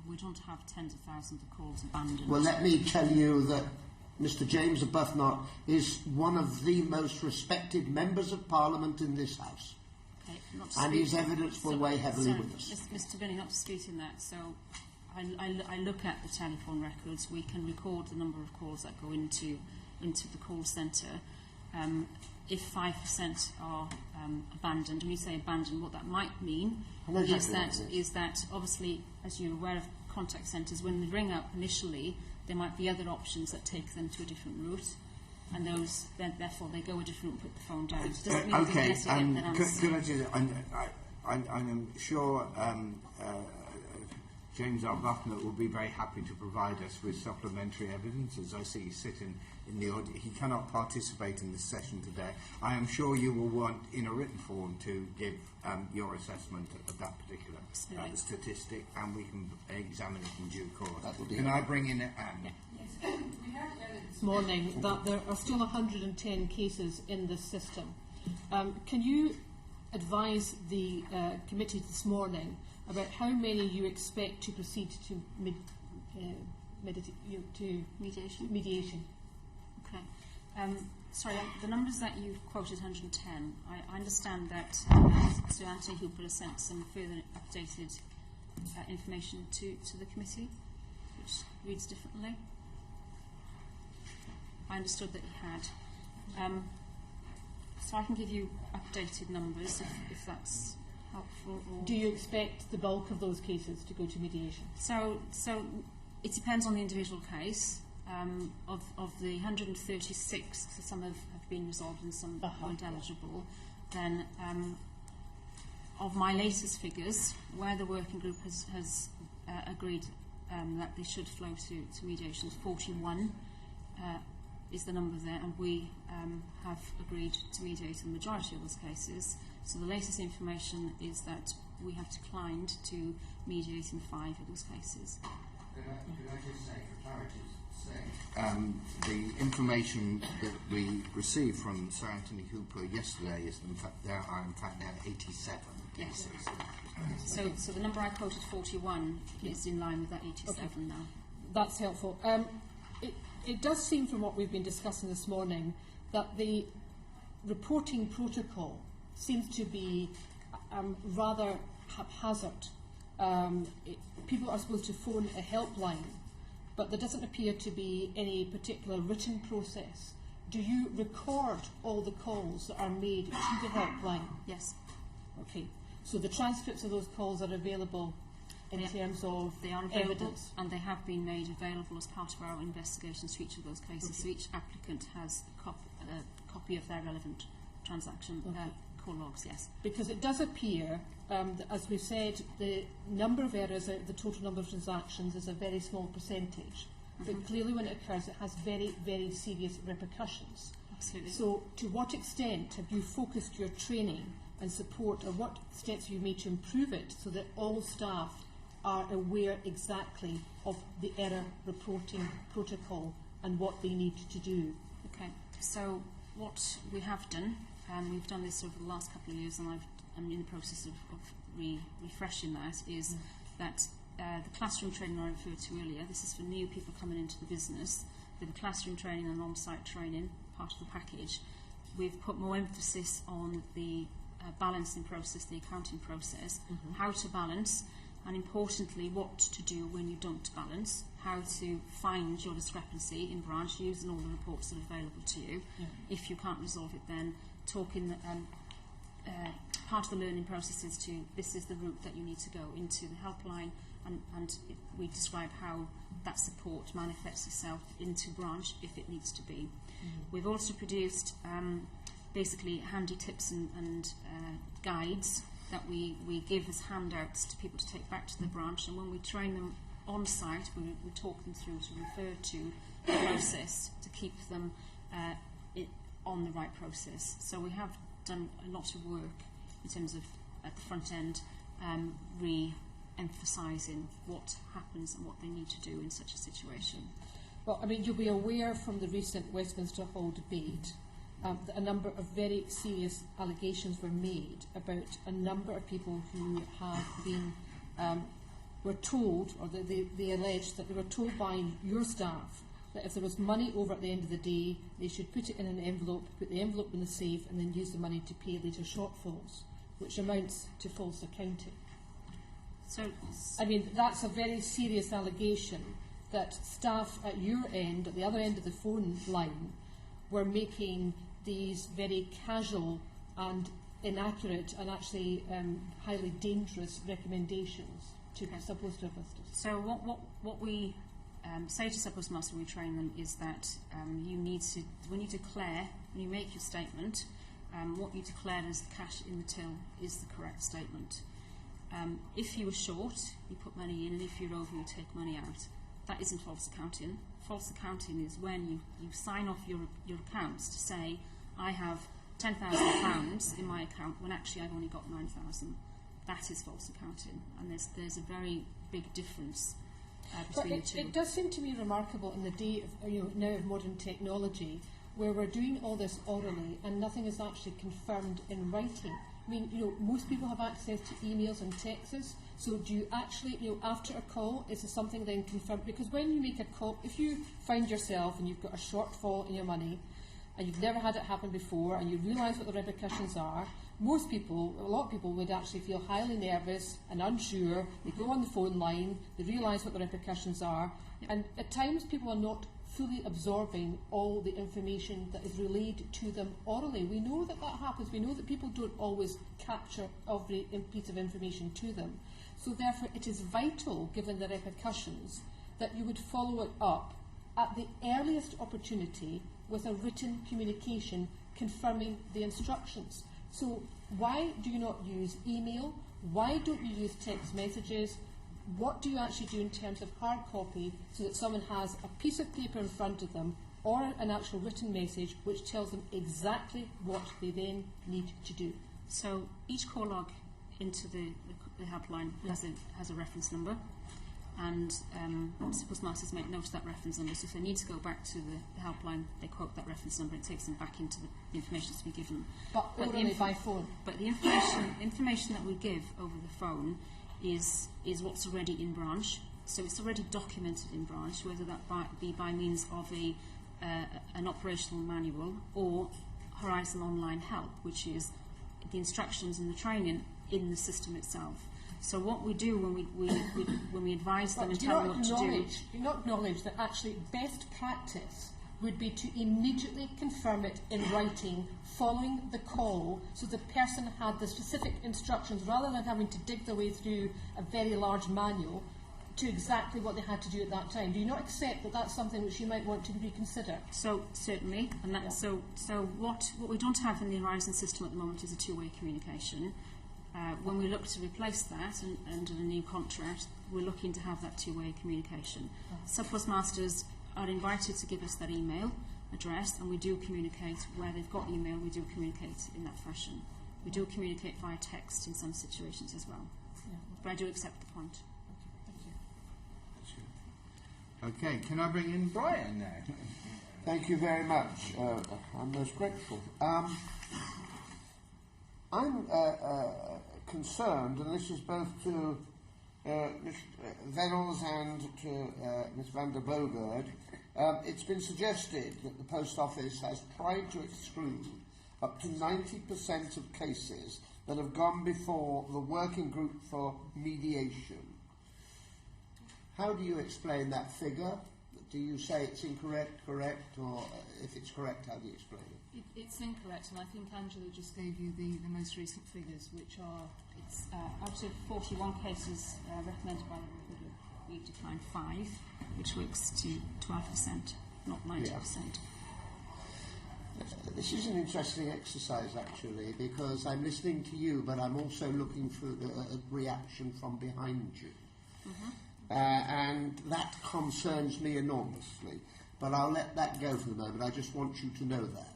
[SPEAKER 15] We don't have tens of thousands of calls abandoned.
[SPEAKER 9] Well, let me tell you that Mr. James Arbuthnot is one of the most respected members of Parliament in this House.
[SPEAKER 15] Okay,
[SPEAKER 9] and his evidence will weigh heavily with us.
[SPEAKER 15] Mr. Binney, not disputing that. So, I look at the telephone records. We can record the number of calls that go into the call centre. If 5% are abandoned, and we say abandoned, what that might mean is that obviously, as you're aware of contact centres, when they ring up initially, there might be other options that take them to a different route, and those therefore they go a different route, put the phone down. It doesn't mean
[SPEAKER 2] Okay,
[SPEAKER 15] could
[SPEAKER 2] I just, I'm sure James Arbuthnot will be very happy to provide us with supplementary evidence. As I see he's sitting in the audience, he cannot participate in this session today. I am sure you will want, in a written form, to give your assessment of that particular statistic, and we can examine it in due course. Can I bring in Anne?
[SPEAKER 6] We heard earlier this morning that there are still 110 cases in this system. Can you advise the committee this morning about how many you expect to proceed to mediation?
[SPEAKER 15] Okay. Sorry, the numbers that you've quoted, 110, I understand that Sir Anthony Hooper has sent some further updated information to the committee, which reads differently. I understood that he had. So I can give you updated numbers if that's helpful. Or
[SPEAKER 6] do you expect the bulk of those cases to go to mediation?
[SPEAKER 15] So it depends on the individual case. Of the 136, so some have been resolved and some weren't eligible, then of my latest figures, where the working group has agreed that they should flow to mediation, 41 is the number there, and we have agreed to mediate in the majority of those cases. So the latest information is that we have declined to mediate in 5 of those cases.
[SPEAKER 2] Could I just say, for clarity's sake, the information that we received from Sir Anthony Hooper yesterday is there are in fact now 87 cases.
[SPEAKER 15] Yes. So the number I quoted, 41, is in line with that 87 now.
[SPEAKER 6] That's helpful. It does seem from what we've been discussing this morning that the reporting protocol seems to be rather haphazard. People are supposed to phone a helpline, but there doesn't appear to be any particular written process. Do you record all the calls that are made to the helpline?
[SPEAKER 15] Yes.
[SPEAKER 6] Okay. So the transcripts of those calls are available in terms of
[SPEAKER 15] they are available,
[SPEAKER 6] evidence?
[SPEAKER 15] and they have been made available as part of our investigations for each of those cases.
[SPEAKER 6] Okay.
[SPEAKER 15] So each applicant has a copy of their relevant transaction call logs, yes.
[SPEAKER 6] Because it does appear, as we said, the number of errors out of the total number of transactions is a very small percentage. But clearly when it occurs, it has very, very serious repercussions.
[SPEAKER 15] Absolutely.
[SPEAKER 6] So to what extent have you focused your training and support, or what steps have you made to improve it so that all staff are aware exactly of the error reporting protocol and what they need to do?
[SPEAKER 15] Okay, so what we have done, and we've done this over the last couple of years, and I'm in the process of refreshing that is that the classroom training I referred to earlier, this is for new people coming into the business, with the classroom training and on-site training, part of the package. We've put more emphasis on the balancing process, the accounting process, how to balance, and importantly, what to do when you don't balance, how to find your discrepancy in branch using all the reports that are available to you. If you can't resolve it, then talking part of the learning process is to, this is the route that you need to go into the helpline, and we describe how that support manifests itself into branch if it needs to be. We've also produced basically handy tips and guides that we give as handouts to people to take back to the branch, and when we train them on site, we talk them through to refer to the process to keep them on the right process. So we have done a lot of work in terms of at the front end re-emphasising what happens and what they need to do in such a situation.
[SPEAKER 6] Well, I mean, you'll be aware from the recent Westminster Hall debate that a number of very serious allegations were made about a number of people who have been, were told, or they alleged that they were told by your staff that if there was money over at the end of the day, they should put it in an envelope, put the envelope in the safe, and then use the money to pay later shortfalls, which amounts to false accounting.
[SPEAKER 15] So,
[SPEAKER 6] I mean, that's a very serious allegation that staff at your end, at the other end of the phone line, were making these very casual and inaccurate and actually highly dangerous recommendations to sub-postmasters.
[SPEAKER 15] So what we say to sub-postmasters when we train them is that you need to, when you declare, when you make your statement, what you declared as the cash in the till is the correct statement. If you were short, you put money in, and if you're over, you take money out. That isn't false accounting. False accounting is when you sign off your accounts to say, I have £10,000 in my account when actually I've only got 9,000. That is false accounting, and there's a very big difference between the two.
[SPEAKER 6] It does seem to me remarkable in the day of now of modern technology, where we're doing all this orally and nothing is actually confirmed in writing. I mean, most people have access to emails and texts. So do you actually, after a call, is there something then confirmed? Because when you make a call, if you find yourself and you've got a shortfall in your money, and you've never had it happen before, and you realise what the repercussions are, most people, a lot of people would actually feel highly nervous and unsure. They go on the phone line, they realise what the repercussions are, and at times people are not fully absorbing all the information that is relayed to them orally. We know that happens. We know that people don't always capture every piece of information to them. So therefore it is vital, given the repercussions, that you would follow it up at the earliest opportunity with a written communication confirming the instructions. So why do you not use email? Why don't you use text messages? What do you actually do in terms of hard copy so that someone has a piece of paper in front of them or an actual written message which tells them exactly what they then need to do?
[SPEAKER 15] So each call log into the helpline has a reference number, and postmasters make note of that reference number. So if they need to go back to the helpline, they quote that reference number. It takes them back into the information to be given.
[SPEAKER 6] But only by phone.
[SPEAKER 15] But the information that we give over the phone is what's already in branch. So it's already documented in branch, whether that be by means of an operational manual or Horizon Online Help, which is the instructions and the training in the system itself. So what we do when we advise them and tell them what to do...
[SPEAKER 6] Do you not acknowledge that actually best practice would be to immediately confirm it in writing following the call, so the person had the specific instructions rather than having to dig their way through a very large manual to exactly what they had to do at that time? Do you not accept that that's something which you might want to reconsider?
[SPEAKER 15] So certainly, and that, so what we don't have in the Horizon system at the moment is a two-way communication. When we look to replace that and under a new contract, we're looking to have that two-way communication. Sub-postmasters are invited to give us their email address, and we do communicate where they've got email. We do communicate in that fashion. We do communicate via text in some situations as well. But I do accept the point.
[SPEAKER 2] Okay, can I bring in Brian now?
[SPEAKER 9] Thank you very much. I'm most grateful. I'm concerned, and this is both to Ms. Venables and to Ms. van der Bogerd, it's been suggested that the Post Office has tried to exclude up to 90% of cases that have gone before the working group for mediation. How do you explain that figure? Do you say it's incorrect, correct, or if it's correct, how do you explain it?
[SPEAKER 6] It's incorrect, and I think Angela just gave you the most recent figures, which are...
[SPEAKER 15] It's out of 41 cases recommended by the Working Group, we've declined 5, which works to 12%, not 90%.
[SPEAKER 9] Yeah. This is an interesting exercise, actually, because I'm listening to you, but I'm also looking for a reaction from behind you. And that concerns me enormously. But I'll let that go for the moment. I just want you to know that.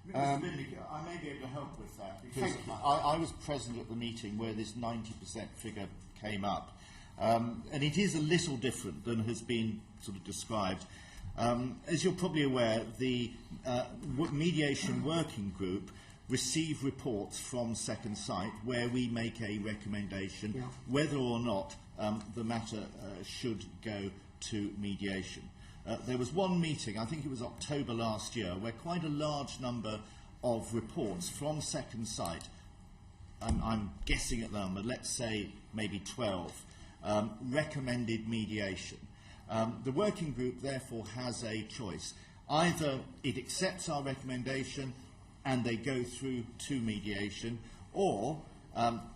[SPEAKER 13] Mr. Bidley, I may be able to help with that, because I was present at the meeting where this 90% figure came up. And it is a little different than has been sort of described. As you're probably aware, the mediation working group receive reports from Second Sight where we make a recommendation whether or not the matter should go to mediation. There was one meeting, I think it was October last year, where quite a large number of reports from Second Sight, I'm guessing at them, but let's say maybe 12, recommended mediation. The working group therefore has a choice. Either it accepts our recommendation and they go through to mediation, or,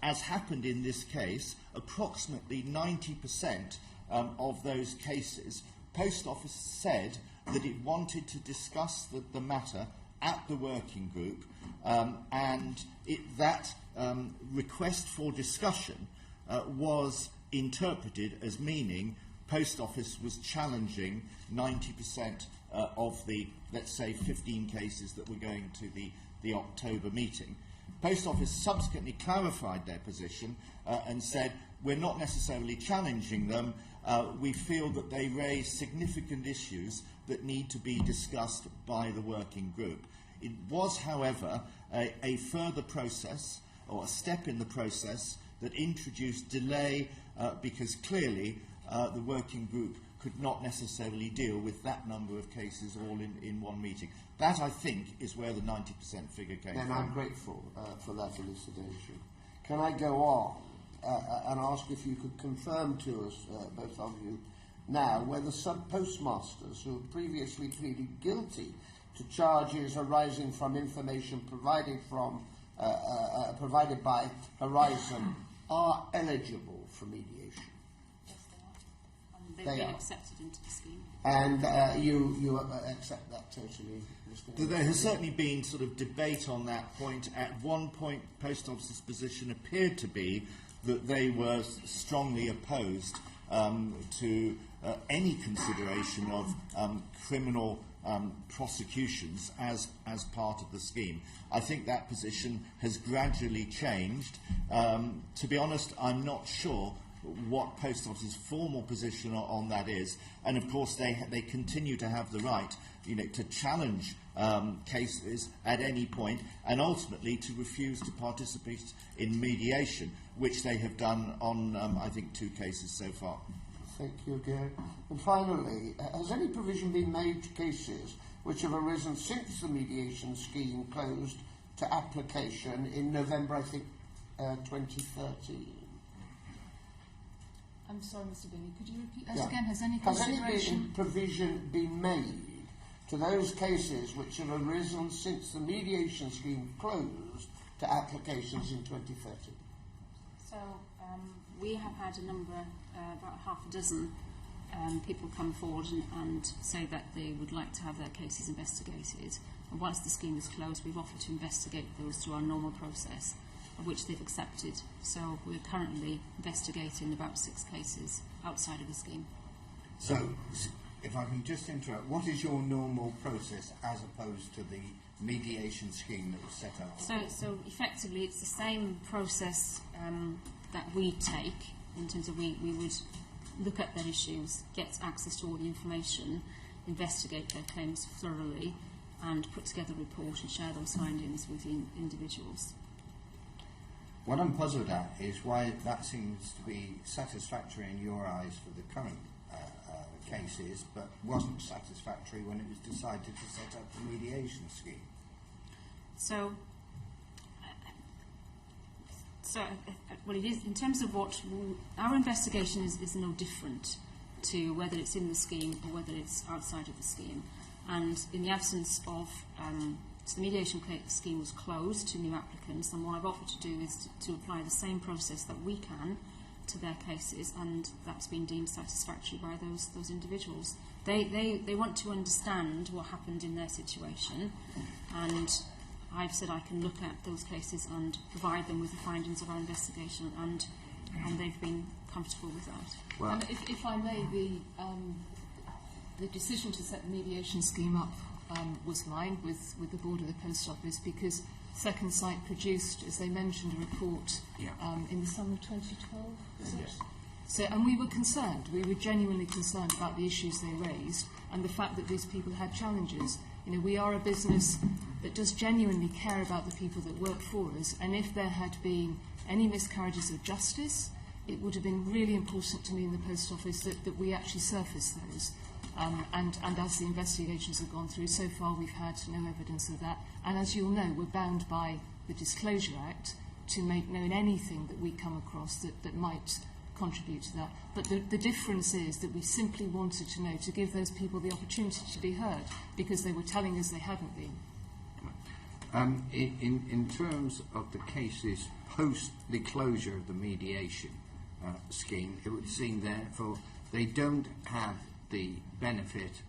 [SPEAKER 13] as happened in this case, approximately 90% of those cases, Post Office said that it wanted to discuss the matter at the working group, and that request for discussion was interpreted as meaning Post Office was challenging 90% of the, let's say, 15 cases that were going to the October meeting. Post Office subsequently clarified their position and said, we're not necessarily challenging them, we feel that they raise significant issues that need to be discussed by the working group. It was, however, a further process, or a step in the process, that introduced delay because clearly the working group could not necessarily deal with that number of cases all in one meeting. That, I think, is where the 90% figure came from.
[SPEAKER 9] And I'm grateful for that elucidation. Can I go on and ask if you could confirm to us, both of you, now whether sub-postmasters who have previously pleaded guilty to charges arising from information provided by Horizon are eligible for mediation?
[SPEAKER 15] They've been accepted into the scheme.
[SPEAKER 9] And you accept that totally?
[SPEAKER 13] There has certainly been sort of debate on that point. At one point, Post Office's position appeared to be that they were strongly opposed to any consideration of criminal prosecutions as part of the scheme. I think that position has gradually changed. To be honest, I'm not sure what Post Office's formal position on that is, and of course they continue to have the right, to challenge cases at any point, and ultimately to refuse to participate in mediation, which they have done on I think 2 cases so far.
[SPEAKER 9] Thank you, Gary. And finally, has any provision been made to cases which have arisen since the mediation scheme closed to application in November, I think, 2013?
[SPEAKER 6] I'm sorry, Mr. Bailey, could you repeat that again? Has any
[SPEAKER 9] provision been made to those cases which have arisen since the mediation scheme closed to applications in 2013?
[SPEAKER 15] So we have had a number, about half a dozen people come forward and say that they would like to have their cases investigated. And once the scheme is closed, we've offered to investigate those through our normal process, of which they've accepted. So we're currently investigating about 6 cases outside of the scheme.
[SPEAKER 2] So, if I can just interrupt, what is your normal process as opposed to the mediation scheme that was set up?
[SPEAKER 15] So effectively, it's the same process that we take, in terms of we would look at their issues, get access to all the information, investigate their claims thoroughly, and put together a report and share those findings with the individuals.
[SPEAKER 2] What I'm puzzled at is why that seems to be satisfactory in your eyes for the current cases, but wasn't satisfactory when it was decided to set up the mediation scheme.
[SPEAKER 15] So, well, it is in terms of what our investigation is no different to whether it's in the scheme or whether it's outside of the scheme. And in the absence of, so the mediation scheme was closed to new applicants, and what I've offered to do is to apply the same process that we can to their cases, and that's been deemed satisfactory by those individuals. They want to understand what happened in their situation, and I've said I can look at those cases and provide them with the findings of our investigation, and they've been comfortable with that.
[SPEAKER 6] Well, and if I may, the decision to set the mediation scheme up was aligned with the board of the Post Office, because Second Sight produced, as they mentioned, a report in the summer of 2012. Yes. So, and we were concerned. We were genuinely concerned about the issues they raised and the fact that these people had challenges. You know, we are a business that does genuinely care about the people that work for us, and if there had been any miscarriages of justice, it would have been really important to me in the Post Office that we actually surface those. And as the investigations have gone through, so far we've had no evidence of that. And as you'll know, we're bound by the Disclosure Act to make known anything that we come across that might contribute to that. But the difference is that we simply wanted to know, to give those people the opportunity to be heard, because they were telling us they hadn't been.
[SPEAKER 2] In terms of the cases post the closure of the mediation scheme, it would seem therefore they don't have the benefit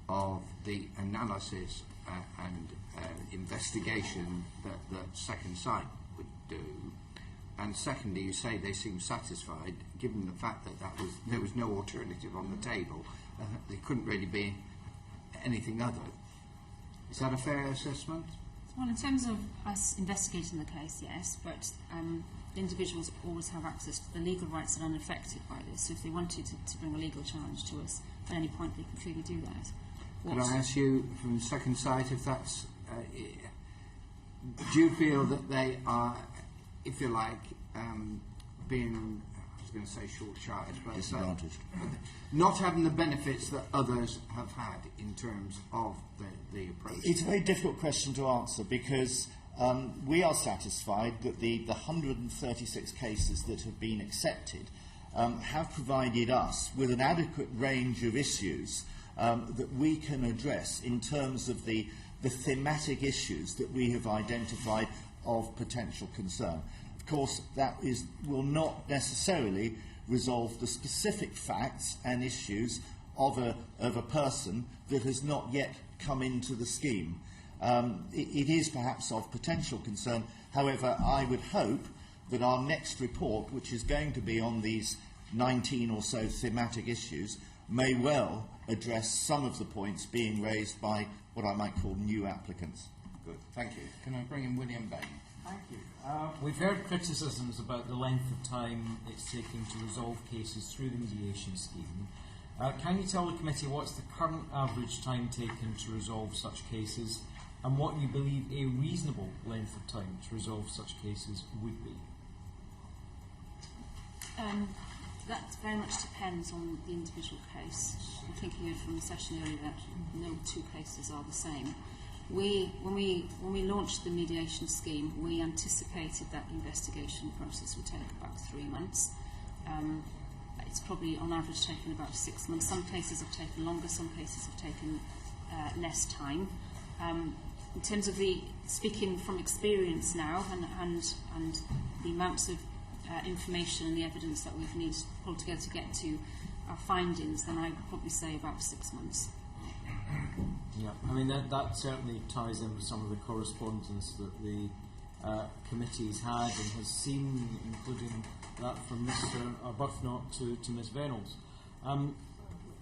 [SPEAKER 2] of the analysis and investigation that Second Sight would do. And secondly, you say they seem satisfied, given the fact that there was no alternative on the table. There couldn't really be anything other. Is that a fair assessment?
[SPEAKER 15] Well, in terms of us investigating the case, yes, but individuals always have access to the legal rights that are unaffected by this. So if they wanted to bring a legal challenge to us at any point, they can freely do that.
[SPEAKER 2] Could I ask you from Second Sight if that's... do you feel that they are, if you like, being, I was going to say short-sighted, but
[SPEAKER 13] disadvantaged,
[SPEAKER 2] not having the benefits that others have had in terms of the approach?
[SPEAKER 13] It's a very difficult question to answer, because we are satisfied that the 136 cases that have been accepted have provided us with an adequate range of issues that we can address in terms of the thematic issues that we have identified of potential concern. Of course, that will not necessarily resolve the specific facts and issues of a person that has not yet come into the scheme. It is perhaps of potential concern. However, I would hope that our next report, which is going to be on these 19 or so thematic issues, may well address some of the points being raised by what I might call new applicants.
[SPEAKER 2] Good, thank you. Can I bring in William Bain?
[SPEAKER 10] Thank you. We've heard criticisms about the length of time it's taking to resolve cases through the mediation scheme. Can you tell the committee what's the current average time taken to resolve such cases, and what you believe a reasonable length of time to resolve such cases would be?
[SPEAKER 15] That very much depends on the individual case. I think you heard from the session earlier that no two cases are the same. When we launched the mediation scheme, we anticipated that the investigation process would take about 3 months. It's probably on average taken about 6 months. Some cases have taken longer, some cases have taken less time. In terms of speaking from experience now and the amounts of information and the evidence that we've needed to pull together to get to our findings, then I would probably say about 6 months.
[SPEAKER 10] Yeah, I mean that certainly ties in with some of the correspondence that the committee's had and has seen, including that from Mr. Arbuthnot to Ms Reynolds.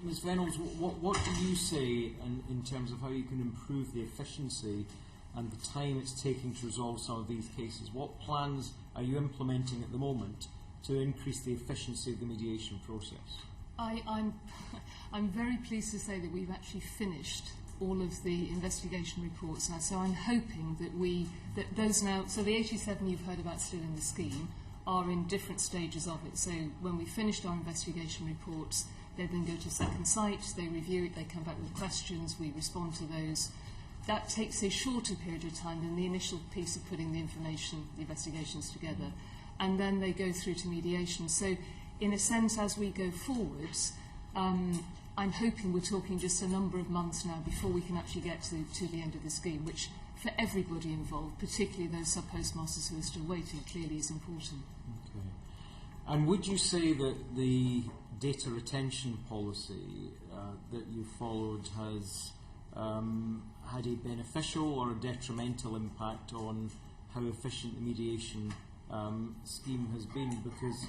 [SPEAKER 10] Ms Reynolds, what do you say in terms of how you can improve the efficiency and the time it's taking to resolve some of these cases? What plans are you implementing at the moment to increase the efficiency of the mediation process?
[SPEAKER 6] I'm very pleased to say that we've actually finished all of the investigation reports now. So I'm hoping that those now, so the 87 you've heard about still in the scheme are in different stages of it. So when we finished our investigation reports, they then go to second sight, they review it, they come back with questions, we respond to those. That takes a shorter period of time than the initial piece of putting the information, the investigations together. And then they go through to mediation. So in a sense, as we go forwards, I'm hoping we're talking just a number of months now before we can actually get to the end of the scheme, which for everybody involved, particularly those sub-postmasters who are still waiting, clearly is important.
[SPEAKER 5] Okay. And would you say that the data retention policy that you followed has had a beneficial or a detrimental impact on how efficient the mediation scheme has been? Because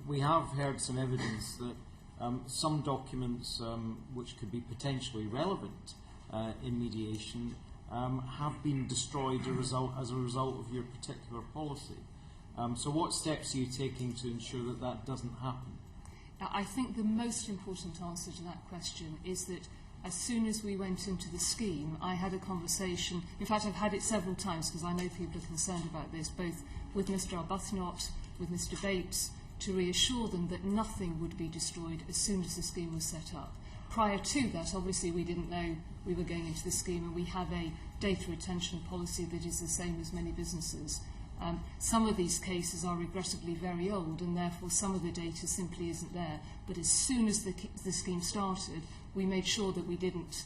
[SPEAKER 5] we have heard some evidence that some documents which could be potentially relevant in mediation have been destroyed as a result of your particular policy. So what steps are you taking to ensure that that doesn't happen?
[SPEAKER 6] I think the most important answer to that question is that as soon as we went into the scheme, I had a conversation, in fact I've had it several times because I know people are concerned about this, both with Mr Arbuthnot, with Mr Bates, to reassure them that nothing would be destroyed as soon as the scheme was set up. Prior to that, obviously we didn't know we were going into the scheme, and we have a data retention policy that is the same as many businesses. Some of these cases are regrettably very old, and therefore some of the data simply isn't there. But as soon as the scheme started, we made sure that we didn't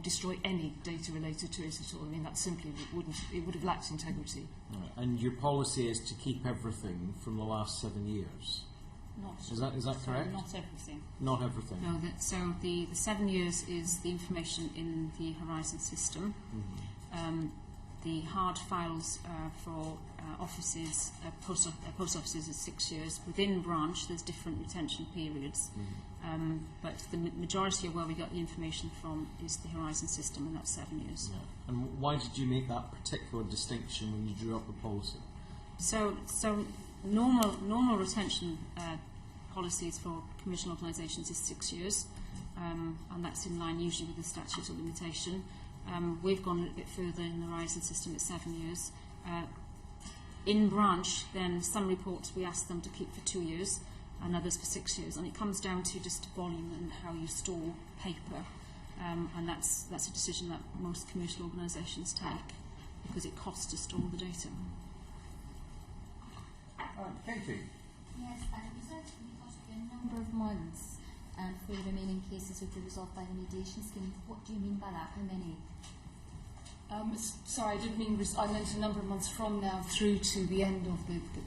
[SPEAKER 6] destroy any data related to it at all. I mean, that simply it would have lacked integrity.
[SPEAKER 5] Right. And your policy is to keep everything from the last 7 years. Is that correct?
[SPEAKER 15] Not everything.
[SPEAKER 5] Not everything.
[SPEAKER 15] No. So the 7 years is the information in the Horizon system. Mm-hmm. The hard files for offices, post offices is 6 years. Within branch, there's different retention periods. Mm-hmm. But the majority of where we got the information from is the Horizon system, and that's 7 years.
[SPEAKER 5] Yeah. And why did you make that particular distinction when you drew up the policy?
[SPEAKER 15] So normal retention policies for commercial organisations is 6 years, and that's in line usually with the statute of limitation. We've gone a little bit further in the Horizon system at 7 years. In branch, then some reports we ask them to keep for 2 years and others for 6 years, and it comes down to just volume and how you store paper, and that's a decision that most commercial organisations take because it costs to store the data.
[SPEAKER 5] Katie?
[SPEAKER 17] Yes, and it was actually possibly a number of months for the remaining cases would be resolved by the mediation scheme. What do you mean by that? How many?
[SPEAKER 6] Sorry, I didn't mean I meant a number of months from now through to the end of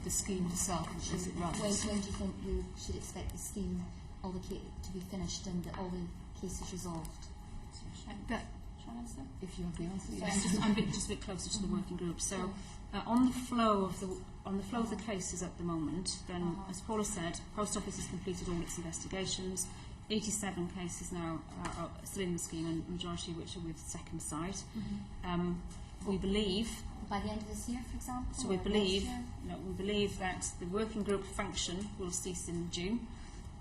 [SPEAKER 6] the scheme itself as it runs.
[SPEAKER 17] When do you think we should expect the scheme to be finished and all the cases resolved?
[SPEAKER 15] Shall I answer?
[SPEAKER 6] If you have the answer,
[SPEAKER 15] yes. I'm just a bit closer to the working group. So on the flow of the cases at the moment, then as Paula said, Post Office has completed all its investigations. 87 cases now are still in the scheme, and the majority of which are with Second Sight. Mm-hmm. We believe
[SPEAKER 17] by the end of this year, for example.
[SPEAKER 15] So we believe that the working group function will cease in June,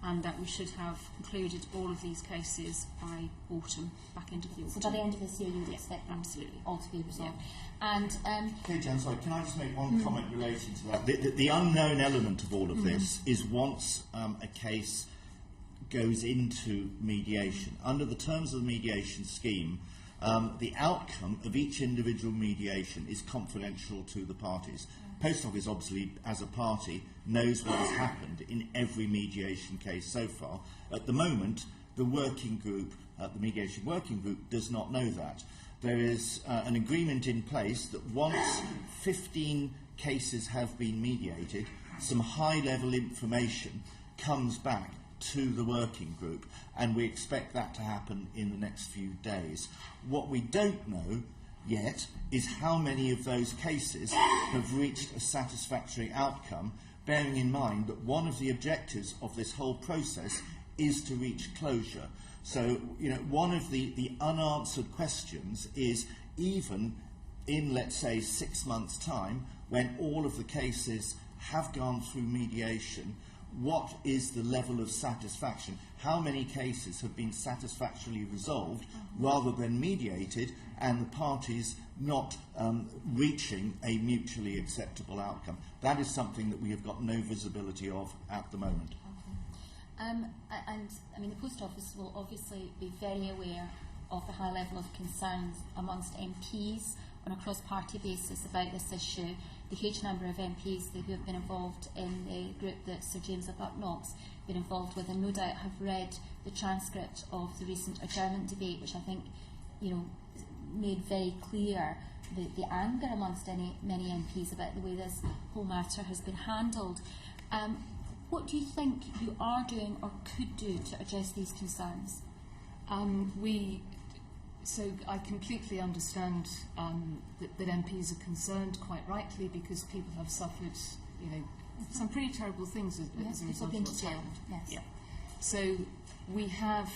[SPEAKER 15] and that we should have concluded all of these cases by autumn, back into the autumn.
[SPEAKER 17] So by the end of this year, you would expect them all to be resolved. Yeah. And
[SPEAKER 13] Katie, I'm sorry, can I just make one comment relating to that? The unknown element of all of this is once a case goes into mediation. Under the terms of the mediation scheme, the outcome of each individual mediation is confidential to the parties. Post Office, obviously, as a party, knows what has happened in every mediation case so far. At the moment, the working group, the mediation working group, does not know that. There is an agreement in place that once 15 cases have been mediated, some high-level information comes back to the working group, and we expect that to happen in the next few days. What we don't know yet is how many of those cases have reached a satisfactory outcome, bearing in mind that one of the objectives of this whole process is to reach closure. So, one of the unanswered questions is, even in, let's say, 6 months' time, when all of the cases have gone through mediation, what is the level of satisfaction? How many cases have been satisfactorily resolved rather than mediated and the parties not reaching a mutually acceptable outcome? That is something that we have got no visibility of at the moment.
[SPEAKER 17] And I mean, the Post Office will obviously be very aware of the high level of concerns amongst MPs on a cross-party basis about this issue. The huge number of MPs who have been involved in the group that Sir James Buck-Knox been involved with, and no doubt have read the transcript of the recent adjournment debate, which I think, made very clear the anger amongst many MPs about the way this whole matter has been handled. What do you think you are doing or could do to address these concerns?
[SPEAKER 6] So I completely understand that MPs are concerned, quite rightly, because people have suffered, some pretty terrible things as a result of what's happened.
[SPEAKER 17] Yes.
[SPEAKER 6] Yeah. So we have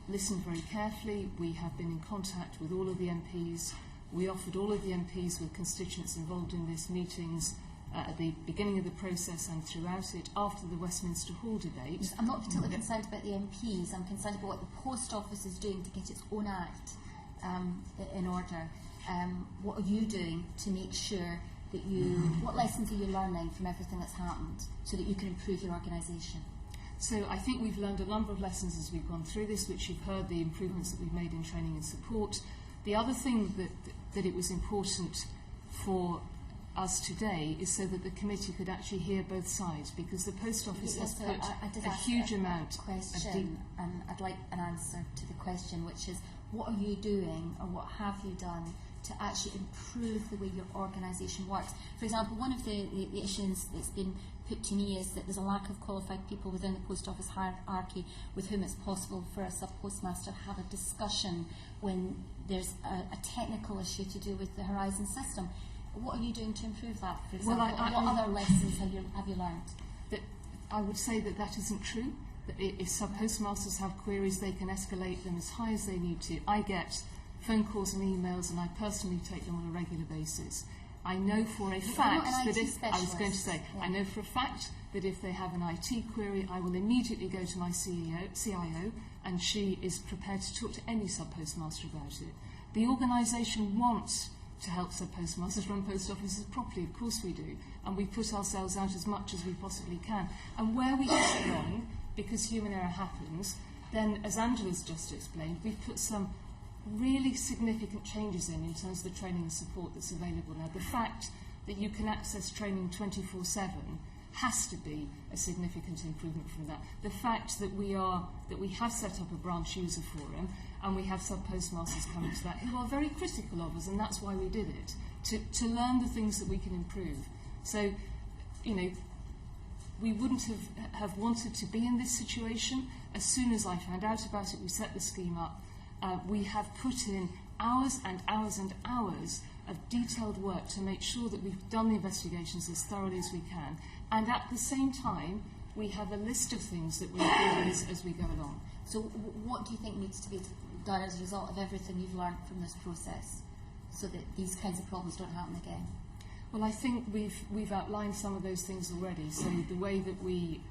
[SPEAKER 6] listened very carefully. We have been in contact with all of the MPs. We offered all of the MPs with constituents involved in these meetings at the beginning of the process and throughout it, after the Westminster Hall debate.
[SPEAKER 17] I'm not particularly concerned about the MPs. I'm concerned about what the Post Office is doing to get its own act in order. What are you doing to make sure that what lessons are you learning from everything that's happened so that you can improve your organisation?
[SPEAKER 6] So I think we've learned a number of lessons as we've gone through this, which you've heard the improvements that we've made in training and support. The other thing that it was important for us today is so that the committee could actually hear both sides, because the Post Office has put a huge amount of
[SPEAKER 17] question, and I'd like an answer to the question, which is, what are you doing or what have you done to actually improve the way your organisation works? For example, one of the issues that's been put to me is that there's a lack of qualified people within the Post Office hierarchy with whom it's possible for a sub-postmaster to have a discussion when there's a technical issue to do with the Horizon system. What are you doing to improve that, for example? What other lessons have you learned?
[SPEAKER 6] I would say that isn't true. That if sub-postmasters have queries, they can escalate them as high as they need to. I get phone calls and emails, and I personally take them on a regular basis. I know for a fact that I know for a fact that if they have an IT query, I will immediately go to my CIO, and she is prepared to talk to any sub-postmaster about it. The organisation wants to help sub-postmasters run post offices properly. Of course we do. And we put ourselves out as much as we possibly can. And where we get it wrong, because human error happens, then, as Angela's just explained, we've put some really significant changes in terms of the training and support that's available now. The fact that you can access training 24/7 has to be a significant improvement from that. The fact that we have set up a branch user forum, and we have sub-postmasters coming to that who are very critical of us, and that's why we did it, to learn the things that we can improve. So, we wouldn't have wanted to be in this situation. As soon as I found out about it, we set the scheme up. We have put in hours and hours and hours of detailed work to make sure that we've done the investigations as thoroughly as we can. And at the same time, we have a list of things that we do as we go along.
[SPEAKER 17] So what do you think needs to be done as a result of everything you've learned from this process so that these kinds of problems don't happen again?
[SPEAKER 6] Well, I think we've outlined some of those things already. So the way that we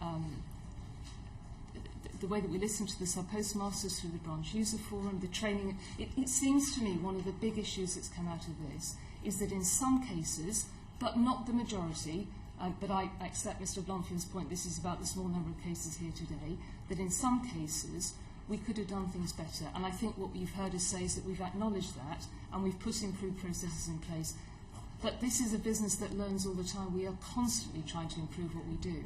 [SPEAKER 6] listen to the sub-postmasters through the branch user forum, the training, it seems to me one of the big issues that's come out of this is that in some cases, but not the majority, but I accept Mr. Blomfield's point, this is about the small number of cases here today, that in some cases we could have done things better. And I think what you've heard us say is that we've acknowledged that and we've put improved processes in place. But this is a business that learns all the time. We are constantly trying to improve what we do.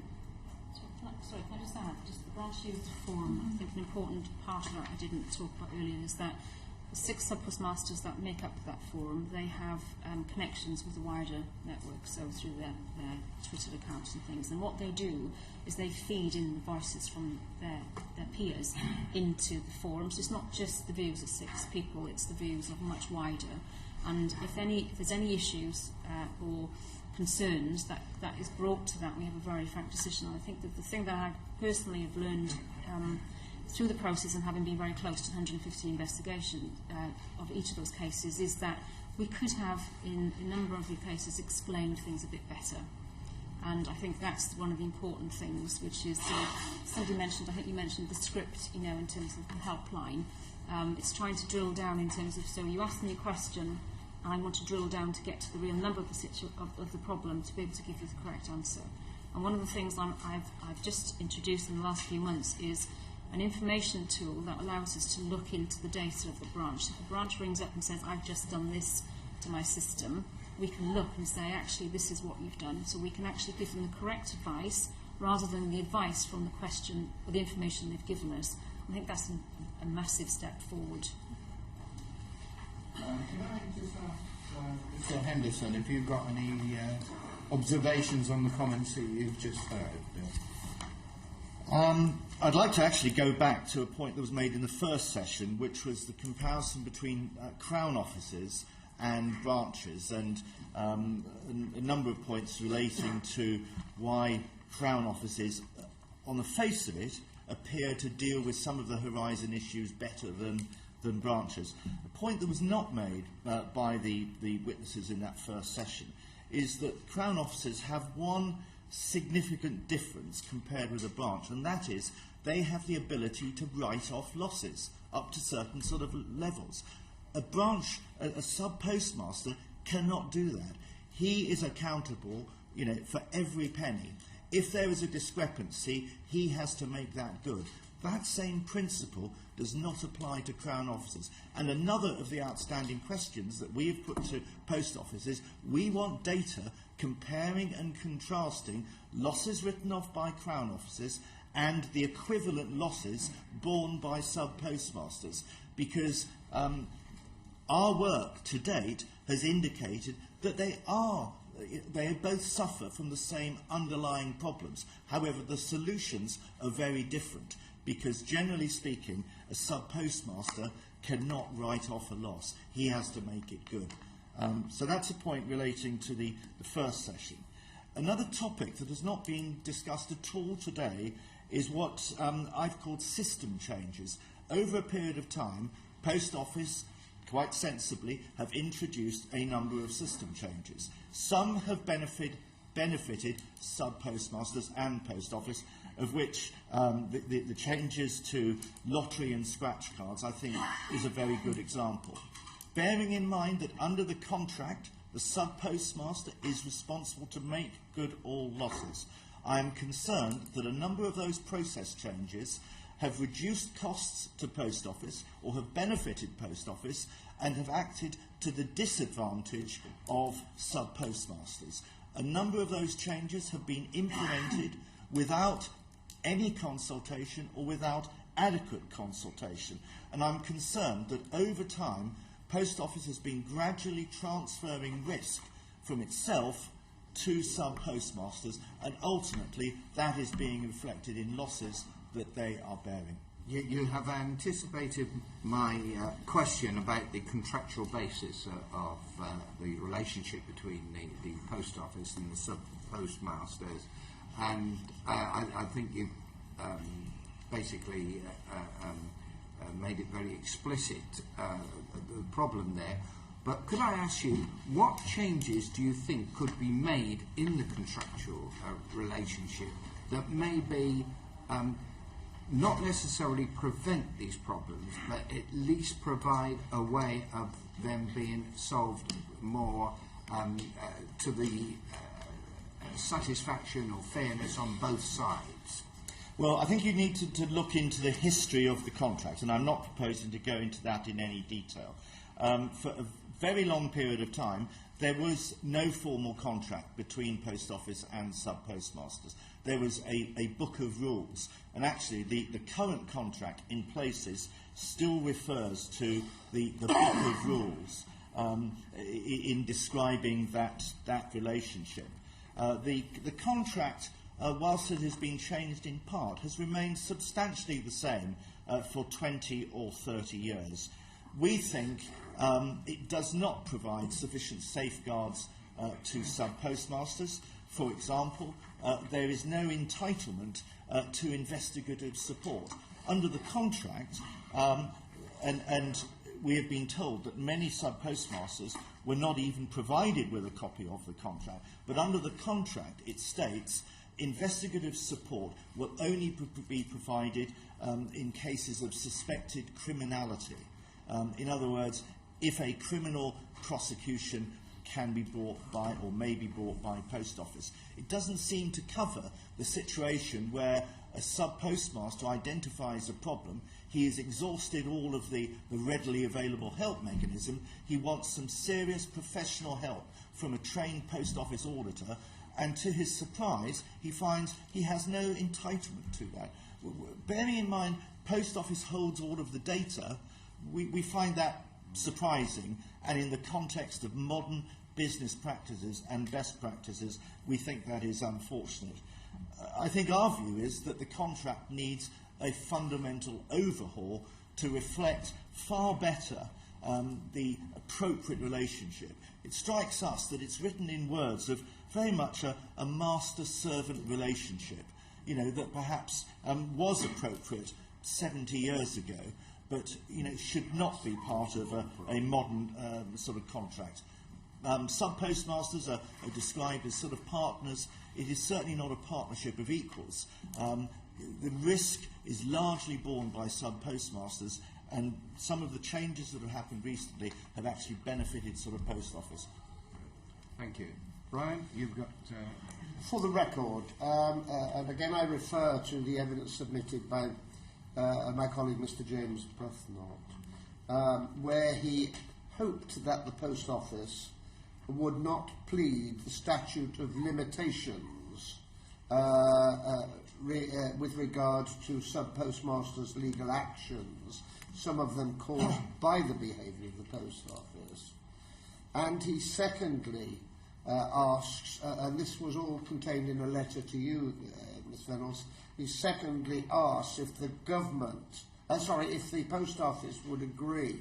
[SPEAKER 15] Sorry, can I just add, just the branch user forum, I think an important part of that I didn't talk about earlier is that the 6 sub-postmasters that make up that forum, they have connections with the wider network, so through their Twitter accounts and things. And what they do is they feed in the voices from their peers into the forum. So it's not just the views of 6 people, it's the views of much wider. And if there's any issues or concerns that is brought to that, we have a very frank decision. And I think that the thing that I personally have learned through the process and having been very close to 150 investigations of each of those cases is that we could have, in a number of the cases, explained things a bit better. And I think that's one of the important things, which is somebody mentioned, I think you mentioned the script, you know, in terms of the helpline. It's trying to drill down in terms of, so you ask me a question, and I want to drill down to get to the real number of the problem to be able to give you the correct answer. And one of the things I've just introduced in the last few months is an information tool that allows us to look into the data of the branch. If a branch rings up and says, I've just done this to my system, we can look and say, actually, this is what you've done. So we can actually give them the correct advice rather than the advice from the question or the information they've given us. I think that's a massive step forward.
[SPEAKER 2] Can I just ask Mr. Henderson if you've got any observations on the comments that you've just heard, Bill?
[SPEAKER 13] I'd like to actually go back to a point that was made in the first session, which was the comparison between Crown offices and branches, and a number of points relating to why Crown offices, on the face of it, appear to deal with some of the Horizon issues better than branches. The point that was not made by the witnesses in that first session is that Crown offices have one significant difference compared with a branch, and that is they have the ability to write off losses up to certain sort of levels. A branch, a sub-postmaster, cannot do that. He is accountable, you know, for every penny. If there is a discrepancy, he has to make that good. That same principle does not apply to Crown offices. And another of the outstanding questions that we have put to post offices, we want data comparing and contrasting losses written off by Crown offices and the equivalent losses borne by sub-postmasters. Because our work to date has indicated that they both suffer from the same underlying problems. However, the solutions are very different, because generally speaking, a sub-postmaster cannot write off a loss. He has to make it good. So that's a point relating to the first session. Another topic that has not been discussed at all today is what I've called system changes. Over a period of time, Post Office, quite sensibly, have introduced a number of system changes. Some have benefited sub-postmasters and Post Office, of which the changes to lottery and scratch cards, I think, is a very good example. Bearing in mind that under the contract, the sub-postmaster is responsible to make good all losses, I am concerned that a number of those process changes have reduced costs to Post Office or have benefited Post Office and have acted to the disadvantage of sub-postmasters. A number of those changes have been implemented without any consultation or without adequate consultation. And I'm concerned that over time, Post Office has been gradually transferring risk from itself to sub-postmasters, and ultimately that is being reflected in losses that they are bearing.
[SPEAKER 2] You have anticipated my question about the contractual basis of the relationship between the Post Office and the sub-postmasters, and I think you've basically made it very explicit, the problem there. But could I ask you, what changes do you think could be made in the contractual relationship that may be not necessarily prevent these problems, but at least provide a way of them being solved more to the satisfaction or fairness on both sides?
[SPEAKER 13] Well, I think you need to look into the history of the contract, and I'm not proposing to go into that in any detail. For a very long period of time, there was no formal contract between Post Office and sub-postmasters. There was a book of rules, and actually the current contract in places still refers to the book of rules in describing that relationship. The contract, whilst it has been changed in part, has remained substantially the same for 20 or 30 years. We think it does not provide sufficient safeguards to sub-postmasters. For example, there is no entitlement to investigative support. Under the contract, and we have been told that many sub-postmasters were not even provided with a copy of the contract. But under the contract, it states investigative support will only be provided in cases of suspected criminality. In other words, if a criminal prosecution can be brought by or may be brought by Post Office. It doesn't seem to cover the situation where a sub-postmaster identifies a problem, he has exhausted all of the readily available help mechanism, he wants some serious professional help from a trained Post Office auditor, and to his surprise, he finds he has no entitlement to that. Bearing in mind, Post Office holds all of the data, we find that surprising, and in the context of modern business practices and best practices, we think that is unfortunate. I think our view is that the contract needs a fundamental overhaul to reflect far better the appropriate relationship. It strikes us that it's written in words of very much a master-servant relationship, you know, that perhaps was appropriate 70 years ago, but you know, should not be part of a modern sort of contract. Sub-postmasters are described as sort of partners. It is certainly not a partnership of equals. The risk is largely borne by sub-postmasters, and some of the changes that have happened recently have actually benefited sort of Post Office.
[SPEAKER 2] Thank you. Brian, you've got...
[SPEAKER 9] For the record, and again I refer to the evidence submitted by my colleague Mr James Bruthnott, where he hoped that the Post Office would not plead the statute of limitations with regard to sub-postmasters' legal actions, some of them caused by the behaviour of the Post Office. And he secondly asks, and this was all contained in a letter to you, Ms Reynolds, he secondly asks if the government, if the Post Office would agree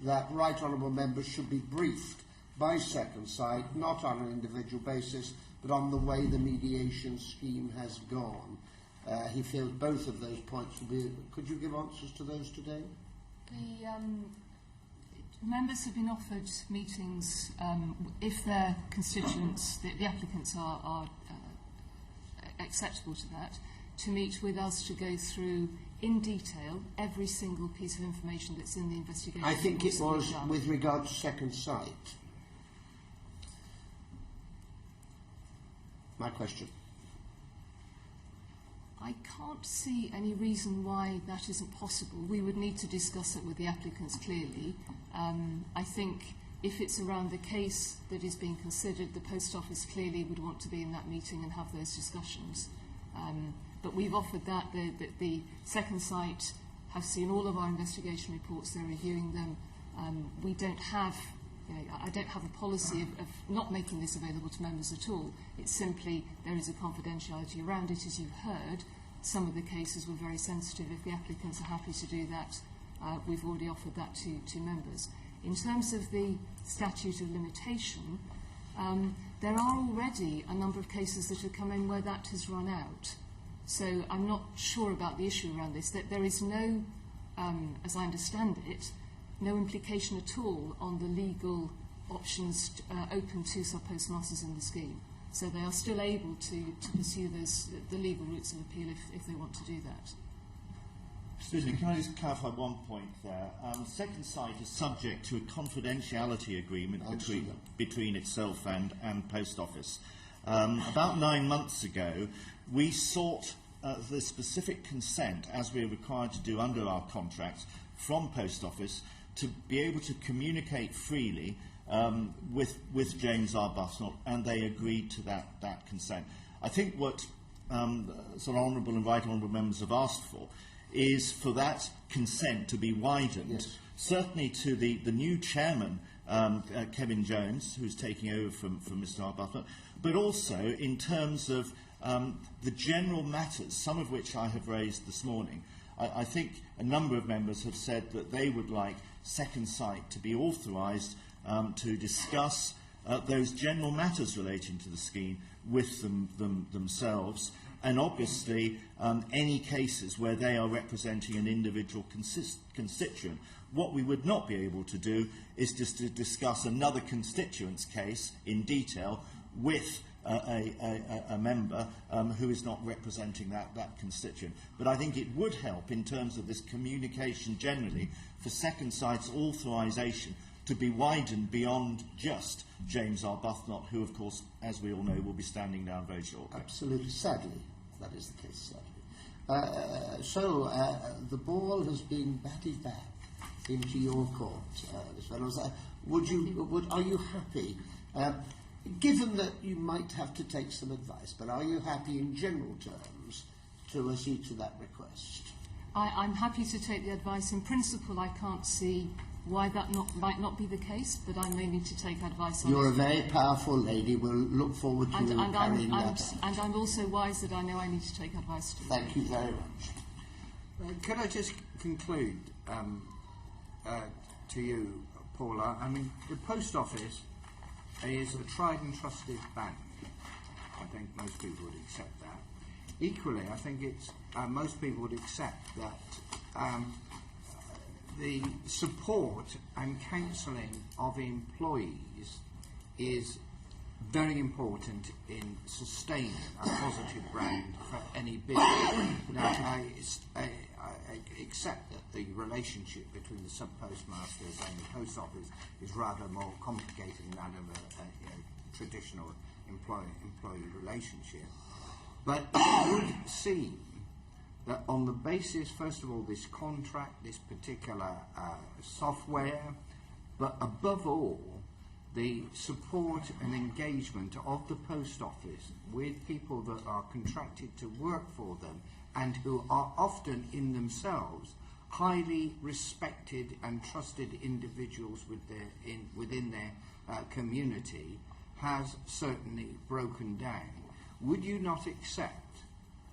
[SPEAKER 9] that Right Honourable members should be briefed by Second Sight, not on an individual basis, but on the way the mediation scheme has gone. He feels both of those points will be... Could you give answers to those today?
[SPEAKER 6] The members have been offered meetings if their constituents, the applicants are acceptable to that, to meet with us to go through in detail every single piece of information that's in the investigation.
[SPEAKER 9] I think it was with regard to Second Sight. My question.
[SPEAKER 6] I can't see any reason why that isn't possible. We would need to discuss it with the applicants clearly. I think if it's around the case that is being considered, the Post Office clearly would want to be in that meeting and have those discussions. But we've offered that. The Second Sight have seen all of our investigation reports. They're reviewing them. We don't have... I don't have a policy of not making this available to members at all. It's simply there is a confidentiality around it, as you've heard. Some of the cases were very sensitive. If the applicants are happy to do that, we've already offered that to members. In terms of the statute of limitation, there are already a number of cases that have come in where that has run out. So I'm not sure about the issue around this. That there is no, as I understand it, no implication at all on the legal options open to sub-postmasters in the scheme. So they are still able to pursue the legal routes of appeal if they want to do that.
[SPEAKER 13] Excuse me, can I just clarify one point there? Second Sight is subject to a confidentiality agreement between itself and Post Office. About 9 months ago, we sought the specific consent, as we are required to do under our contract, from Post Office to be able to communicate freely with James Arbuthnott, and they agreed to that consent. I think what sort of honourable and right honourable members have asked for is for that consent to be widened, certainly to the new chairman, Kevin Jones, who's taking over from Mr Arbuthnott, but also in terms of the general matters, some of which I have raised this morning. I think a number of members have said that they would like Second Sight to be authorised to discuss those general matters relating to the scheme with themselves, and obviously any cases where they are representing an individual constituent What we would not be able to do is just to discuss another constituent's case in detail with a member who is not representing that constituent. But I think it would help in terms of this communication generally for Second Sight's authorisation to be widened beyond just James Arbuthnot, who, of course, as we all know, will be standing down very shortly.
[SPEAKER 9] Absolutely. Sadly, that is the case, sadly. So the ball has been batted back into your court, Ms. Reynolds. Are you happy, given that you might have to take some advice, but are you happy in general terms to accede to that request?
[SPEAKER 6] I'm happy to take the advice. In principle, I can't see why that might not be the case, but I may need to take advice on it.
[SPEAKER 9] You're a very powerful lady. We'll look forward to carrying that out.
[SPEAKER 6] And I'm also wise that I know I need to take advice too.
[SPEAKER 9] Thank you very much.
[SPEAKER 2] Could I just conclude to you, Paula? I mean, the Post Office is a tried and trusted bank. I think most people would accept that. Equally, I think it's most people would accept that the support and counselling of employees is very important in sustaining a positive brand for any business. Now, I accept that the relationship between the sub-postmasters and the post office is rather more complicated than that of a traditional employee relationship. But it would seem that on the basis, first of all, this contract, this particular software, but above all, the support and engagement of the Post Office with people that are contracted to work for them and who are often in themselves highly respected and trusted individuals within their community has certainly broken down. Would you not accept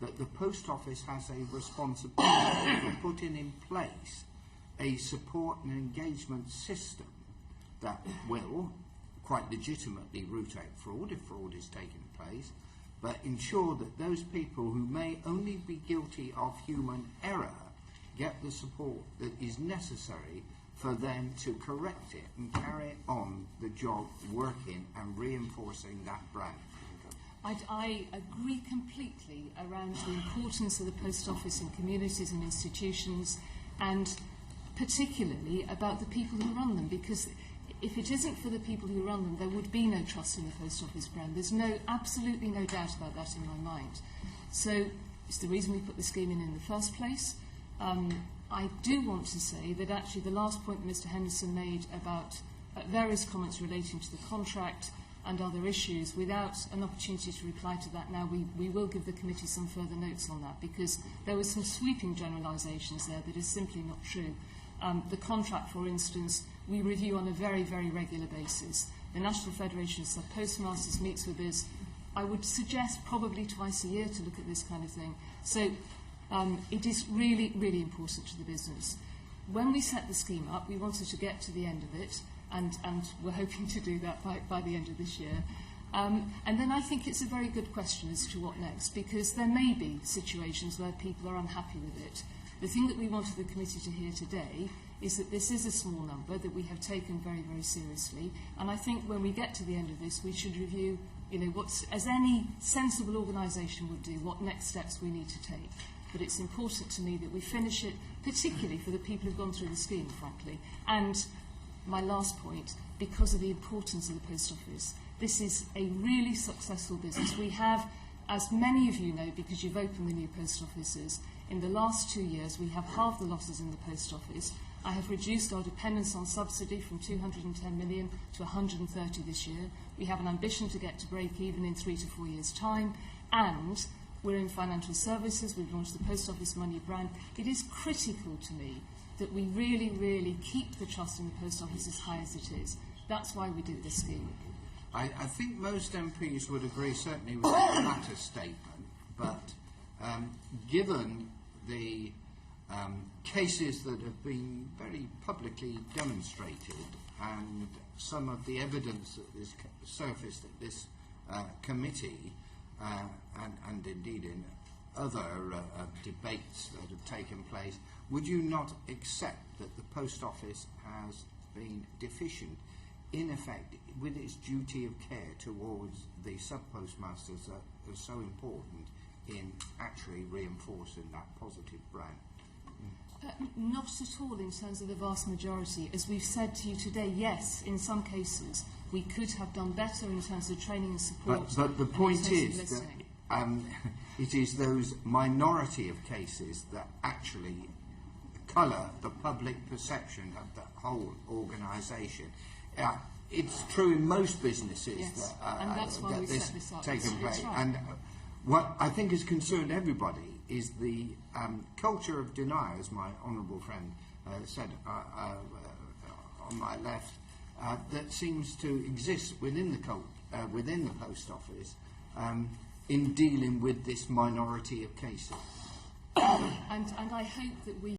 [SPEAKER 2] that the Post Office has a responsibility for putting in place a support and engagement system that will quite legitimately root out fraud if fraud is taking place, but ensure that those people who may only be guilty of human error get the support that is necessary for them to correct it and carry on the job working and reinforcing that brand?
[SPEAKER 6] I agree completely around the importance of the Post Office in communities and institutions, and particularly about the people who run them, because if it isn't for the people who run them, there would be no trust in the Post Office brand. There's absolutely no doubt about that in my mind. So it's the reason we put the scheme in the first place. I do want to say that actually the last point that Mr. Henderson made about various comments relating to the contract and other issues, without an opportunity to reply to that now, we will give the committee some further notes on that, because there were some sweeping generalisations there that is simply not true. The contract, for instance, we review on a very, very regular basis. The National Federation of Sub-Postmasters meets with us, I would suggest, probably twice a year to look at this kind of thing. So it is really, really important to the business. When we set the scheme up, we wanted to get to the end of it, and we're hoping to do that by the end of this year. And then I think it's a very good question as to what next, because there may be situations where people are unhappy with it. The thing that we wanted the committee to hear today is that this is a small number that we have taken very, very seriously, and I think when we get to the end of this, we should review, as any sensible organisation would do, what next steps we need to take. But it's important to me that we finish it, particularly for the people who've gone through the scheme, frankly. And my last point, because of the importance of the Post Office, this is a really successful business. We have, as many of you know, because you've opened the new post offices, in the last 2 years we have halved the losses in the Post Office. I have reduced our dependence on subsidy from 210 million to 130 this year. We have an ambition to get to break even in 3 to 4 years' time, and we're in financial services. We've launched the Post Office Money brand. It is critical to me that we really, really keep the trust in the Post Office as high as it is. That's why we do this scheme.
[SPEAKER 2] I think most MPs would agree, certainly, with the latter statement, but given the cases that have been very publicly demonstrated and some of the evidence that is surfaced at this committee and indeed in other debates that have taken place, would you not accept that the Post Office has been deficient, in effect, with its duty of care towards the sub-postmasters that are so important in actually reinforcing that positive brand?
[SPEAKER 6] Not at all in terms of the vast majority. As we've said to you today, yes, in some cases we could have done better in terms of training and support.
[SPEAKER 2] But the point is that it is those minority of cases that actually colour the public perception of the whole organisation. It's true in most businesses
[SPEAKER 6] yes.
[SPEAKER 2] that,
[SPEAKER 6] and that's why
[SPEAKER 2] that
[SPEAKER 6] we
[SPEAKER 2] this
[SPEAKER 6] set this up.
[SPEAKER 2] taken place.
[SPEAKER 6] Right.
[SPEAKER 2] And what I think has concerned everybody is the culture of denial, as my honourable friend said on my left, that seems to exist within the Post Office in dealing with this minority of cases.
[SPEAKER 6] And I hope that we